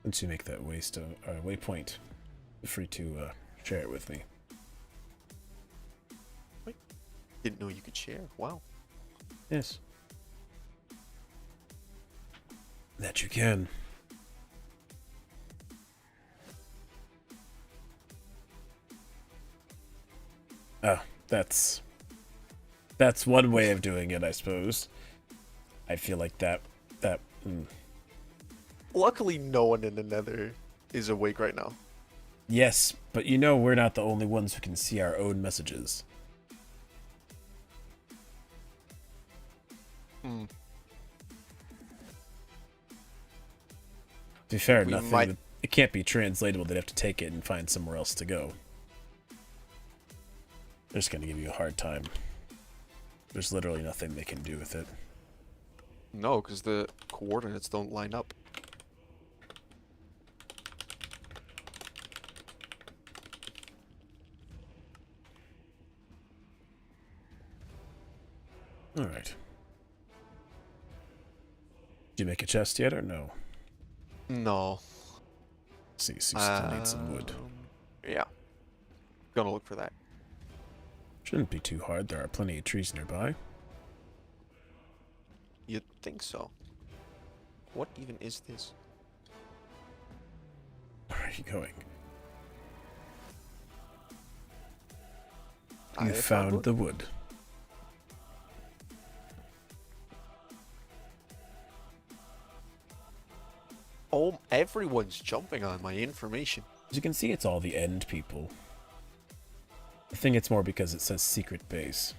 Once you make that waypoint, feel free to share it with me. Wait, didn't know you could share. Wow. Yes. That you can. Oh, that's one way of doing it, I suppose. I feel like that. Luckily, no one in the Nether is awake right now. Yes, but you know we're not the only ones who can see our own messages. To be fair, it can't be translatable. They'd have to take it and find somewhere else to go. They're just going to give you a hard time. There's literally nothing they can do with it. No, because the coordinates don't line up. Alright. Did you make a chest yet or no? No. See, so you still need some wood. Yeah. Gonna look for that. Shouldn't be too hard. There are plenty of trees nearby. You'd think so. What even is this? Where are you going? I You found the wood. Oh, everyone's jumping on my information. As you can see, it's all the end people. I think it's more because it says secret base.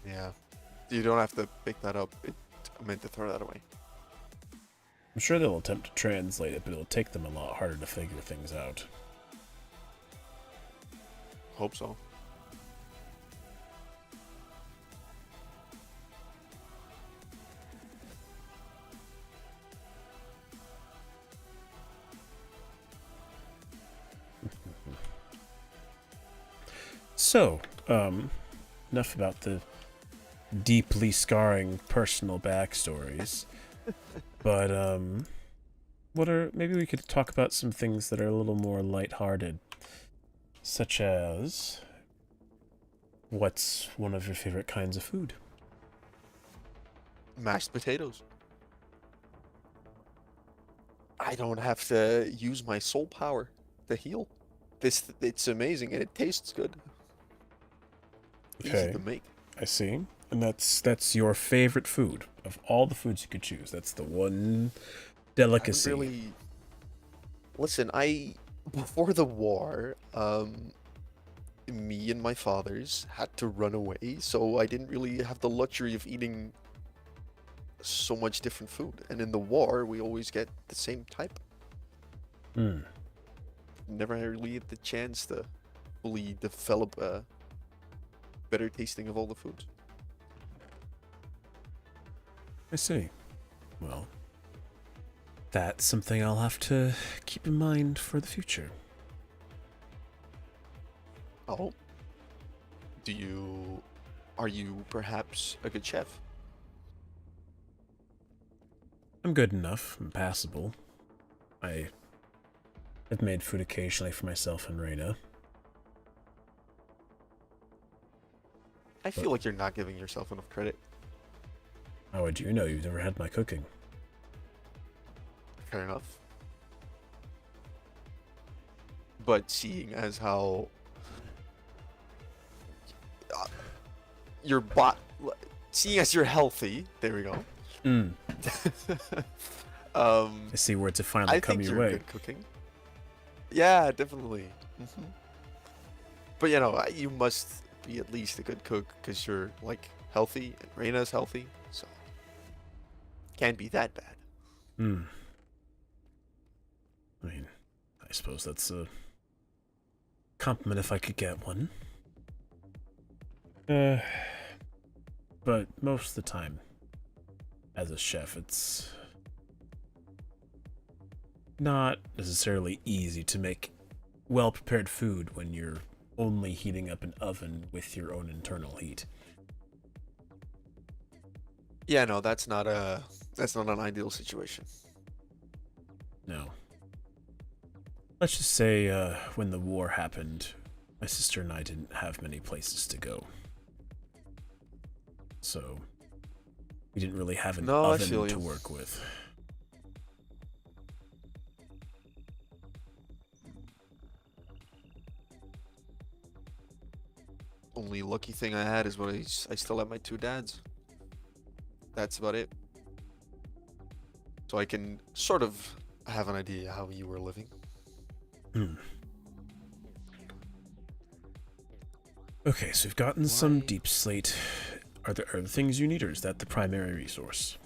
Yeah. You don't have to pick that up. I meant to throw that away. I'm sure they'll attempt to translate it, but it'll take them a lot harder to figure things out. Hope so. So, enough about the deeply scarring personal backstories. But, maybe we could talk about some things that are a little more lighthearted. Such as, what's one of your favorite kinds of food? Mashed potatoes. I don't have to use my soul power to heal. It's amazing and it tastes good. Easy Okay, to make. I see. And that's your favorite food of all the foods you could choose. That's the one delicacy. Listen, before the war, me and my fathers had to run away, so I didn't really have the luxury of eating so much different food. And in the war, we always get the same type. Never really had the chance to fully develop a better tasting of all the foods. I see. Well, that's something I'll have to keep in mind for the future. Oh. Are you perhaps a good chef? I'm good enough. I'm passable. I've made food occasionally for myself and Reina. I feel like you're not giving yourself enough credit. How would you know? You've never had my cooking. Fair enough. But seeing as how seeing as you're healthy, there we go. I see where to finally I come think your you're way. good cooking. Yeah, definitely. But you know, you must be at least a good cook because you're like healthy and Reina's healthy, so can't be that bad. I mean, I suppose that's a compliment if I could get one. But most of the time, as a chef, it's not necessarily easy to make well-prepared food when you're only heating up an oven with your own internal heat. Yeah, no, that's not an ideal situation. No. Let's just say, when the war happened, my sister and I didn't have many places to go. So, we didn't really have an oven to work with. Only lucky thing I had is when I still have my two dads. That's about it. So I can sort of have an idea how you were living. Okay, so we've gotten some deep slate. Are there other things you need, or is that the primary resource?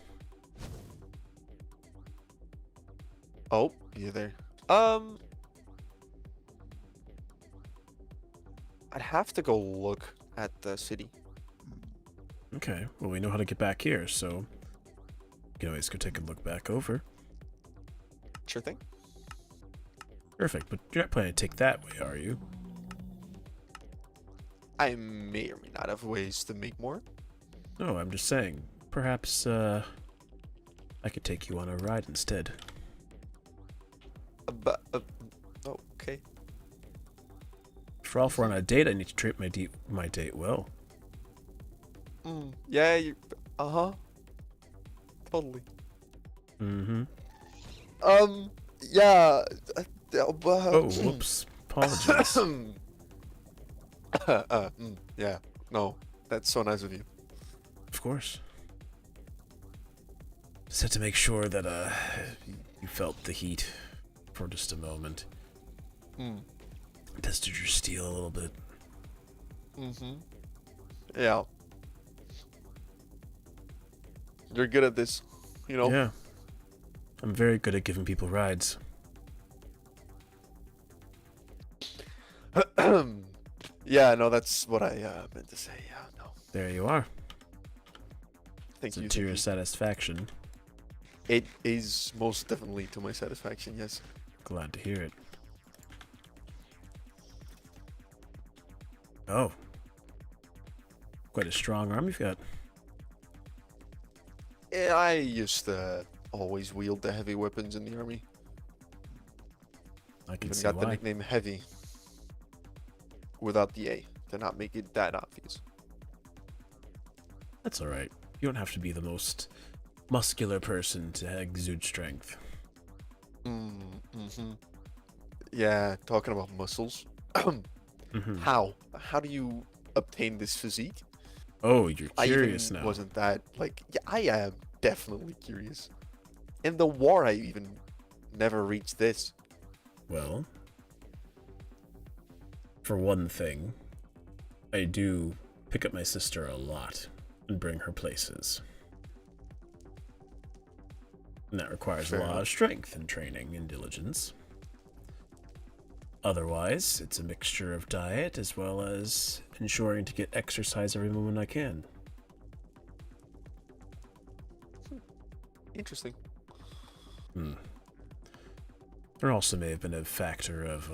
Oh, you there? I'd have to go look at the city. Okay, well, we know how to get back here, so we can always go take a look back over. Sure thing. Perfect, but you're not planning to take that way, are you? I may or may not have ways to make more. No, I'm just saying. Perhaps, I could take you on a ride instead. But, okay. For all, if we're on a date, I need to treat my date well. Yeah, totally. Yeah. Oh, whoops. Apologies. Yeah. No, that's so nice of you. Of course. Just had to make sure that, you felt the heat for just a moment. Tested your steel a little bit. Yeah. You're good at this, you know? Yeah. I'm very good at giving people rides. Yeah, no, that's what I meant to say. Yeah, no. There you are. Thank So you. to Thank your you. satisfaction. It is most definitely to my satisfaction, yes. Glad to hear it. Oh. Quite a strong arm you've got. Yeah, I used to always wield the heavy weapons in the army. I can Even see got the why. nickname Heavy without the A to not make it that obvious. That's alright. You don't have to be the most muscular person to exude strength. Mm-hmm. Yeah, talking about muscles. Mhm. How do you obtain this physique? Oh, you're I curious even now. wasn't that like, yeah, I am definitely curious. In the war, I even never reached this. Well, for one thing, I do pick up my sister a lot and bring her places. And that requires Fair a lot enough. of strength and training and diligence. Otherwise, it's a mixture of diet as well as ensuring to get exercise every moment I can. Interesting. There also may have been a factor of,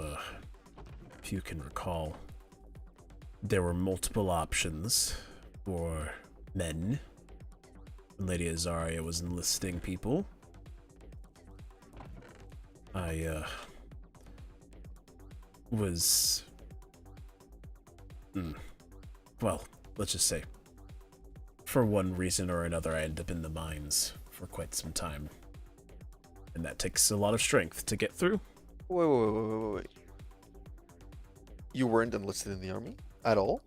if you can recall, there were multiple options for men when Lady Azaria was enlisting people. I, was... Well, let's just say, for one reason or another, I ended up in the mines for quite some time. And that takes a lot of strength to get through. Wait. You weren't enlisted in the army at all?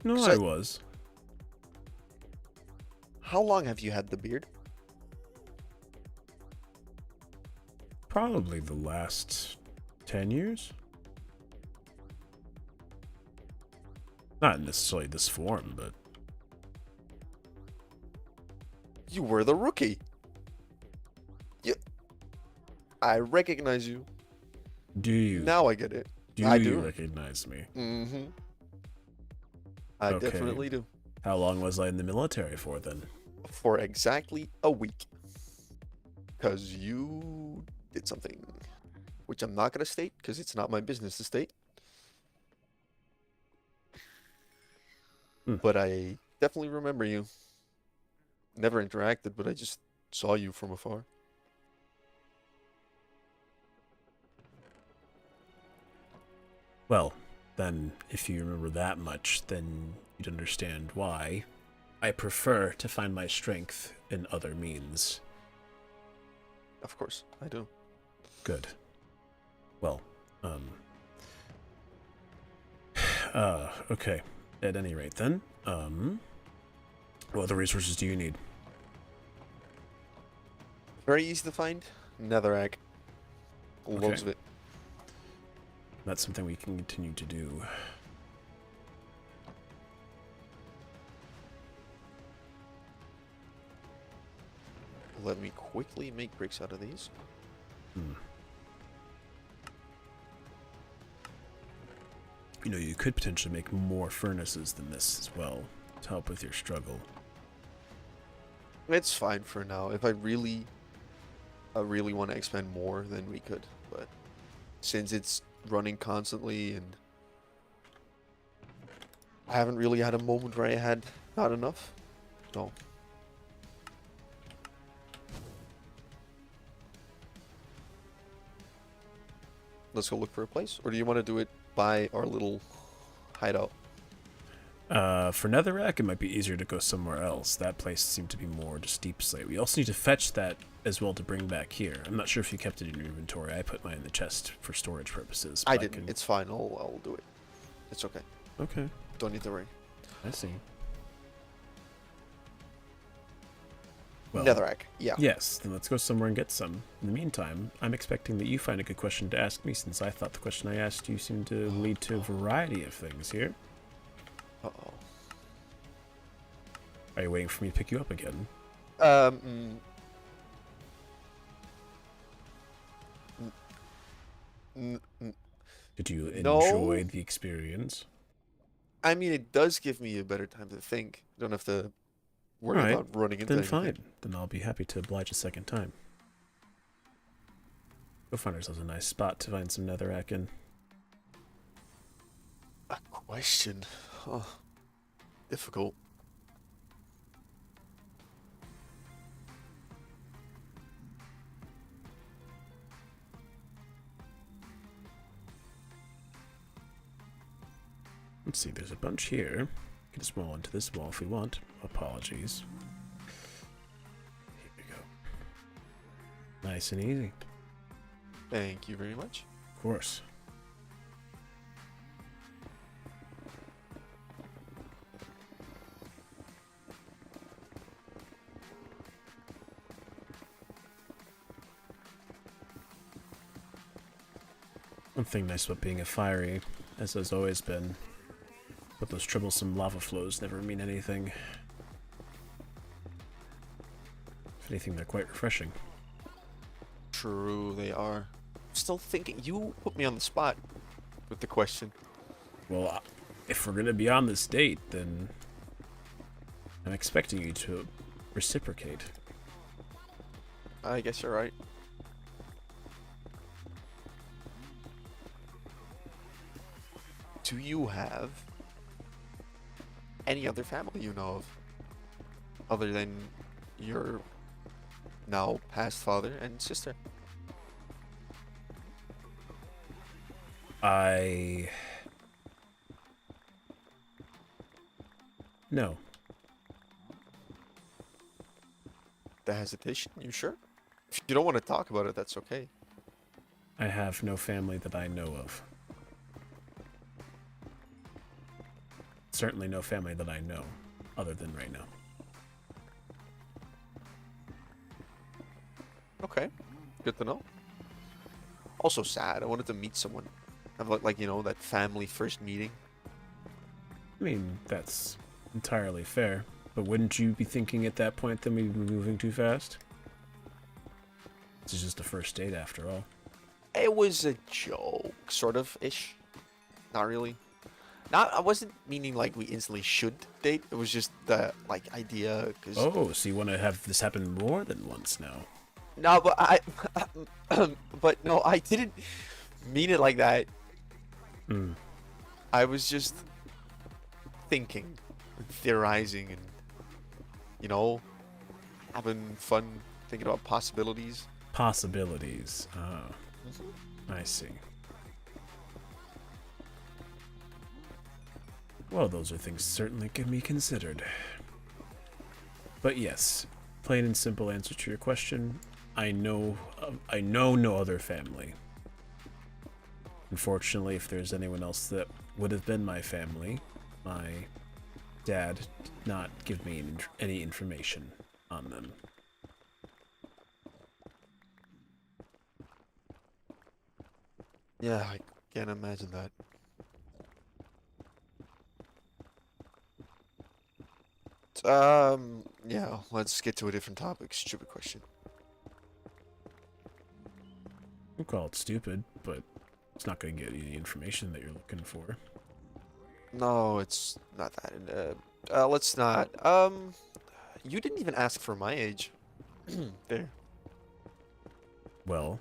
No, So- I was. How long have you had the beard? Probably the last 10 years? Not necessarily this form, but... You were the rookie. I recognize you. Do you? Now I get it. do I you do. recognize me? Mm-hmm. I Okay. definitely do. How long was I in the military for, then? For exactly a week. Because you did something. Which I'm not going to state, because it's not my business to state. But I definitely remember you. Never interacted, but I just saw you from afar. Well, then, if you remember that much, then you'd understand why I prefer to find my strength in other means. Of course, I do. Good. Well, okay. At any rate, then, what other resources do you need? Very easy to find. Netherrack. Loads Okay. of it. That's something we can continue to do. Let me quickly make bricks out of these. You know, you could potentially make more furnaces than this as well to help with your struggle. It's fine for now. If I really want to expand more, then we could. But since it's running constantly and I haven't really had a moment where I had not enough. So let's go look for a place. Or do you want to do it by our little hideout? For Netherrack, it might be easier to go somewhere else. That place seemed to be more just deep slate. We also need to fetch that as well to bring back here. I'm not sure if you kept it in your inventory. I put mine in the chest for storage purposes. I but didn't. can- It's fine. I'll do it. It's okay. Okay, Don't need to worry. I see. Well, Netherrack. Yeah. yes, then let's go somewhere and get some. In the meantime, I'm expecting that you find a good question to ask me, since I thought the question I asked you seemed to lead to a variety of things here. Uh-oh. Are you waiting for me to pick you up again? Um. Did you No. enjoy the experience? I mean, it does give me a better time to think. Don't have to worry Alright, about running into then anything. fine. Then I'll be happy to oblige a second time. Go find ourselves a nice spot to find some netherrack in. A question. Huh. Difficult. Let's see, there's a bunch here. We can just roll into this wall if we want. Apologies. Here we go. Nice and easy. Thank you very much. Of course. One thing nice about being a fiery, as has always been, but those troublesome lava flows never mean anything. If anything, they're quite refreshing. True, they are. Still thinking. You put me on the spot with the question. Well, if we're gonna be on this date, then I'm expecting you to reciprocate. I guess you're right. Do you have any other family you know of? Other than your now past father and sister? No. The hesitation, you sure? If you don't want to talk about it, that's okay. I have no family that I know of. Certainly no family that I know, other than right now. Okay, good to know. Also sad, I wanted to meet someone. Have like you know, that family first meeting. I mean, that's entirely fair, but wouldn't you be thinking at that point that we'd be moving too fast? This is just a first date after all. It was a joke, sort of ish. Not really. Not, I wasn't meaning like we instantly should date. It was just the like idea. Cause Oh, so you want to have this happen more than once now? no, but but no, I didn't mean it like that. Hmm. I was just thinking, theorizing, and you know, having fun, thinking about possibilities. Possibilities. Ah, I see. Well, those are things certainly can be considered. But yes, plain and simple answer to your question, I know no other family. Unfortunately, if there's anyone else that would have been my family, my dad did not give me any information on them. Yeah, I can't imagine that. Yeah, let's get to a different topic. Stupid question. We'll call it stupid, but it's not going to get you the information that you're looking for. No, it's not that. Let's not. You didn't even ask for my age. There. Well,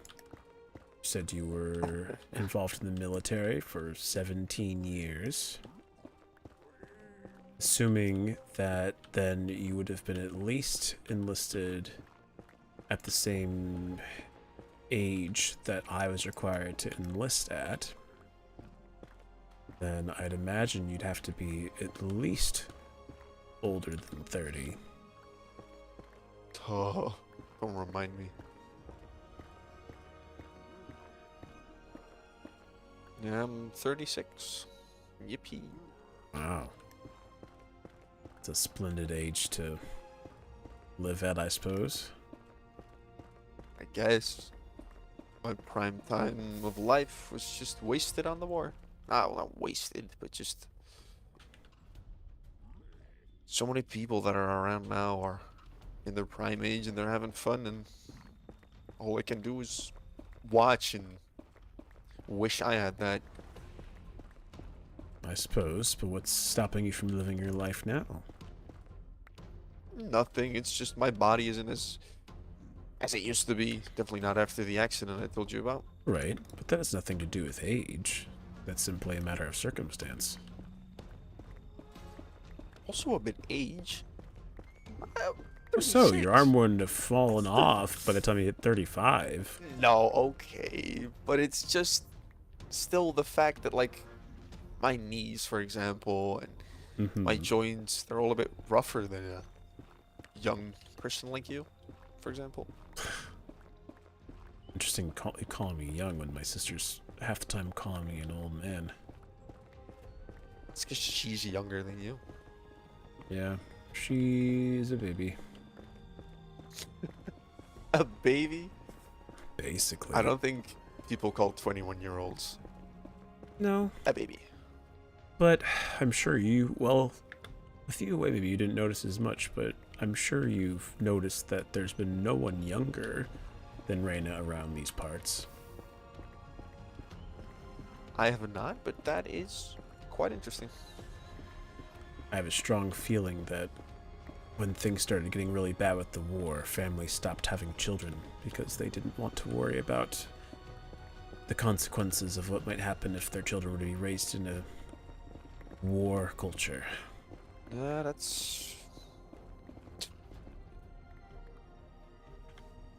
you said you were involved in the military for 17 years. Assuming that then you would have been at least enlisted at the same age that I was required to enlist at, then I'd imagine you'd have to be at least older than 30. Oh, don't remind me. Yeah, I'm 36. Yippee. Wow. It's a splendid age to live at, I suppose. I guess my prime time of life was just wasted on the war. Well, not wasted, but just so many people that are around now are in their prime age and they're having fun, and all I can do is watch and wish I had that. I suppose, but what's stopping you from living your life now? Nothing. It's just my body isn't as it used to be. Definitely not after the accident I told you about. Right, but that has nothing to do with age. That's simply a matter of circumstance. Also a bit age. So, 36. your arm wouldn't have fallen off by the time you hit 35. No, okay. But it's just still the fact that, like, my knees, for example, and my joints, they're all a bit rougher than a young person like you, for example. Interesting calling me young when my sister's half the time calling me an old man. It's because she's younger than you. Yeah, she's a baby. A baby? Basically. I don't think people call 21-year-olds No, a baby. but I'm sure well, with you, maybe you didn't notice as much, but I'm sure you've noticed that there's been no one younger than Reina around these parts. I have not, but that is quite interesting. I have a strong feeling that when things started getting really bad with the war, families stopped having children because they didn't want to worry about the consequences of what might happen if their children were to be raised in a war culture. Yeah, that's...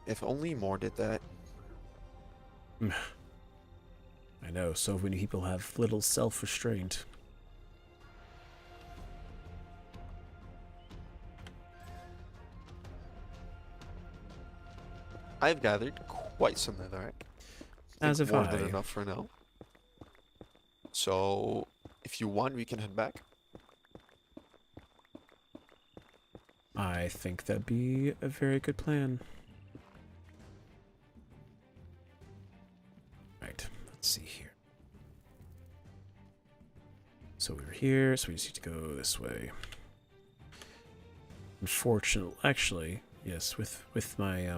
If only more did that. I know, so many people have little self-restraint. I've gathered quite some netherrack. As Think have more than I. enough for now. So, if you want, we can head back. I think that'd be a very good plan. Right, let's see here. So we were here, so we just need to go this way. Unfortunately, actually, yes, with my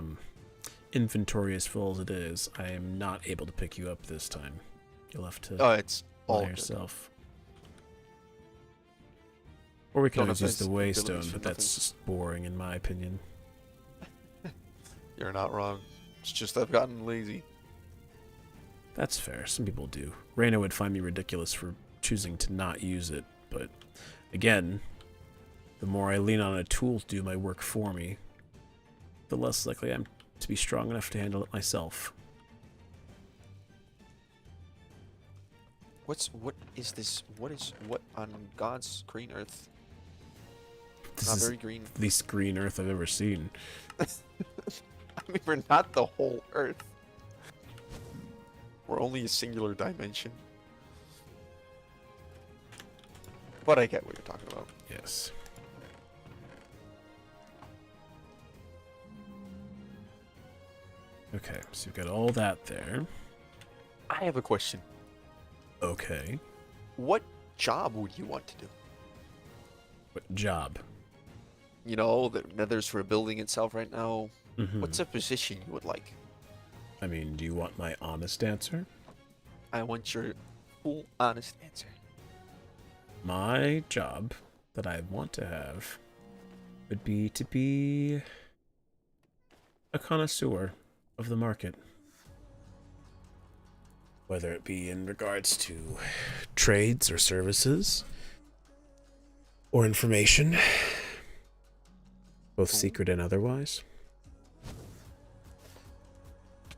inventory as full as it is, I am not able to pick you up this time. You'll have to Oh, it's all by good. yourself. Or we can Don't always use the have waystone, abilities but for that's nothing. just boring in my opinion. You're not wrong. It's just I've gotten lazy. That's fair. Some people do. Reina would find me ridiculous for choosing to not use it, but again, the more I lean on a tool to do my work for me, the less likely I am to be strong enough to handle it myself. What is this? What on God's green earth? This Not is very green. the least green earth I've ever seen. I mean, we're not the whole earth. We're only a singular dimension. But I get what you're talking about. Yes. Okay, so you've got all that there. I have a question. Okay. What job would you want to do? What job? You know, the nether's rebuilding itself right now. Mhm. What's a position you would like? I mean, do you want my honest answer? I want your full, honest answer. My job that I want to have would be to be a connoisseur of the market. Whether it be in regards to trades or services or information, both secret and otherwise.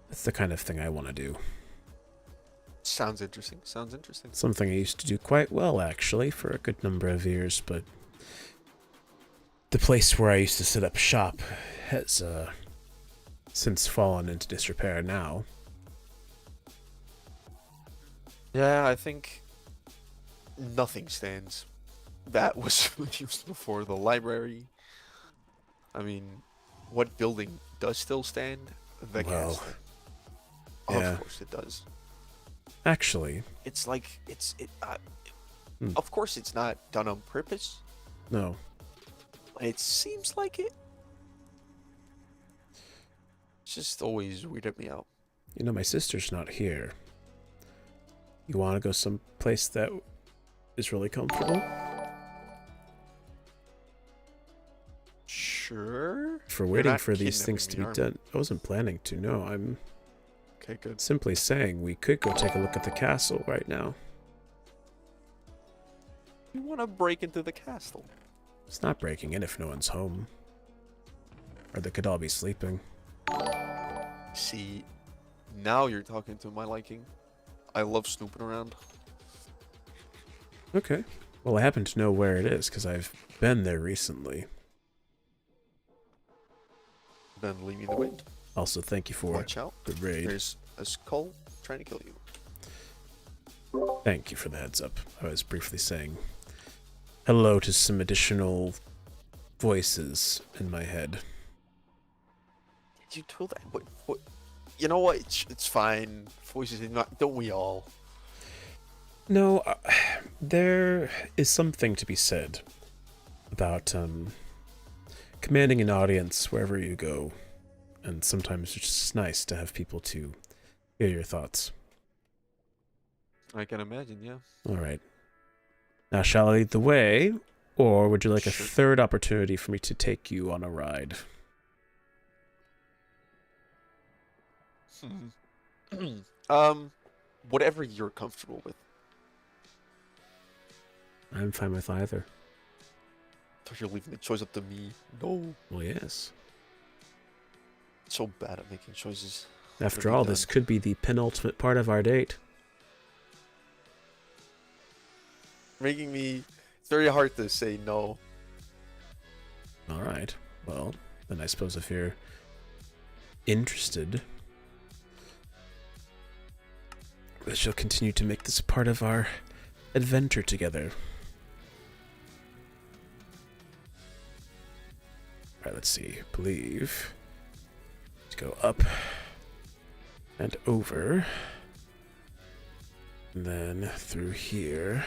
That's the kind of thing I want to do. Sounds interesting. Sounds interesting. Something I used to do quite well, actually, for a good number of years, but the place where I used to set up shop has since fallen into disrepair now. Yeah, I think nothing stands. That was used before the library. I mean, what building does still stand? The Well, gas stand. yeah. Of course it does. Actually, It's like Hmm. Of course it's not done on purpose, no. but it seems like it. It's just always weirded me out. You know, my sister's not here. You want to go someplace that is really comfortable? Sure. If we're You're waiting not for these kidnapping things me, to be are we? done. I wasn't planning to, no. I'm Okay, good. simply saying we could go take a look at the castle right now. You want to break into the castle? It's not breaking in if no one's home. Or they could all be sleeping. See, now you're talking to my liking. I love snooping around. Okay. Well, I happen to know where it is, because I've been there recently. Then leave me the way. Also, thank you for Watch out. the raid. There's a skull trying to kill you. Thank you for the heads up. I was briefly saying hello to some additional voices in my head. Did you do that? What? You know what? It's fine. Voices, don't we all? No, there is something to be said about commanding an audience wherever you go, and sometimes it's just nice to have people to hear your thoughts. I can imagine, yeah. All right. Now, shall I lead the way, or would you like a Sure. third opportunity for me to take you on a ride? Whatever you're comfortable with. I'm fine with either. Thought you're leaving the choice up to me. No. Well, yes. So bad at making choices. After Never all, done. this could be the penultimate part of our date. Making me... It's very hard to say no. All right. Well, then I suppose if you're interested, we shall continue to make this part of our adventure together. All right, let's see. I believe. Let's go up and over, and then through here,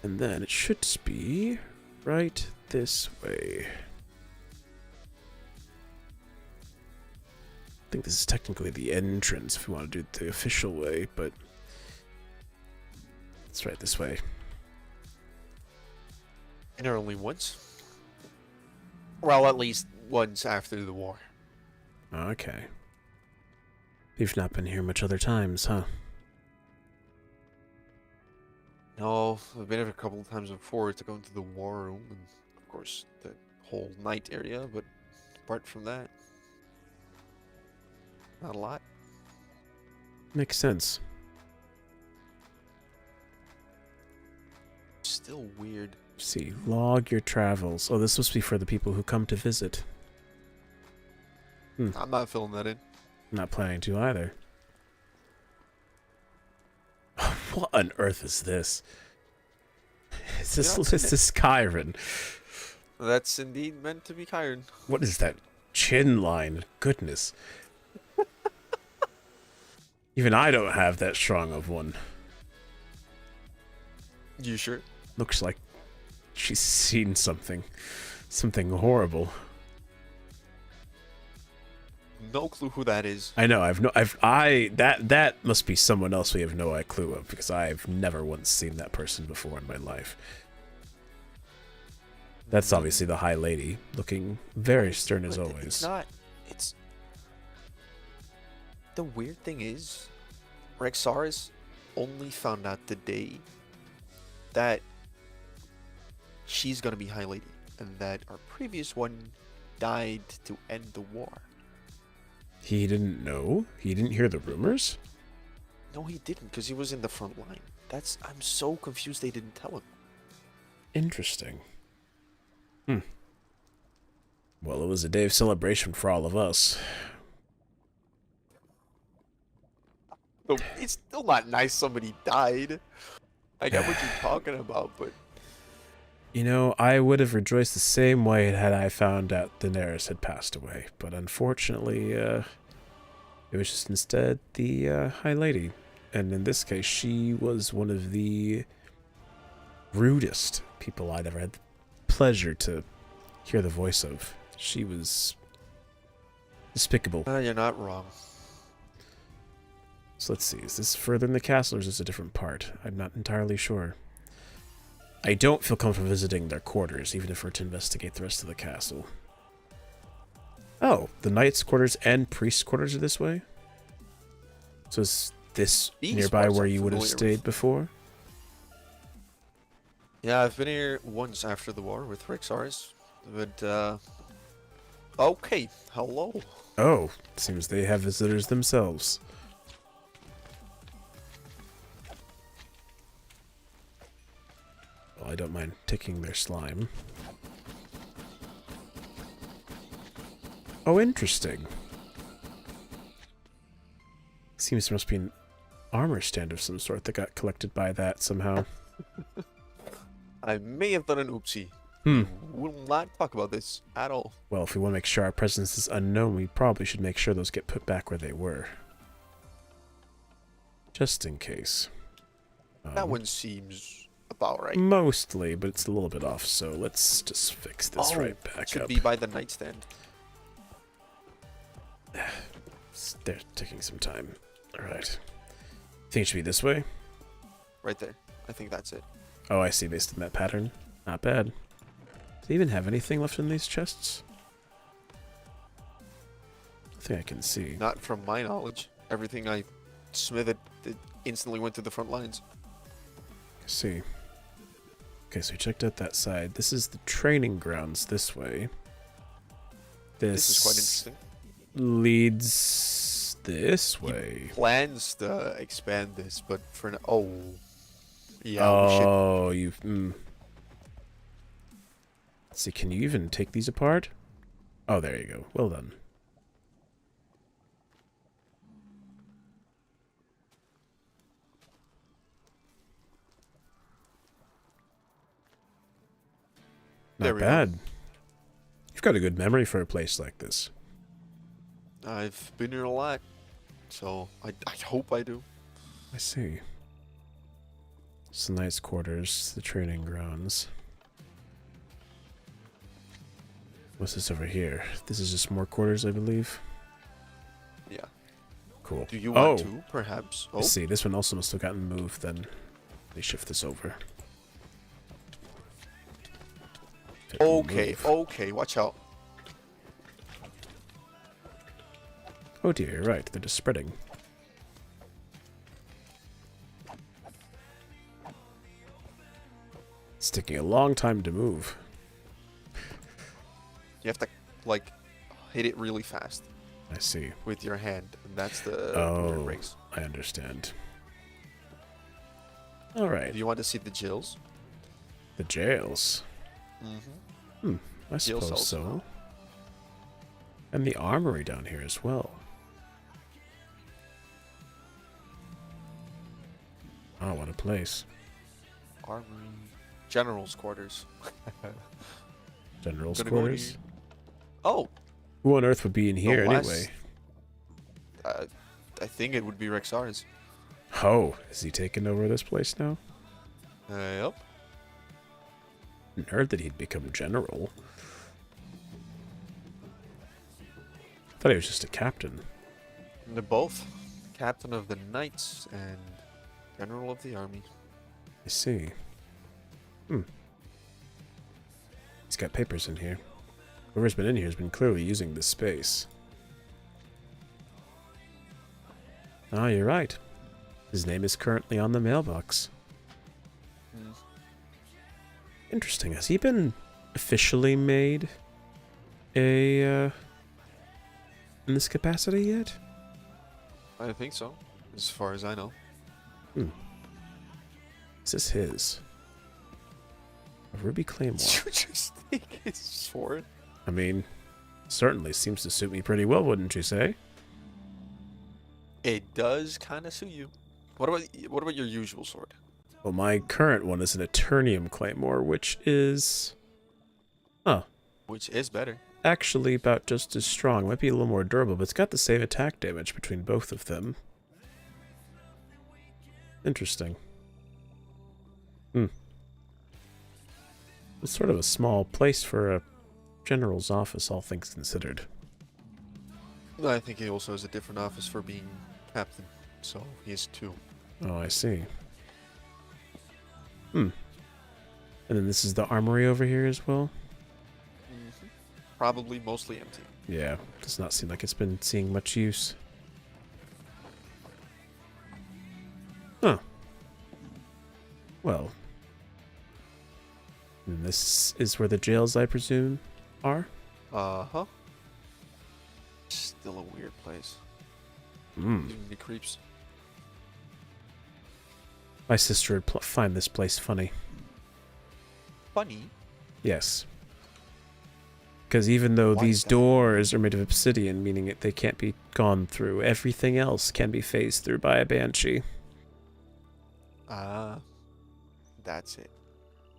and then it should be right this way. I think this is technically the entrance if we want to do it the official way, but it's right this way. And there only once? Well, at least once after the war. Okay. You've not been here much other times, huh? No, I've been here a couple of times before to go into the war room and, of course, the whole night area, but apart from that, not a lot. Makes sense. Still weird. See, log your travels. Oh, this must be for the people who come to visit. I'm not filling that in. I'm not planning to either. What on earth is this? Is this, Yeah, is this Kyron? That's indeed meant to be Kaine. What is that chin line? Goodness. Even I don't have that strong of one. You sure? Looks like she's seen something. Something horrible. No clue who that is. I know, that must be someone else we have no clue of, because I've never once seen that person before in my life. That's obviously the High Lady, looking very stern as But always. It's not. It's. The weird thing is, Rexaris only found out today that she's gonna be High Lady, and that our previous one died to end the war. He didn't know? He didn't hear the rumors? No, he didn't, because he was in the front line. I'm so confused they didn't tell him. Interesting. Well, it was a day of celebration for all of us. But it's still not nice somebody died. I get what you're talking about, but You know, I would have rejoiced the same way had I found out Daenerys had passed away, but unfortunately, it was just instead the High Lady. And in this case, she was one of the rudest people I'd ever had the pleasure to hear the voice of. She was Despicable. You're not wrong. So let's see, is this further in the castle or is this a different part? I'm not entirely sure. I don't feel comfortable visiting their quarters, even if we're to investigate the rest of the castle. Oh, the knight's quarters and priest's quarters are this way? So is this These nearby parts where I'm you would have familiar stayed with. before? Yeah, I've been here once after the war with Rexars. But, okay, hello. Oh, seems they have visitors themselves. Well, I don't mind taking their slime. Oh, interesting. Seems there must be an armor stand of some sort that got collected by that somehow. I may have done an oopsie. Hmm. Will not talk about this at all. Well, if we want to make sure our presence is unknown, we probably should make sure those get put back where they were. Just in case. That one seems about right. Mostly, but it's a little bit off, so let's just fix this right back should up. be by the nightstand. They're taking some time. Alright. Think it should be this way? Right there. I think that's it. Oh, I see, based on that pattern. Not bad. Do they even have anything left in these chests? I think I can see. Not from my knowledge. Everything I smithed it instantly went to the front lines. I see. Okay, so we checked out that side. This is the training grounds this way. This is quite interesting. Leads this way. Plans to expand this, but for now, oh, yeah. Oh, you've. Let's see, can you even take these apart? Oh, there you go. Well done. There Not we go. bad. You've got a good memory for a place like this. I've been here a lot, so I hope I do. I see. It's the knight's quarters, the training grounds. What's this over here? This is just more quarters, I believe. Yeah. Cool. Do you want to, perhaps? Oh, I see. This one also must have gotten moved then. They shift this over. Fit and okay, move. okay. Watch out. Oh dear, you're right. They're just spreading. It's taking a long time to move. You have to, like, hit it really fast I see. with your hand, and that's the where it Oh, breaks. I understand. Alright, Do you want to see the jails? the jails. Mm-hmm. I Jail suppose cells. so. And the armory down here as well. Oh, what a place. Armory. General's quarters. General's Gonna go quarters. here. Oh, Who on earth would be in here last- anyway? I think it would be Rexars. Oh, is he taking over this place now? Yep. I heard that he'd become general. Thought he was just a captain. They're both captain of the knights and general of the army. I see. He's got papers in here. Whoever's been in here has been clearly using this space. Ah, you're right. His name is currently on the mailbox. Interesting. Has he been officially made in this capacity yet? I think so, as far as I know. Is this his? A ruby claymore. You just take his sword. I mean, certainly seems to suit me pretty well, wouldn't you say? It does kind of suit you. What about your usual sword? Well, my current one is an Eternium claymore, which is Which is better. actually about just as strong. Might be a little more durable, but it's got the same attack damage between both of them. Interesting. It's sort of a small place for a general's office, all things considered. I think he also has a different office for being captain, so he has 2. Oh, I see. Hmm. And then this is the armory over here as well? Probably mostly empty. Yeah, does not seem like it's been seeing much use. Huh. Well. And this is where the jails, I presume, are? Uh-huh. Still a weird place. Hmm. Even the creeps. My sister would find this place funny. Funny. Yes. Because even though Why these is that? doors are made of obsidian, meaning they can't be gone through, everything else can be phased through by a banshee. Ah. That's it.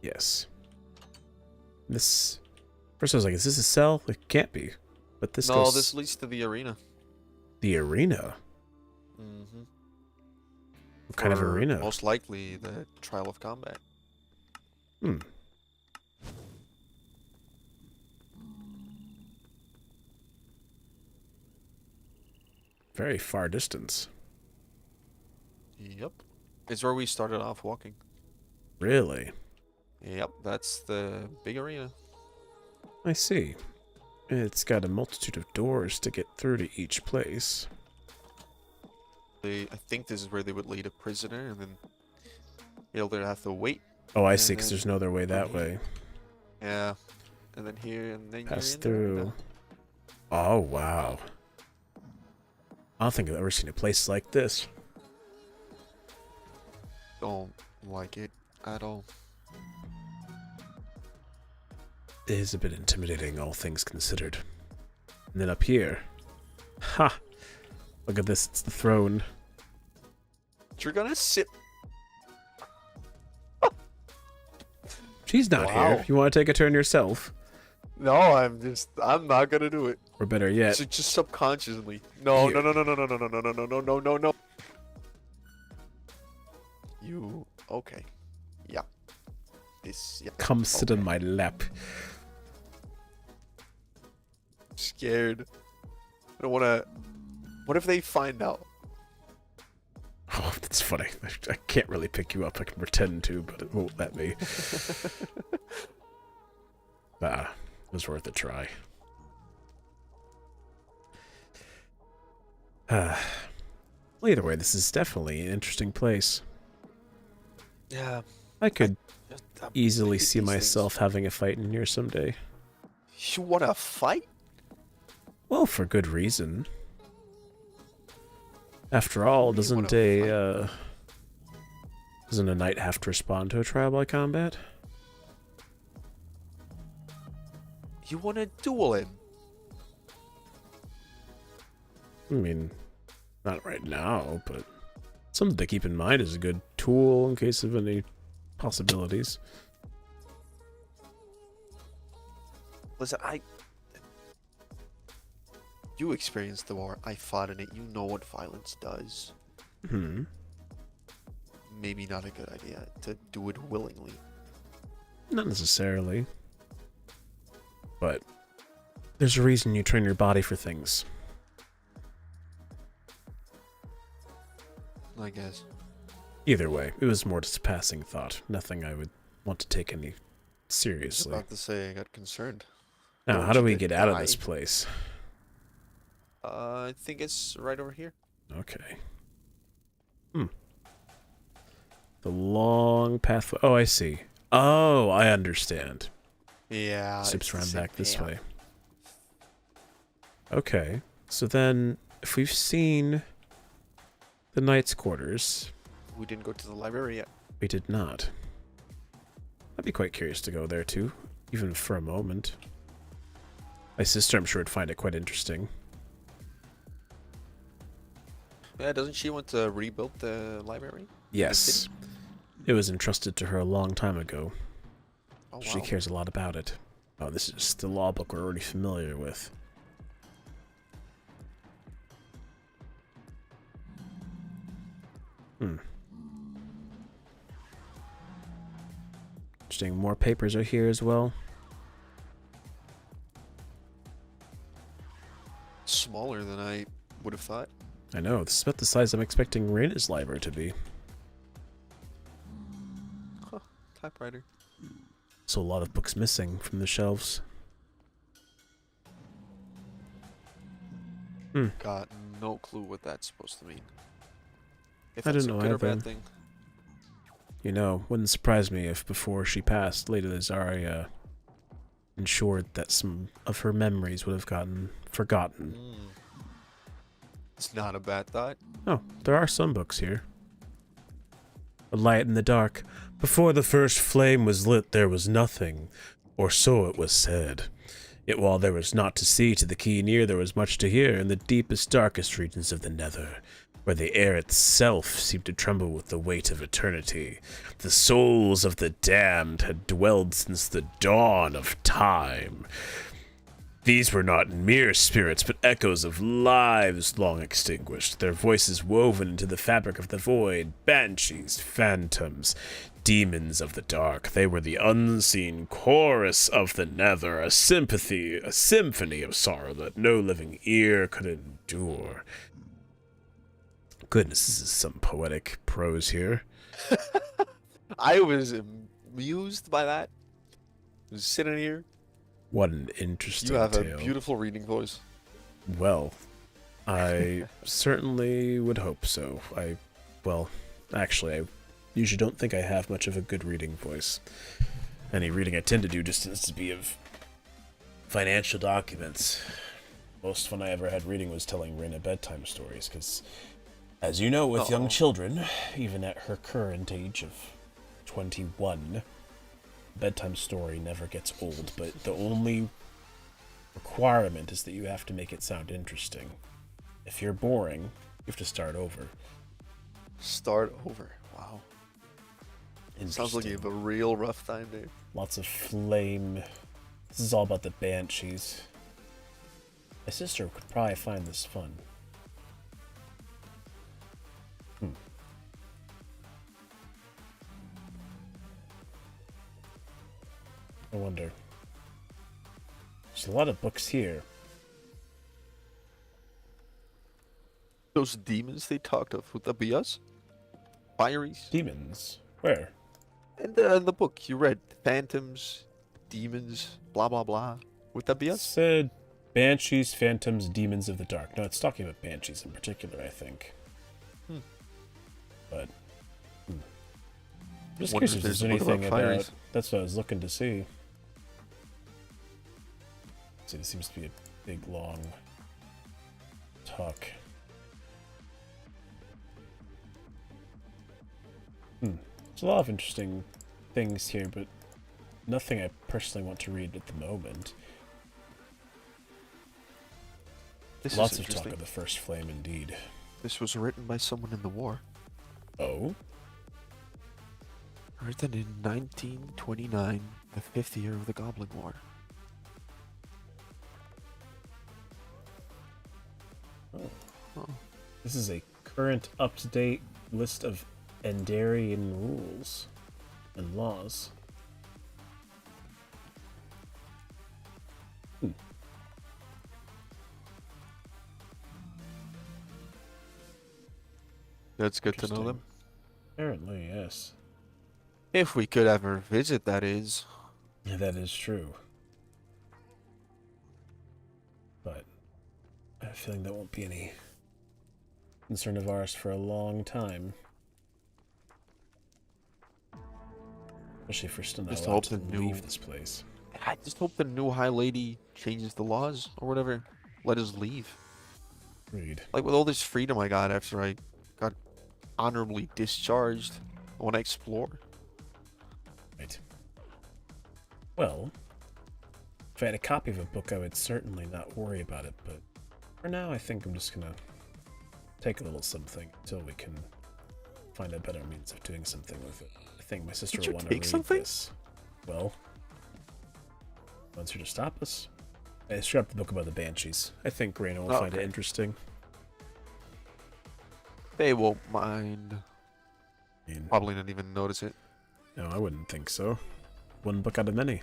Yes. This... First I was like, is this a cell? It can't be. But this No, goes... this leads to the arena. The arena? Mm-hmm. What kind of arena? Most likely the trial of combat. Hmm. Very far distance. Yep. It's where we started off walking. Really? Yep, that's the big arena. I see. It's got a multitude of doors to get through to each place. I think this is where they would lead a prisoner, and then they'll have to wait. Oh, I And see, because then- there's no other way that way. Yeah. And then here, and then Pass you're in the through. arena. Oh, wow. I don't think I've ever seen a place like this. Don't like it at all. It is a bit intimidating, all things considered. And then up here. Ha! Look at this, it's the throne. You're gonna sit. She's not Wow. here. You want to take a turn yourself? No, I'm not gonna do it. Or better yet, So just subconsciously. No, You- no, no, no, no, no, no, no, no, no, no, no, no, no. You okay? Yeah. This. Yeah. come sit on okay. my lap. Scared. I don't wanna. What if they find out? Oh, that's funny. I can't really pick you up. I can pretend to, but it won't let me. Ah, it was worth a try. Well, either way, this is definitely an interesting place. Yeah. I could I'm easily thinking see these myself having a fight in here someday. things. You wanna fight? Well, for good reason. After all, do you doesn't wanna doesn't a knight have to respond to a trial by combat? You wanna duel him? I mean, not right now, but something to keep in mind is a good tool in case of any possibilities. Listen, you experienced the war. I fought in it. You know what violence does. Hmm. Maybe not a good idea to do it willingly. Not necessarily. But there's a reason you train your body for things. I guess. Either way, it was more just a passing thought. Nothing I would want to take any I was seriously. about to say I got concerned. Now, Don't how do you we get get out of this die? place? I think it's right over here. Okay. The long path. Oh, I see. Oh, I understand. Yeah. Zips it's the around same back this payout. way. Okay. So then, if we've seen the knight's quarters, We didn't go to the library yet. we did not. I'd be quite curious to go there too, even for a moment. My sister, I'm sure, would find it quite interesting. Yeah, doesn't she want to rebuild the library? Yes. It was entrusted to her a long time ago. Oh, wow. She cares a lot about it. Oh, this is just the law book we're already familiar with. Interesting. More papers are here as well. smaller than I would have thought. I know, this is about the size I'm expecting Reina's library to be. Huh, typewriter. So a lot of books missing from the shelves. Got no clue what that's supposed to mean. If I that's don't a know good or either. bad thing. You know, wouldn't surprise me if before she passed, Lady Lazaria ensured that some of her memories would have gotten forgotten. It's not a bad thought. Oh, there are some books here. A light in the dark. Before the first flame was lit, there was nothing, or so it was said. Yet while there was naught to see to the keen ear, there was much to hear in the deepest, darkest regions of the nether, where the air itself seemed to tremble with the weight of eternity. The souls of the damned had dwelled since the dawn of time. These were not mere spirits, but echoes of lives long extinguished, their voices woven into the fabric of the void, banshees, phantoms, demons of the dark. They were the unseen chorus of the nether, a symphony of sorrow that no living ear could endure. Goodness, this is some poetic prose here. I was amused by that. I was sitting here. What an interesting You have tale. a beautiful reading voice. Well, I certainly would hope so. Actually, I usually don't think I have much of a good reading voice. Any reading I tend to do just tends to be of financial documents. Most fun I ever had reading was telling Reina bedtime stories, because, as you know, with young children, even at her current age of 21, bedtime story never gets old, but the only requirement is that you have to make it sound interesting. If you're boring, you have to start over. Start over. Wow. Sounds like you have a real rough time, Dave. Lots of flame. This is all about the banshees. My sister could probably find this fun. I wonder. There's a lot of books here. Those demons they talked of, would that be us? Fieries? Demons? Where? And the book you read, phantoms, demons, blah blah blah. Would that be It us? said banshees, phantoms, demons of the dark. No, it's talking about banshees in particular, I think. But just Wonder curious if if there's there's a book about anything about. fieries. That's what I was looking to see. See, this seems to be a big long talk. There's a lot of interesting things here, but nothing I personally want to read at the moment. This Lots is of talk interesting. of the first flame, indeed. This was written by someone in the war. Oh? Written in 1929, the 5th year of the Goblin War. This is a current, up-to-date list of Endarian rules and laws. That's good to know them. Apparently, yes. If we could ever visit, that is. Yeah, that is true. But I have a feeling that won't be any concern of ours for a long time. Especially if we're still not Just allowed hope to the leave new- this place. I just hope the new High Lady changes the laws or whatever. Let us leave. Read. Like with all this freedom I got after I got honorably discharged, I want to explore. Right. Well, if I had a copy of a book, I would certainly not worry about it, but for now, I think I'm just gonna take a little something until we can find a better means of doing something with it. I think my sister Did will you want to take read something? this. Well, wants her to stop us. I scrapped the book about the banshees. I think Reina will Oh, find it okay. interesting. They won't mind. I mean, Probably not even notice it. no, I wouldn't think so. One book out of many.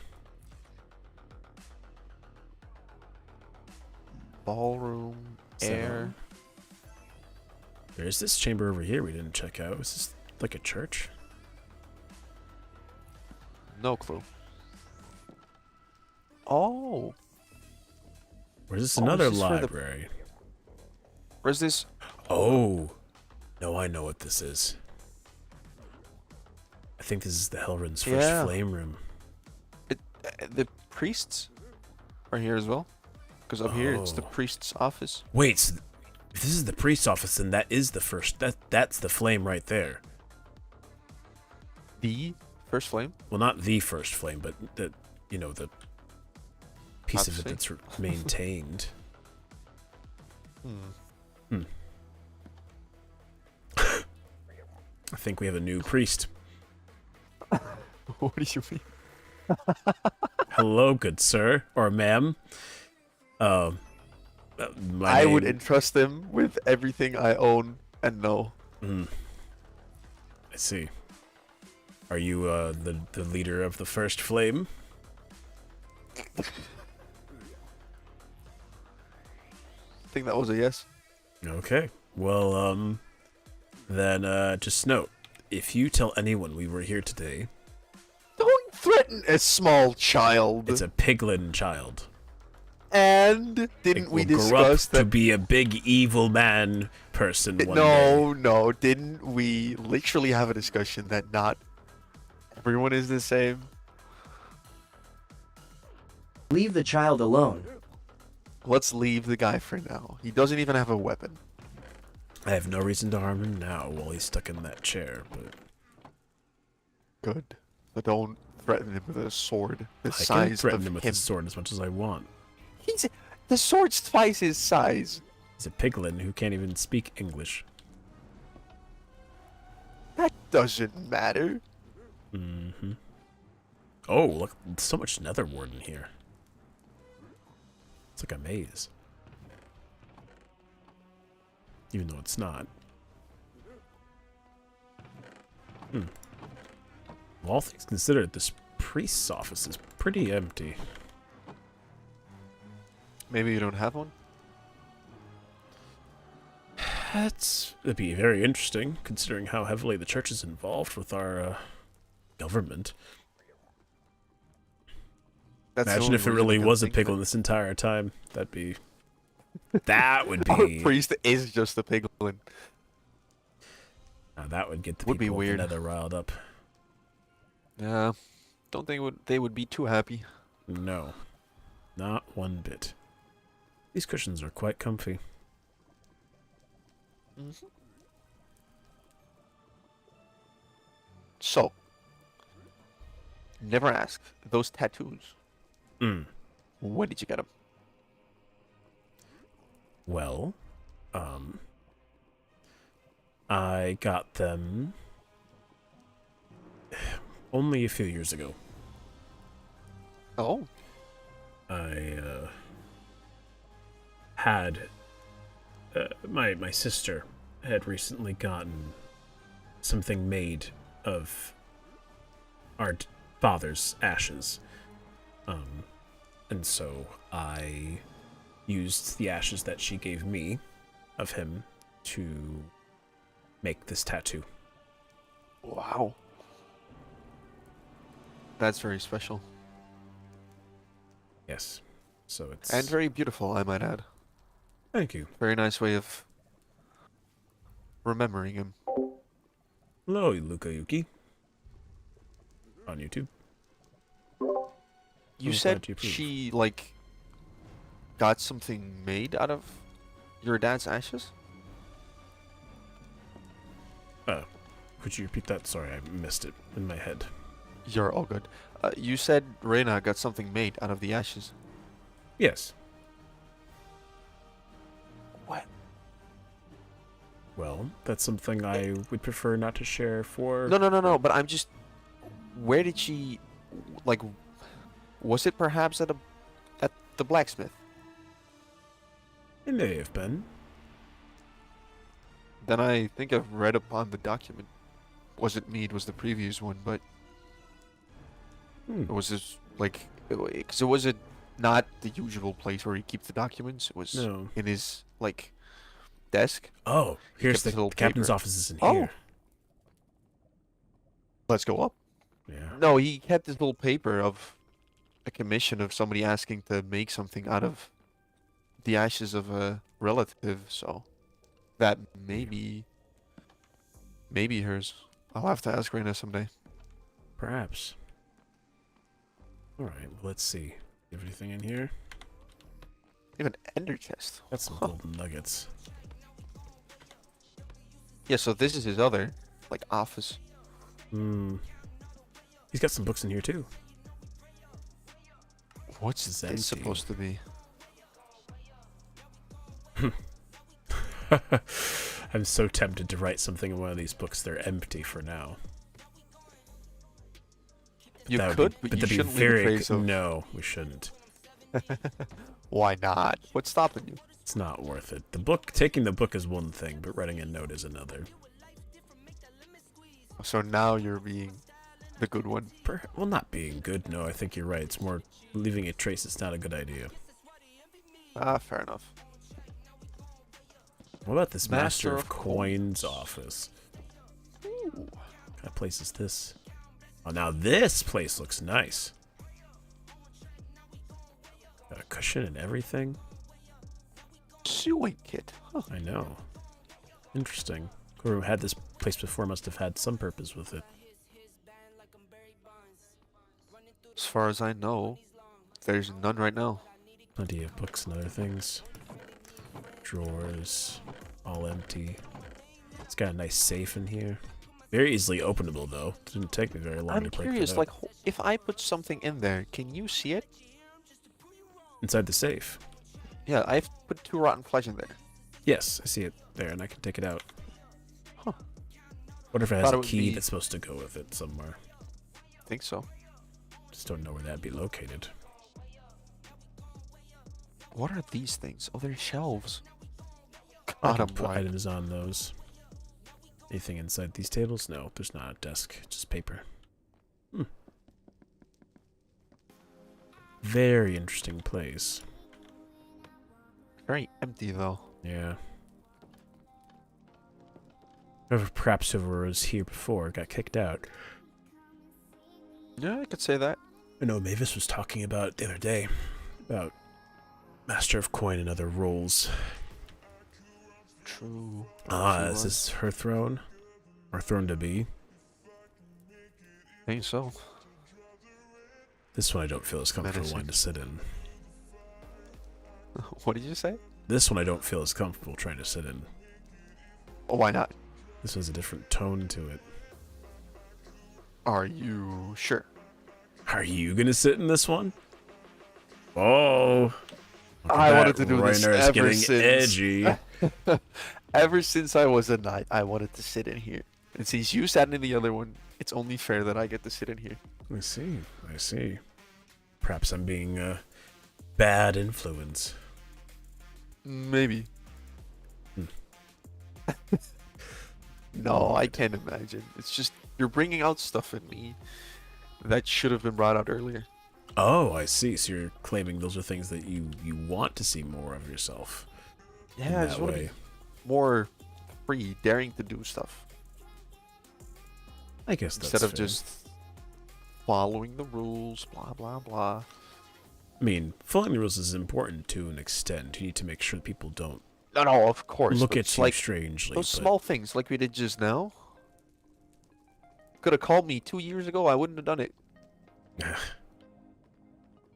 ballroom, So, air. There's this chamber over here we didn't check out. Is this like a church? No clue. Oh, Or is this Oh, another this is for the- library? where's this? Oh, no, I know what this is. I think this is the Hellrun's first Yeah. flame room. The priests are here as well. Because up here it's the Oh. priest's office. Wait, so if this is the priest's office, then that is the first. That's the flame right there. The first flame. Well, not the first flame, but the the piece of it Obviously. that's maintained. I think we have a new priest. What do you mean? Hello, good sir or ma'am. My I would name- entrust them with everything I own and know. I see. Are you the leader of the first flame? I think that was a yes. Okay. Well, then just note, if you tell anyone we were here today, Don't threaten a small child. it's a piglin child. And didn't It we will grow up discuss to that? be a big evil man person one day? No. Didn't we literally have a discussion that not everyone is the same? Leave the child alone. Let's leave the guy for now. He doesn't even have a weapon. I have no reason to harm him now while he's stuck in that chair, but Good. But don't threaten him with a sword the I can size threaten of him with him. his sword as much as I want. The sword's twice his size. He's a piglin who can't even speak English. That doesn't matter. Mm-hmm. Oh, look, so much nether wart in here. It's like a maze. Even though it's not. Well, all things considered, this priest's office is pretty empty. Maybe you don't have one? That'd be very interesting, considering how heavily the church is involved with our government. That's the Imagine only if it reason I really can was a think of piglin it. this entire time. That would Our be. priest is just a piglin. Now that would get the Would be people of weird. the nether riled up. Yeah. Don't think they would be too happy. No, not one bit. These cushions are quite comfy. So, never asked. Those tattoos. Mm. When did you get them? Well, I got them only a few years ago. Oh. I had my sister had recently gotten something made of our father's ashes, and so I used the ashes that she gave me of him to make this tattoo. Wow. That's very special. Yes, so it's And very beautiful, I might add. thank you. Very nice way of remembering him. Hello, Luka Yuki. On YouTube. You I'm said glad you approve. she, like, got something made out of your dad's ashes? Could you repeat that? Sorry, I missed it in my head. You're all good. You said Reina got something made out of the ashes. Yes. What? Well, that's something I would prefer not to share for... No, but I'm just... Where did she... Like, was it perhaps at the blacksmith? It may have been. Then I think I've read upon the document. Wasn't me, it was the previous one, but... It was this, like... Because it was a not the usual place where he keeps the documents. It was No. in his like desk. Oh, here's kept his the little captain's paper. office is in Oh. here. Let's go up. Yeah. No, he kept this little paper of a commission of somebody asking to make something out of the ashes of a relative. So that maybe hers. I'll have to ask Reina someday. Perhaps. All right. Well, let's see. You have anything in here? You have an ender chest. Got some golden nuggets. Yeah, so this is his other like office. Hmm. He's got some books in here too. What's It's this empty. supposed to be? I'm so tempted to write something in one of these books. They're empty for now. You That would could, be- but you that'd be shouldn't leave a very trace of. No, we shouldn't. Why not? What's stopping you? It's not worth it. Taking the book is one thing, but writing a note is another. So now you're being the good one. Well, not being good. No, I think you're right. It's more leaving a trace. It's not a good idea. Ah, fair enough. What about this Master Master of of Coins office? What kind of place is this? Oh, now this place looks nice. Got a cushion and everything. Sewing kit. Huh. I know. Interesting. Whoever had this place before must have had some purpose with it. As far as I know, there's none right now. Plenty of books and other things. Drawers. All empty. It's got a nice safe in here. Very easily openable, though. Didn't take me very long I'm to break curious, that like, out. if I put something in there, can you see it? Inside the safe. Yeah, I've put 2 rotten flesh in there. Yes, I see it there, and I can take it out. Huh. What if it has Thought a it would key be- that's supposed to go with it somewhere? I think so. Just don't know where that'd be located. What are these things? Oh, they're shelves. I God, can I'm put blind. items on those. Anything inside these tables? No, there's not a desk, just paper. Very interesting place. Very empty, though. Yeah. Perhaps whoever was here before got kicked out. Yeah, I could say that. I know Mavis was talking about it the other day. About Master of Coin and other roles. True. Ah, She is was. this her throne? Or throne to be? I think so. This one I don't feel as comfortable Menacing. wanting to sit in. What did you say? This one I don't feel as comfortable trying to sit in. Oh, why not? This has a different tone to it. Are you sure? Are you gonna sit in this one? Oh, look at I that. wanted to do this Reiner's ever getting since. edgy. Ever since I was a knight, I wanted to sit in here. And since you sat in the other one, it's only fair that I get to sit in here. I see. I see. Perhaps I'm being a bad influence. Maybe. Hmm. No, I can't imagine. It's just you're bringing out stuff in me that should have been brought out earlier. Oh, I see. So you're claiming those are things that you want to see more of yourself. in Yeah, I that just want to way. be more free, daring to do stuff I guess that's instead of fair. just following the rules. Blah blah blah. I mean, following the rules is important to an extent. You need to make sure that people don't No, of course. look but at it's you like strangely. those but- small things, like we did just now. Could have called me 2 years ago. I wouldn't have done it.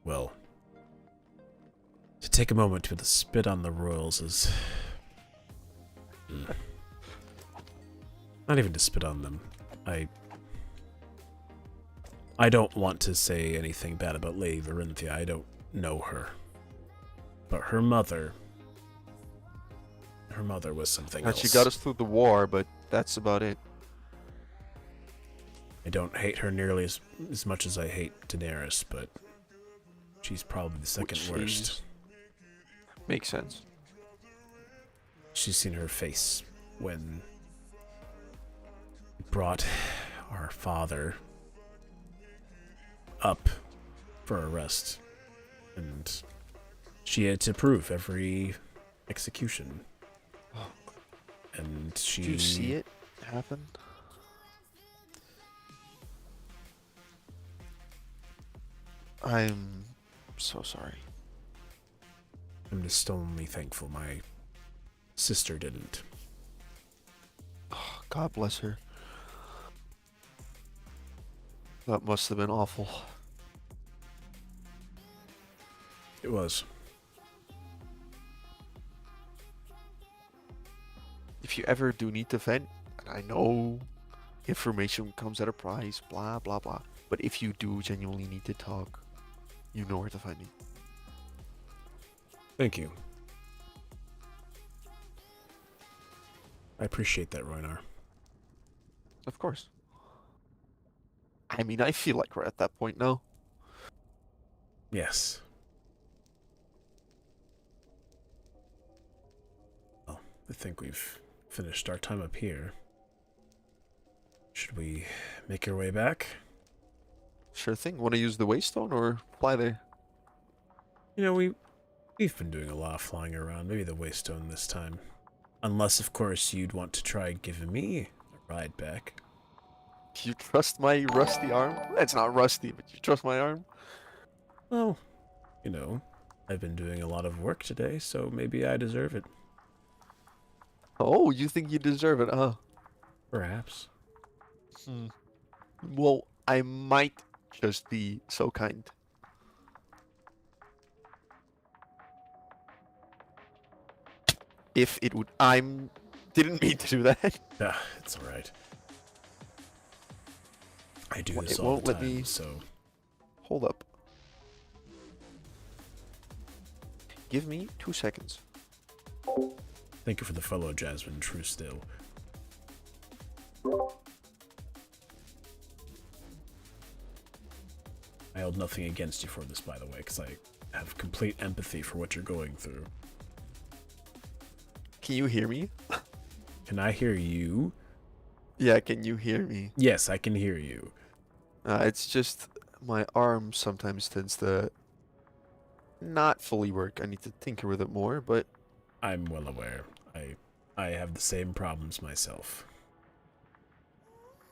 Well, to take a moment to spit on the royals is not even to spit on them. I don't want to say anything bad about Lady Larinthia. I don't know her, but her mother was something And else. she got us through the war, but that's about it. I don't hate her nearly as much as I hate Daenerys, but she's probably the second Which worst. is- Makes sense. She's seen her face when we brought our father up for arrest And she had to prove every execution. And she... Did you see it happen? I'm so sorry. I'm just only thankful my sister didn't. Oh, God bless her. That must have been awful. It was. If you ever do need to vent, and I know information comes at a price, blah, blah, blah. But if you do genuinely need to talk, you know where to find me. Thank you. I appreciate that, Roinar. Of course. I mean, I feel like we're at that point now. Yes. Well, I think we've finished our time up here. Should we make our way back? Sure thing. Want to use the waystone or fly there? You know, we've been doing a lot of flying around. Maybe the waystone this time. Unless, of course, you'd want to try giving me a ride back. You trust my rusty arm? It's not rusty, but you trust my arm? Well, you know, I've been doing a lot of work today, so maybe I deserve it. Oh, you think you deserve it, huh? Perhaps. Well, I might just be so kind. If it would... didn't mean to do that. Yeah, it's alright. I do Well, this it all won't the let time, me- so... Hold up. Give me 2 seconds. Thank you for the follow, Jasmine. True still. I held nothing against you for this, by the way, because I have complete empathy for what you're going through. Can you hear me? Can I hear you? Yeah, can you hear me? Yes, I can hear you. It's just my arm sometimes tends to not fully work. I need to tinker with it more, but I'm well aware. I have the same problems myself.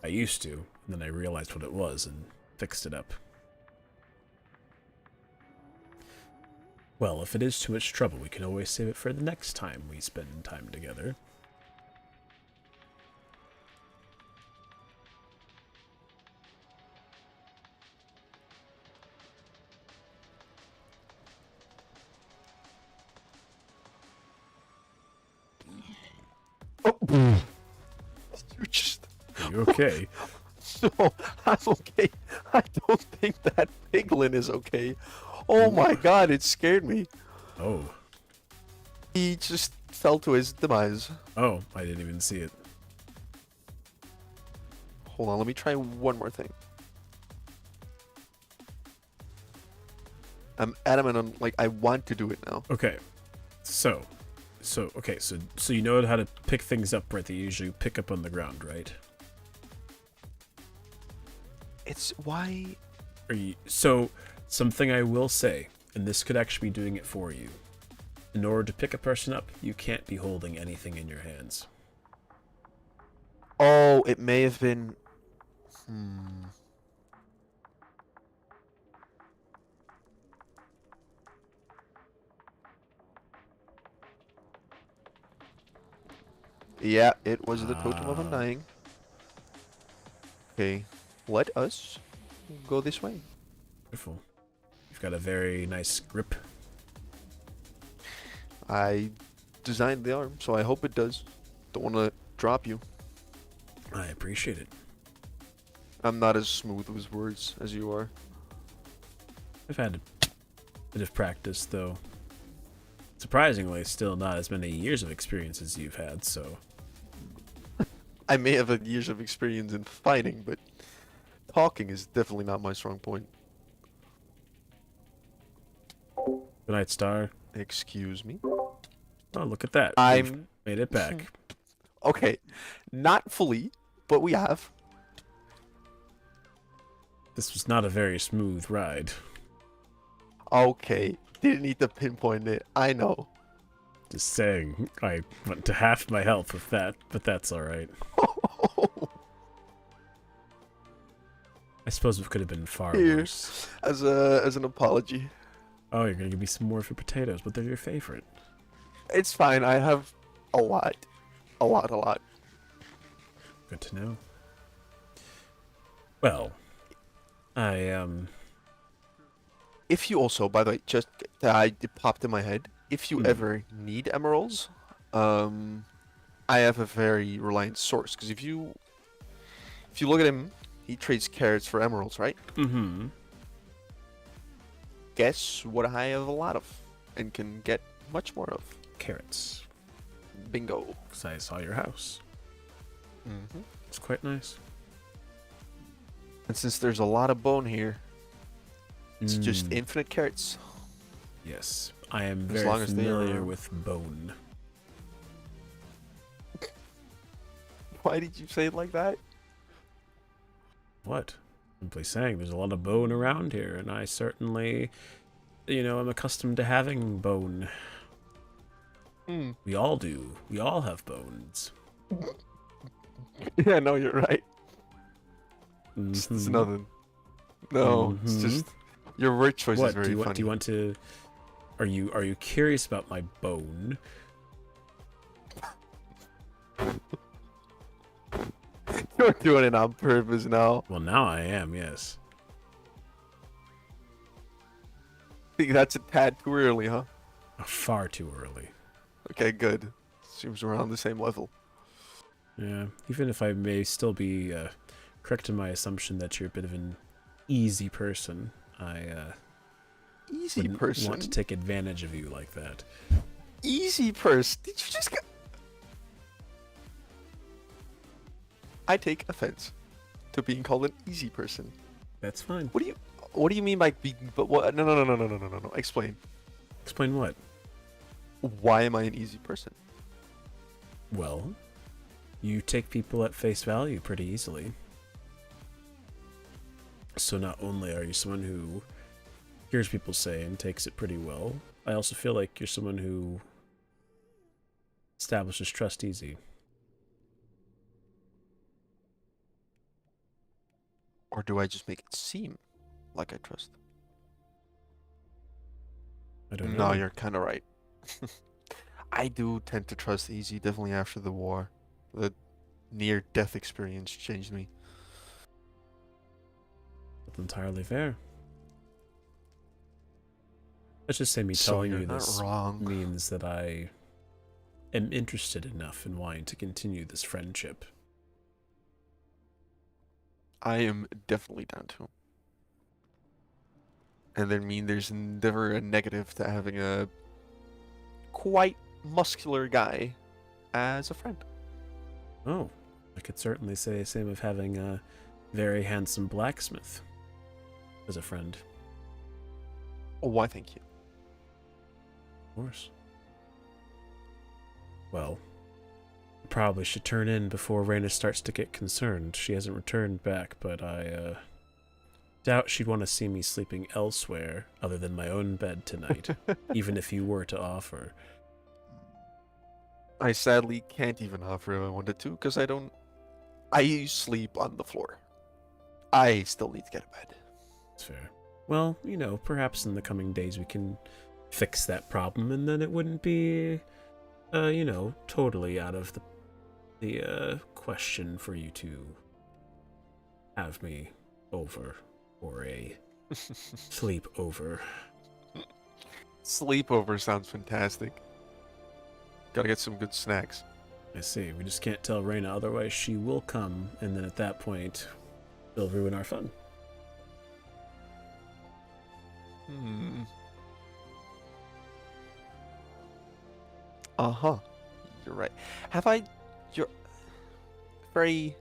I used to, and then I realized what it was and fixed it up. Well, if it is too much trouble, we can always save it for the next time we spend time together. you just... Are you okay? No, I'm okay. I don't think that piglin is okay. Oh my god, it scared me. Oh. He just fell to his demise. Oh, I didn't even see it. Hold on, let me try one more thing. I'm adamant on, like, I want to do it now. Okay. So you know how to pick things up, right? That you usually pick up on the ground, right? It's why... So, something I will say, and this could actually be doing it for you. In order to pick a person up, you can't be holding anything in your hands. Oh, it may have been... Yeah, it was the totem of undying. Okay, let us go this way. Beautiful. You've got a very nice grip. I designed the arm, so I hope it does. Don't want to drop you. I appreciate it. I'm not as smooth with words as you are. I've had a bit of practice, though. Surprisingly, still not as many years of experience as you've had, so... I may have had years of experience in fighting, but talking is definitely not my strong point. Good night, Star. Excuse me? Oh, look at that. I'm- We've made it back. Okay, not fully, but we have. This was not a very smooth ride. Okay, didn't need to pinpoint it. I know. Just saying, I went to half my health with that, but that's alright. I suppose it could have been far Here, worse. as an apology. Oh, you're gonna give me some more for potatoes, but they're your favorite. It's fine. I have a lot. A lot. Good to know. Well, If you also, by the way, just it popped in my head. If you ever need emeralds, I have a very reliant source. Because if you look at him, he trades carrots for emeralds, right? Mm-hmm. Guess what I have a lot of, and can get much more of. Carrots. Bingo. Because I saw your house. Mm-hmm. It's quite nice. And since there's a lot of bone here, it's just infinite carrots. Yes, I am As very long as they familiar are- with bone. Why did you say it like that? What? Simply saying, there's a lot of bone around here, and I certainly, am accustomed to having bone. We all do. We all have bones. Yeah, no, you're right. It's Mhm. nothing. No, it's Mhm. just your word choice What is very do you funny. want? Do you want to? Are you curious about my bone? You're doing it on purpose now. Well, now I am. Yes. Think that's a tad too early, huh? Far too early. Okay, good. Seems we're on the same level. Yeah. Even if I may still be correct in my assumption that you're a bit of an easy person, I Easy wouldn't person. want to take advantage of you like that. Easy person. Did you just get? I take offense to being called an easy person. That's fine. What do you mean by being? But what? No. Explain. Explain what? Why am I an easy person? Well, you take people at face value pretty easily. So not only are you someone who hears people say and takes it pretty well, I also feel like you're someone who establishes trust easy. Or do I just make it seem like I trust? I don't know. No, you're kind of right. I do tend to trust easy, definitely after the war. The near-death experience changed me. That's entirely fair. Let's just say me So telling you're you not this wrong. means that I am interested enough in wanting to continue this friendship. I am definitely down to. And there's never a negative to having a quite muscular guy as a friend. Oh, I could certainly say the same of having a very handsome blacksmith as a friend. Oh, why thank you. Of course. Well, I probably should turn in before Reina starts to get concerned. She hasn't returned back, but I doubt she'd want to see me sleeping elsewhere other than my own bed tonight, even if you were to offer. I sadly can't even offer if I wanted to, because I sleep on the floor. I still need to get a bed. That's fair. Well, perhaps in the coming days we can fix that problem, and then it wouldn't be, totally out of the question for you to have me over or a sleepover. Sleepover sounds fantastic. Gotta get some good snacks. I see. We just can't tell Reina, otherwise she will come, and then at that point, it'll ruin our fun. Uh-huh. You're right. Have I... Your... Very...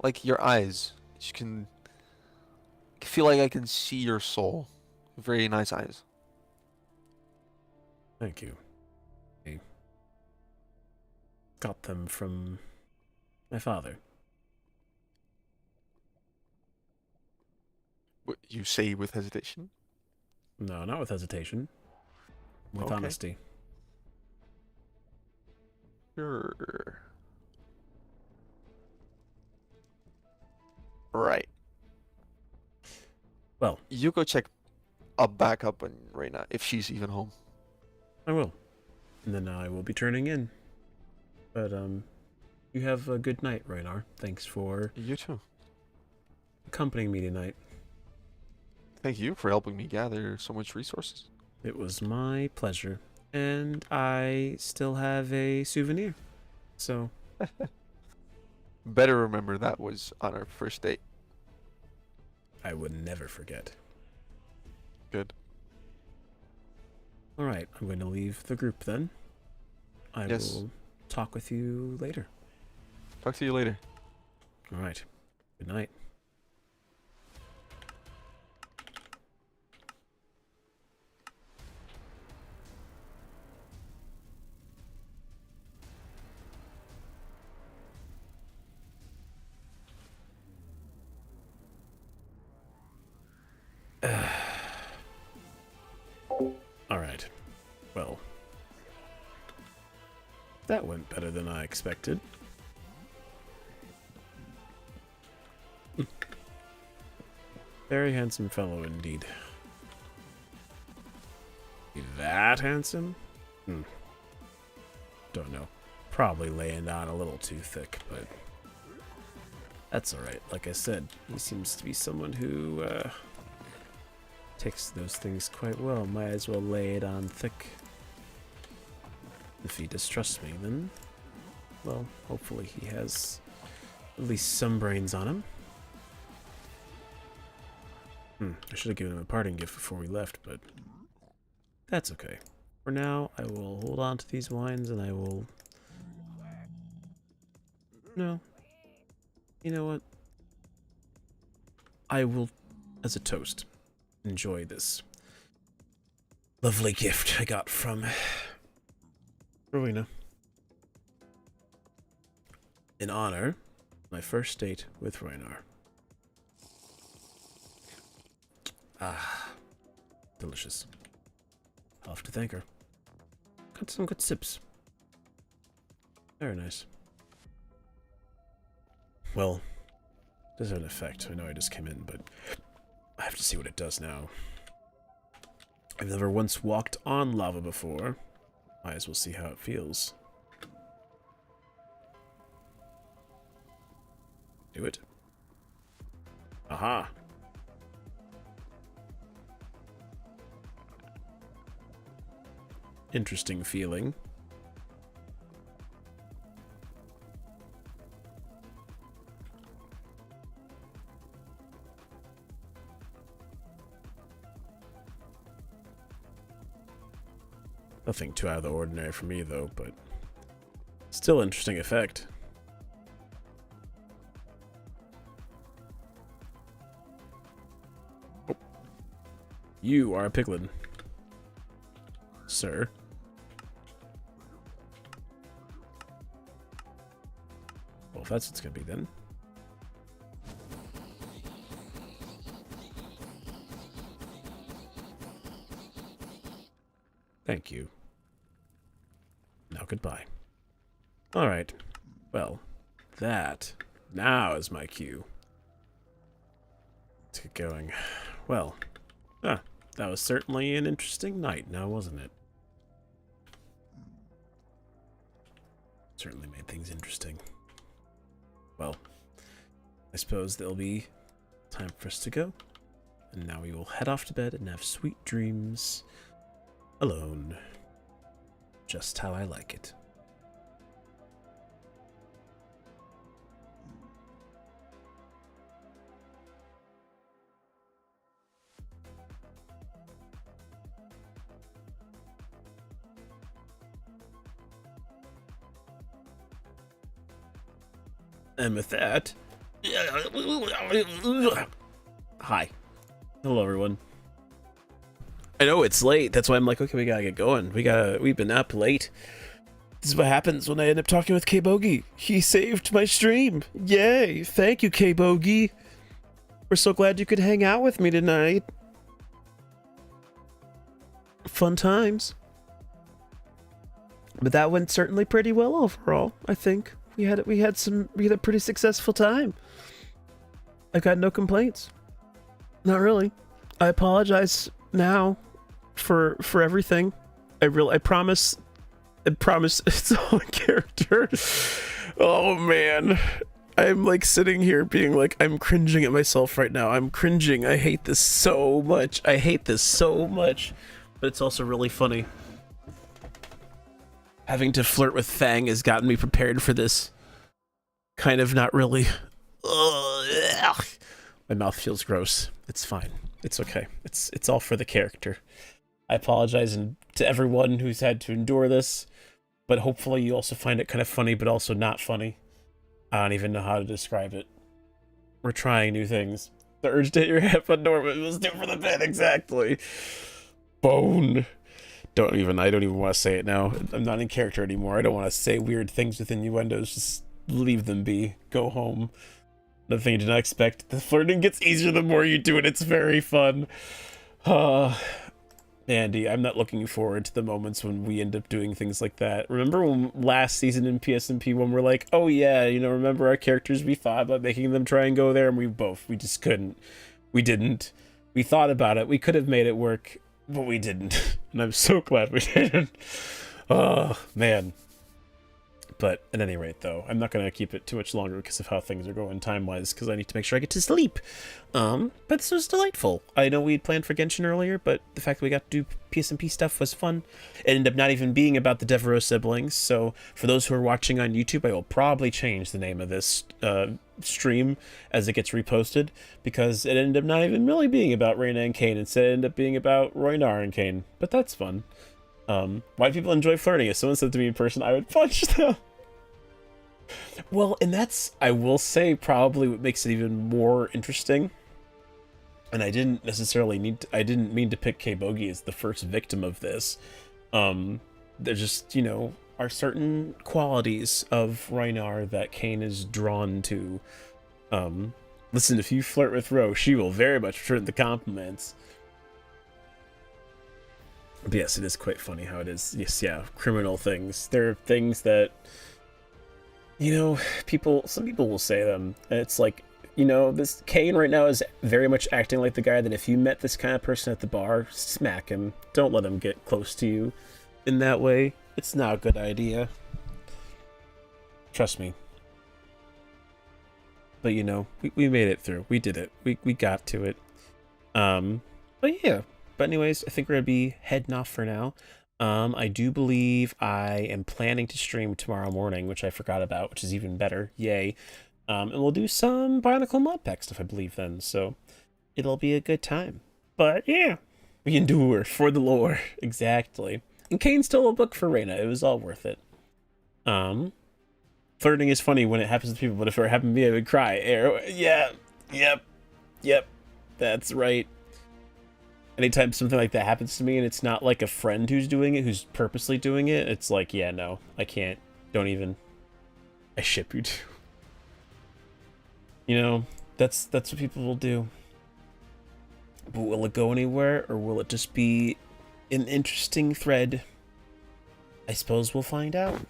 Like, your eyes. You can... I feel like I can see your soul. Very nice eyes. Thank you. I got them from my father. What you say with hesitation? No, not with hesitation. With Okay. honesty. Sure. Right. Well, You go check a backup on Reina if she's even home. I will. And then I will be turning in. But, you have a good night, Raynar. Thanks for You too. accompanying me tonight. Thank you for helping me gather so much resources. It was my pleasure. And I still have a souvenir. So, Better remember that was on our first date. I would never forget. Good. Alright, I'm going to leave the group then. I Yes. will talk with you later. Talk to you later. Alright. Good night. Alright. Well, that went better than I expected. Very handsome fellow indeed. That handsome? Don't know. Probably laying on a little too thick, but that's alright. Like I said, he seems to be someone who takes those things quite well. Might as well lay it on thick. If he distrusts me, then, well, hopefully he has at least some brains on him. I should have given him a parting gift before we left, but that's okay. For now, I will hold on to these wines and I will... No. You know what? I will, as a toast, enjoy this lovely gift I got from Rowena. In honor of my first date with Raynar. Ah, delicious. I'll have to thank her. Got some good sips. Very nice. Well, does have an effect. I know I just came in, but I have to see what it does now. I've never once walked on lava before. Might as well see how it feels. Do it. Aha! Interesting feeling. Nothing too out of the ordinary for me, though, but still interesting effect. Oh. You are a piglin, sir. Well, if that's what's gonna be then. Thank you. Now goodbye. Alright. Well, that now is my cue. Let's get going. Well, that was certainly an interesting night now, wasn't it? Certainly made things interesting. Well, I suppose there'll be time for us to go. And now we will head off to bed and have sweet dreams. Alone. Just how I like it. And with that... Hi. Hello, everyone. I know it's late. That's why I'm like, okay, we gotta get going. We've been up late. This is what happens when I end up talking with K-Bogey. He saved my stream. Yay. Thank you, K-Bogey. We're so glad you could hang out with me tonight. fun times. But that went certainly pretty well overall. I think we had a pretty successful time. I've got no complaints. Not really. I apologize now for everything. I promise it's all in character. Oh man. I'm like sitting here being like, I'm cringing at myself right now. I'm cringing. I hate this so much. I hate this so much. But it's also really funny. Having to flirt with Fang has gotten me prepared for this. Kind of not really. Ugh. My mouth feels gross. It's fine. It's okay. It's all for the character. I apologize to everyone who's had to endure this, but hopefully you also find it kind of funny, but also not funny. I don't even know how to describe it. We're trying new things. The urge to hit your head on Norman was due for the bed, exactly. Bone. I don't even want to say it now. I'm not in character anymore. I don't want to say weird things with innuendos. Just leave them be. Go home. Another thing you did not expect. The flirting gets easier the more you do it. It's very fun. Andy, I'm not looking forward to the moments when we end up doing things like that. Remember when last season in PSNP when we're like, oh yeah, you know, remember our characters, we thought about making them try and go there, and we just couldn't. We didn't. We thought about it. We could have made it work, but we didn't. And I'm so glad we didn't. Oh, man. But at any rate, though, I'm not going to keep it too much longer because of how things are going time-wise, because I need to make sure I get to sleep. But this was delightful. I know we'd planned for Genshin earlier, but the fact that we got to do PSNP stuff was fun. It ended up not even being about the Devereaux siblings, so for those who are watching on YouTube, I will probably change the name of this stream as it gets reposted, because it ended up not even really being about Reina and Kaine. Instead, it ended up being about Roinar and Kaine. But that's fun. Why do people enjoy flirting? If someone said to me in person, I would punch them. Well, and that's, I will say, probably what makes it even more interesting. And I didn't mean to pick K-Bogey as the first victim of this. There just, you know, are certain qualities of Roinar that Kaine is drawn to. Listen, if you flirt with Ro, she will very much return the compliments. But yes, it is quite funny how it is. Yes, yeah, criminal things. There are things that, you know, some people will say them, and it's like, you know, this Kaine right now is very much acting like the guy that if you met this kind of person at the bar, smack him. Don't let him get close to you in that way. It's not a good idea. Trust me. But, you know, we made it through. We did it. We got to it. But yeah. But anyways, I think we're going to be heading off for now. I do believe I am planning to stream tomorrow morning, which I forgot about, which is even better. Yay. And we'll do some Bionicle mod pack stuff, I believe, then. So it'll be a good time. But yeah, we endure for the lore. Exactly. And Kaine stole a book for Reina. It was all worth it. Flirting is funny when it happens to people, but if it happened to me, I would cry. Yeah. Yep. That's right. Anytime something like that happens to me and it's not like a friend who's doing it, who's purposely doing it, it's like, yeah, no, I can't. Don't even. I ship you too. You know, that's what people will do. But will it go anywhere, or will it just be an interesting thread? I suppose we'll find out.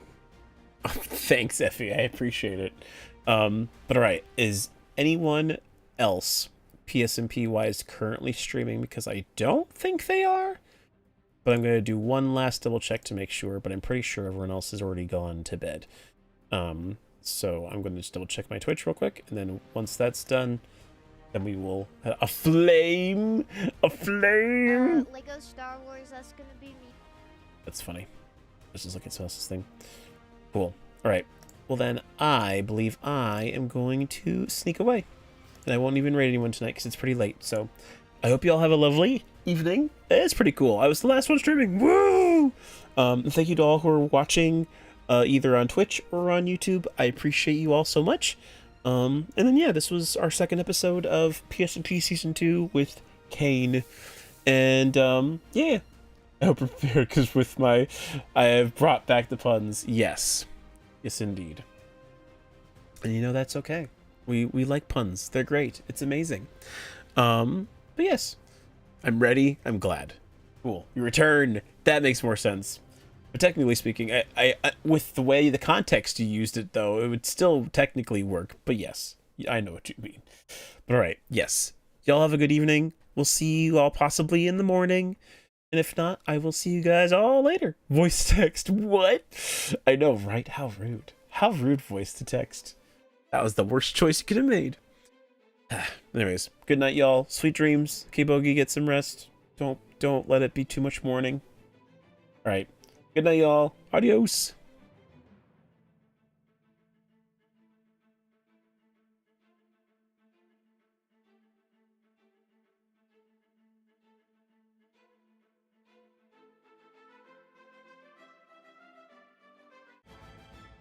Thanks, Effie. I appreciate it. But alright, is anyone else PSNP wise currently streaming? Because I don't think they are, but I'm going to do one last double check to make sure, but I'm pretty sure everyone else has already gone to bed. So I'm going to just double check my Twitch real quick, and then once that's done, then we will a flame. Lego Star Wars, that's gonna be me. That's funny. Let's just look at someone else's thing. Cool. Alright, well then I believe I am going to sneak away. And I won't even raid anyone tonight because it's pretty late. So I hope you all have a lovely evening. It's pretty cool. I was the last one streaming. Woo! Thank you to all who are watching either on Twitch or on YouTube. I appreciate you all so much. And then, yeah, this was our second episode of PSNP Season 2 with Kaine. And, yeah. I hope you're prepared because with I have brought back the puns. Yes. Yes, indeed. And you know, that's okay. We like puns. They're great. It's amazing. But yes, I'm ready. I'm glad. Cool. You return. That makes more sense. But technically speaking, I with the way the context you used it, though, it would still technically work. But yes, I know what you mean. But all right, yes. Y'all have a good evening. We'll see you all possibly in the morning. And if not, I will see you guys all later. Voice text. What? I know, right? How rude. How rude voice to text. That was the worst choice you could have made. Anyways, good night, y'all. Sweet dreams. K-Bogey, get some rest. Don't let it be too much morning. All right. Good night, y'all. Adios.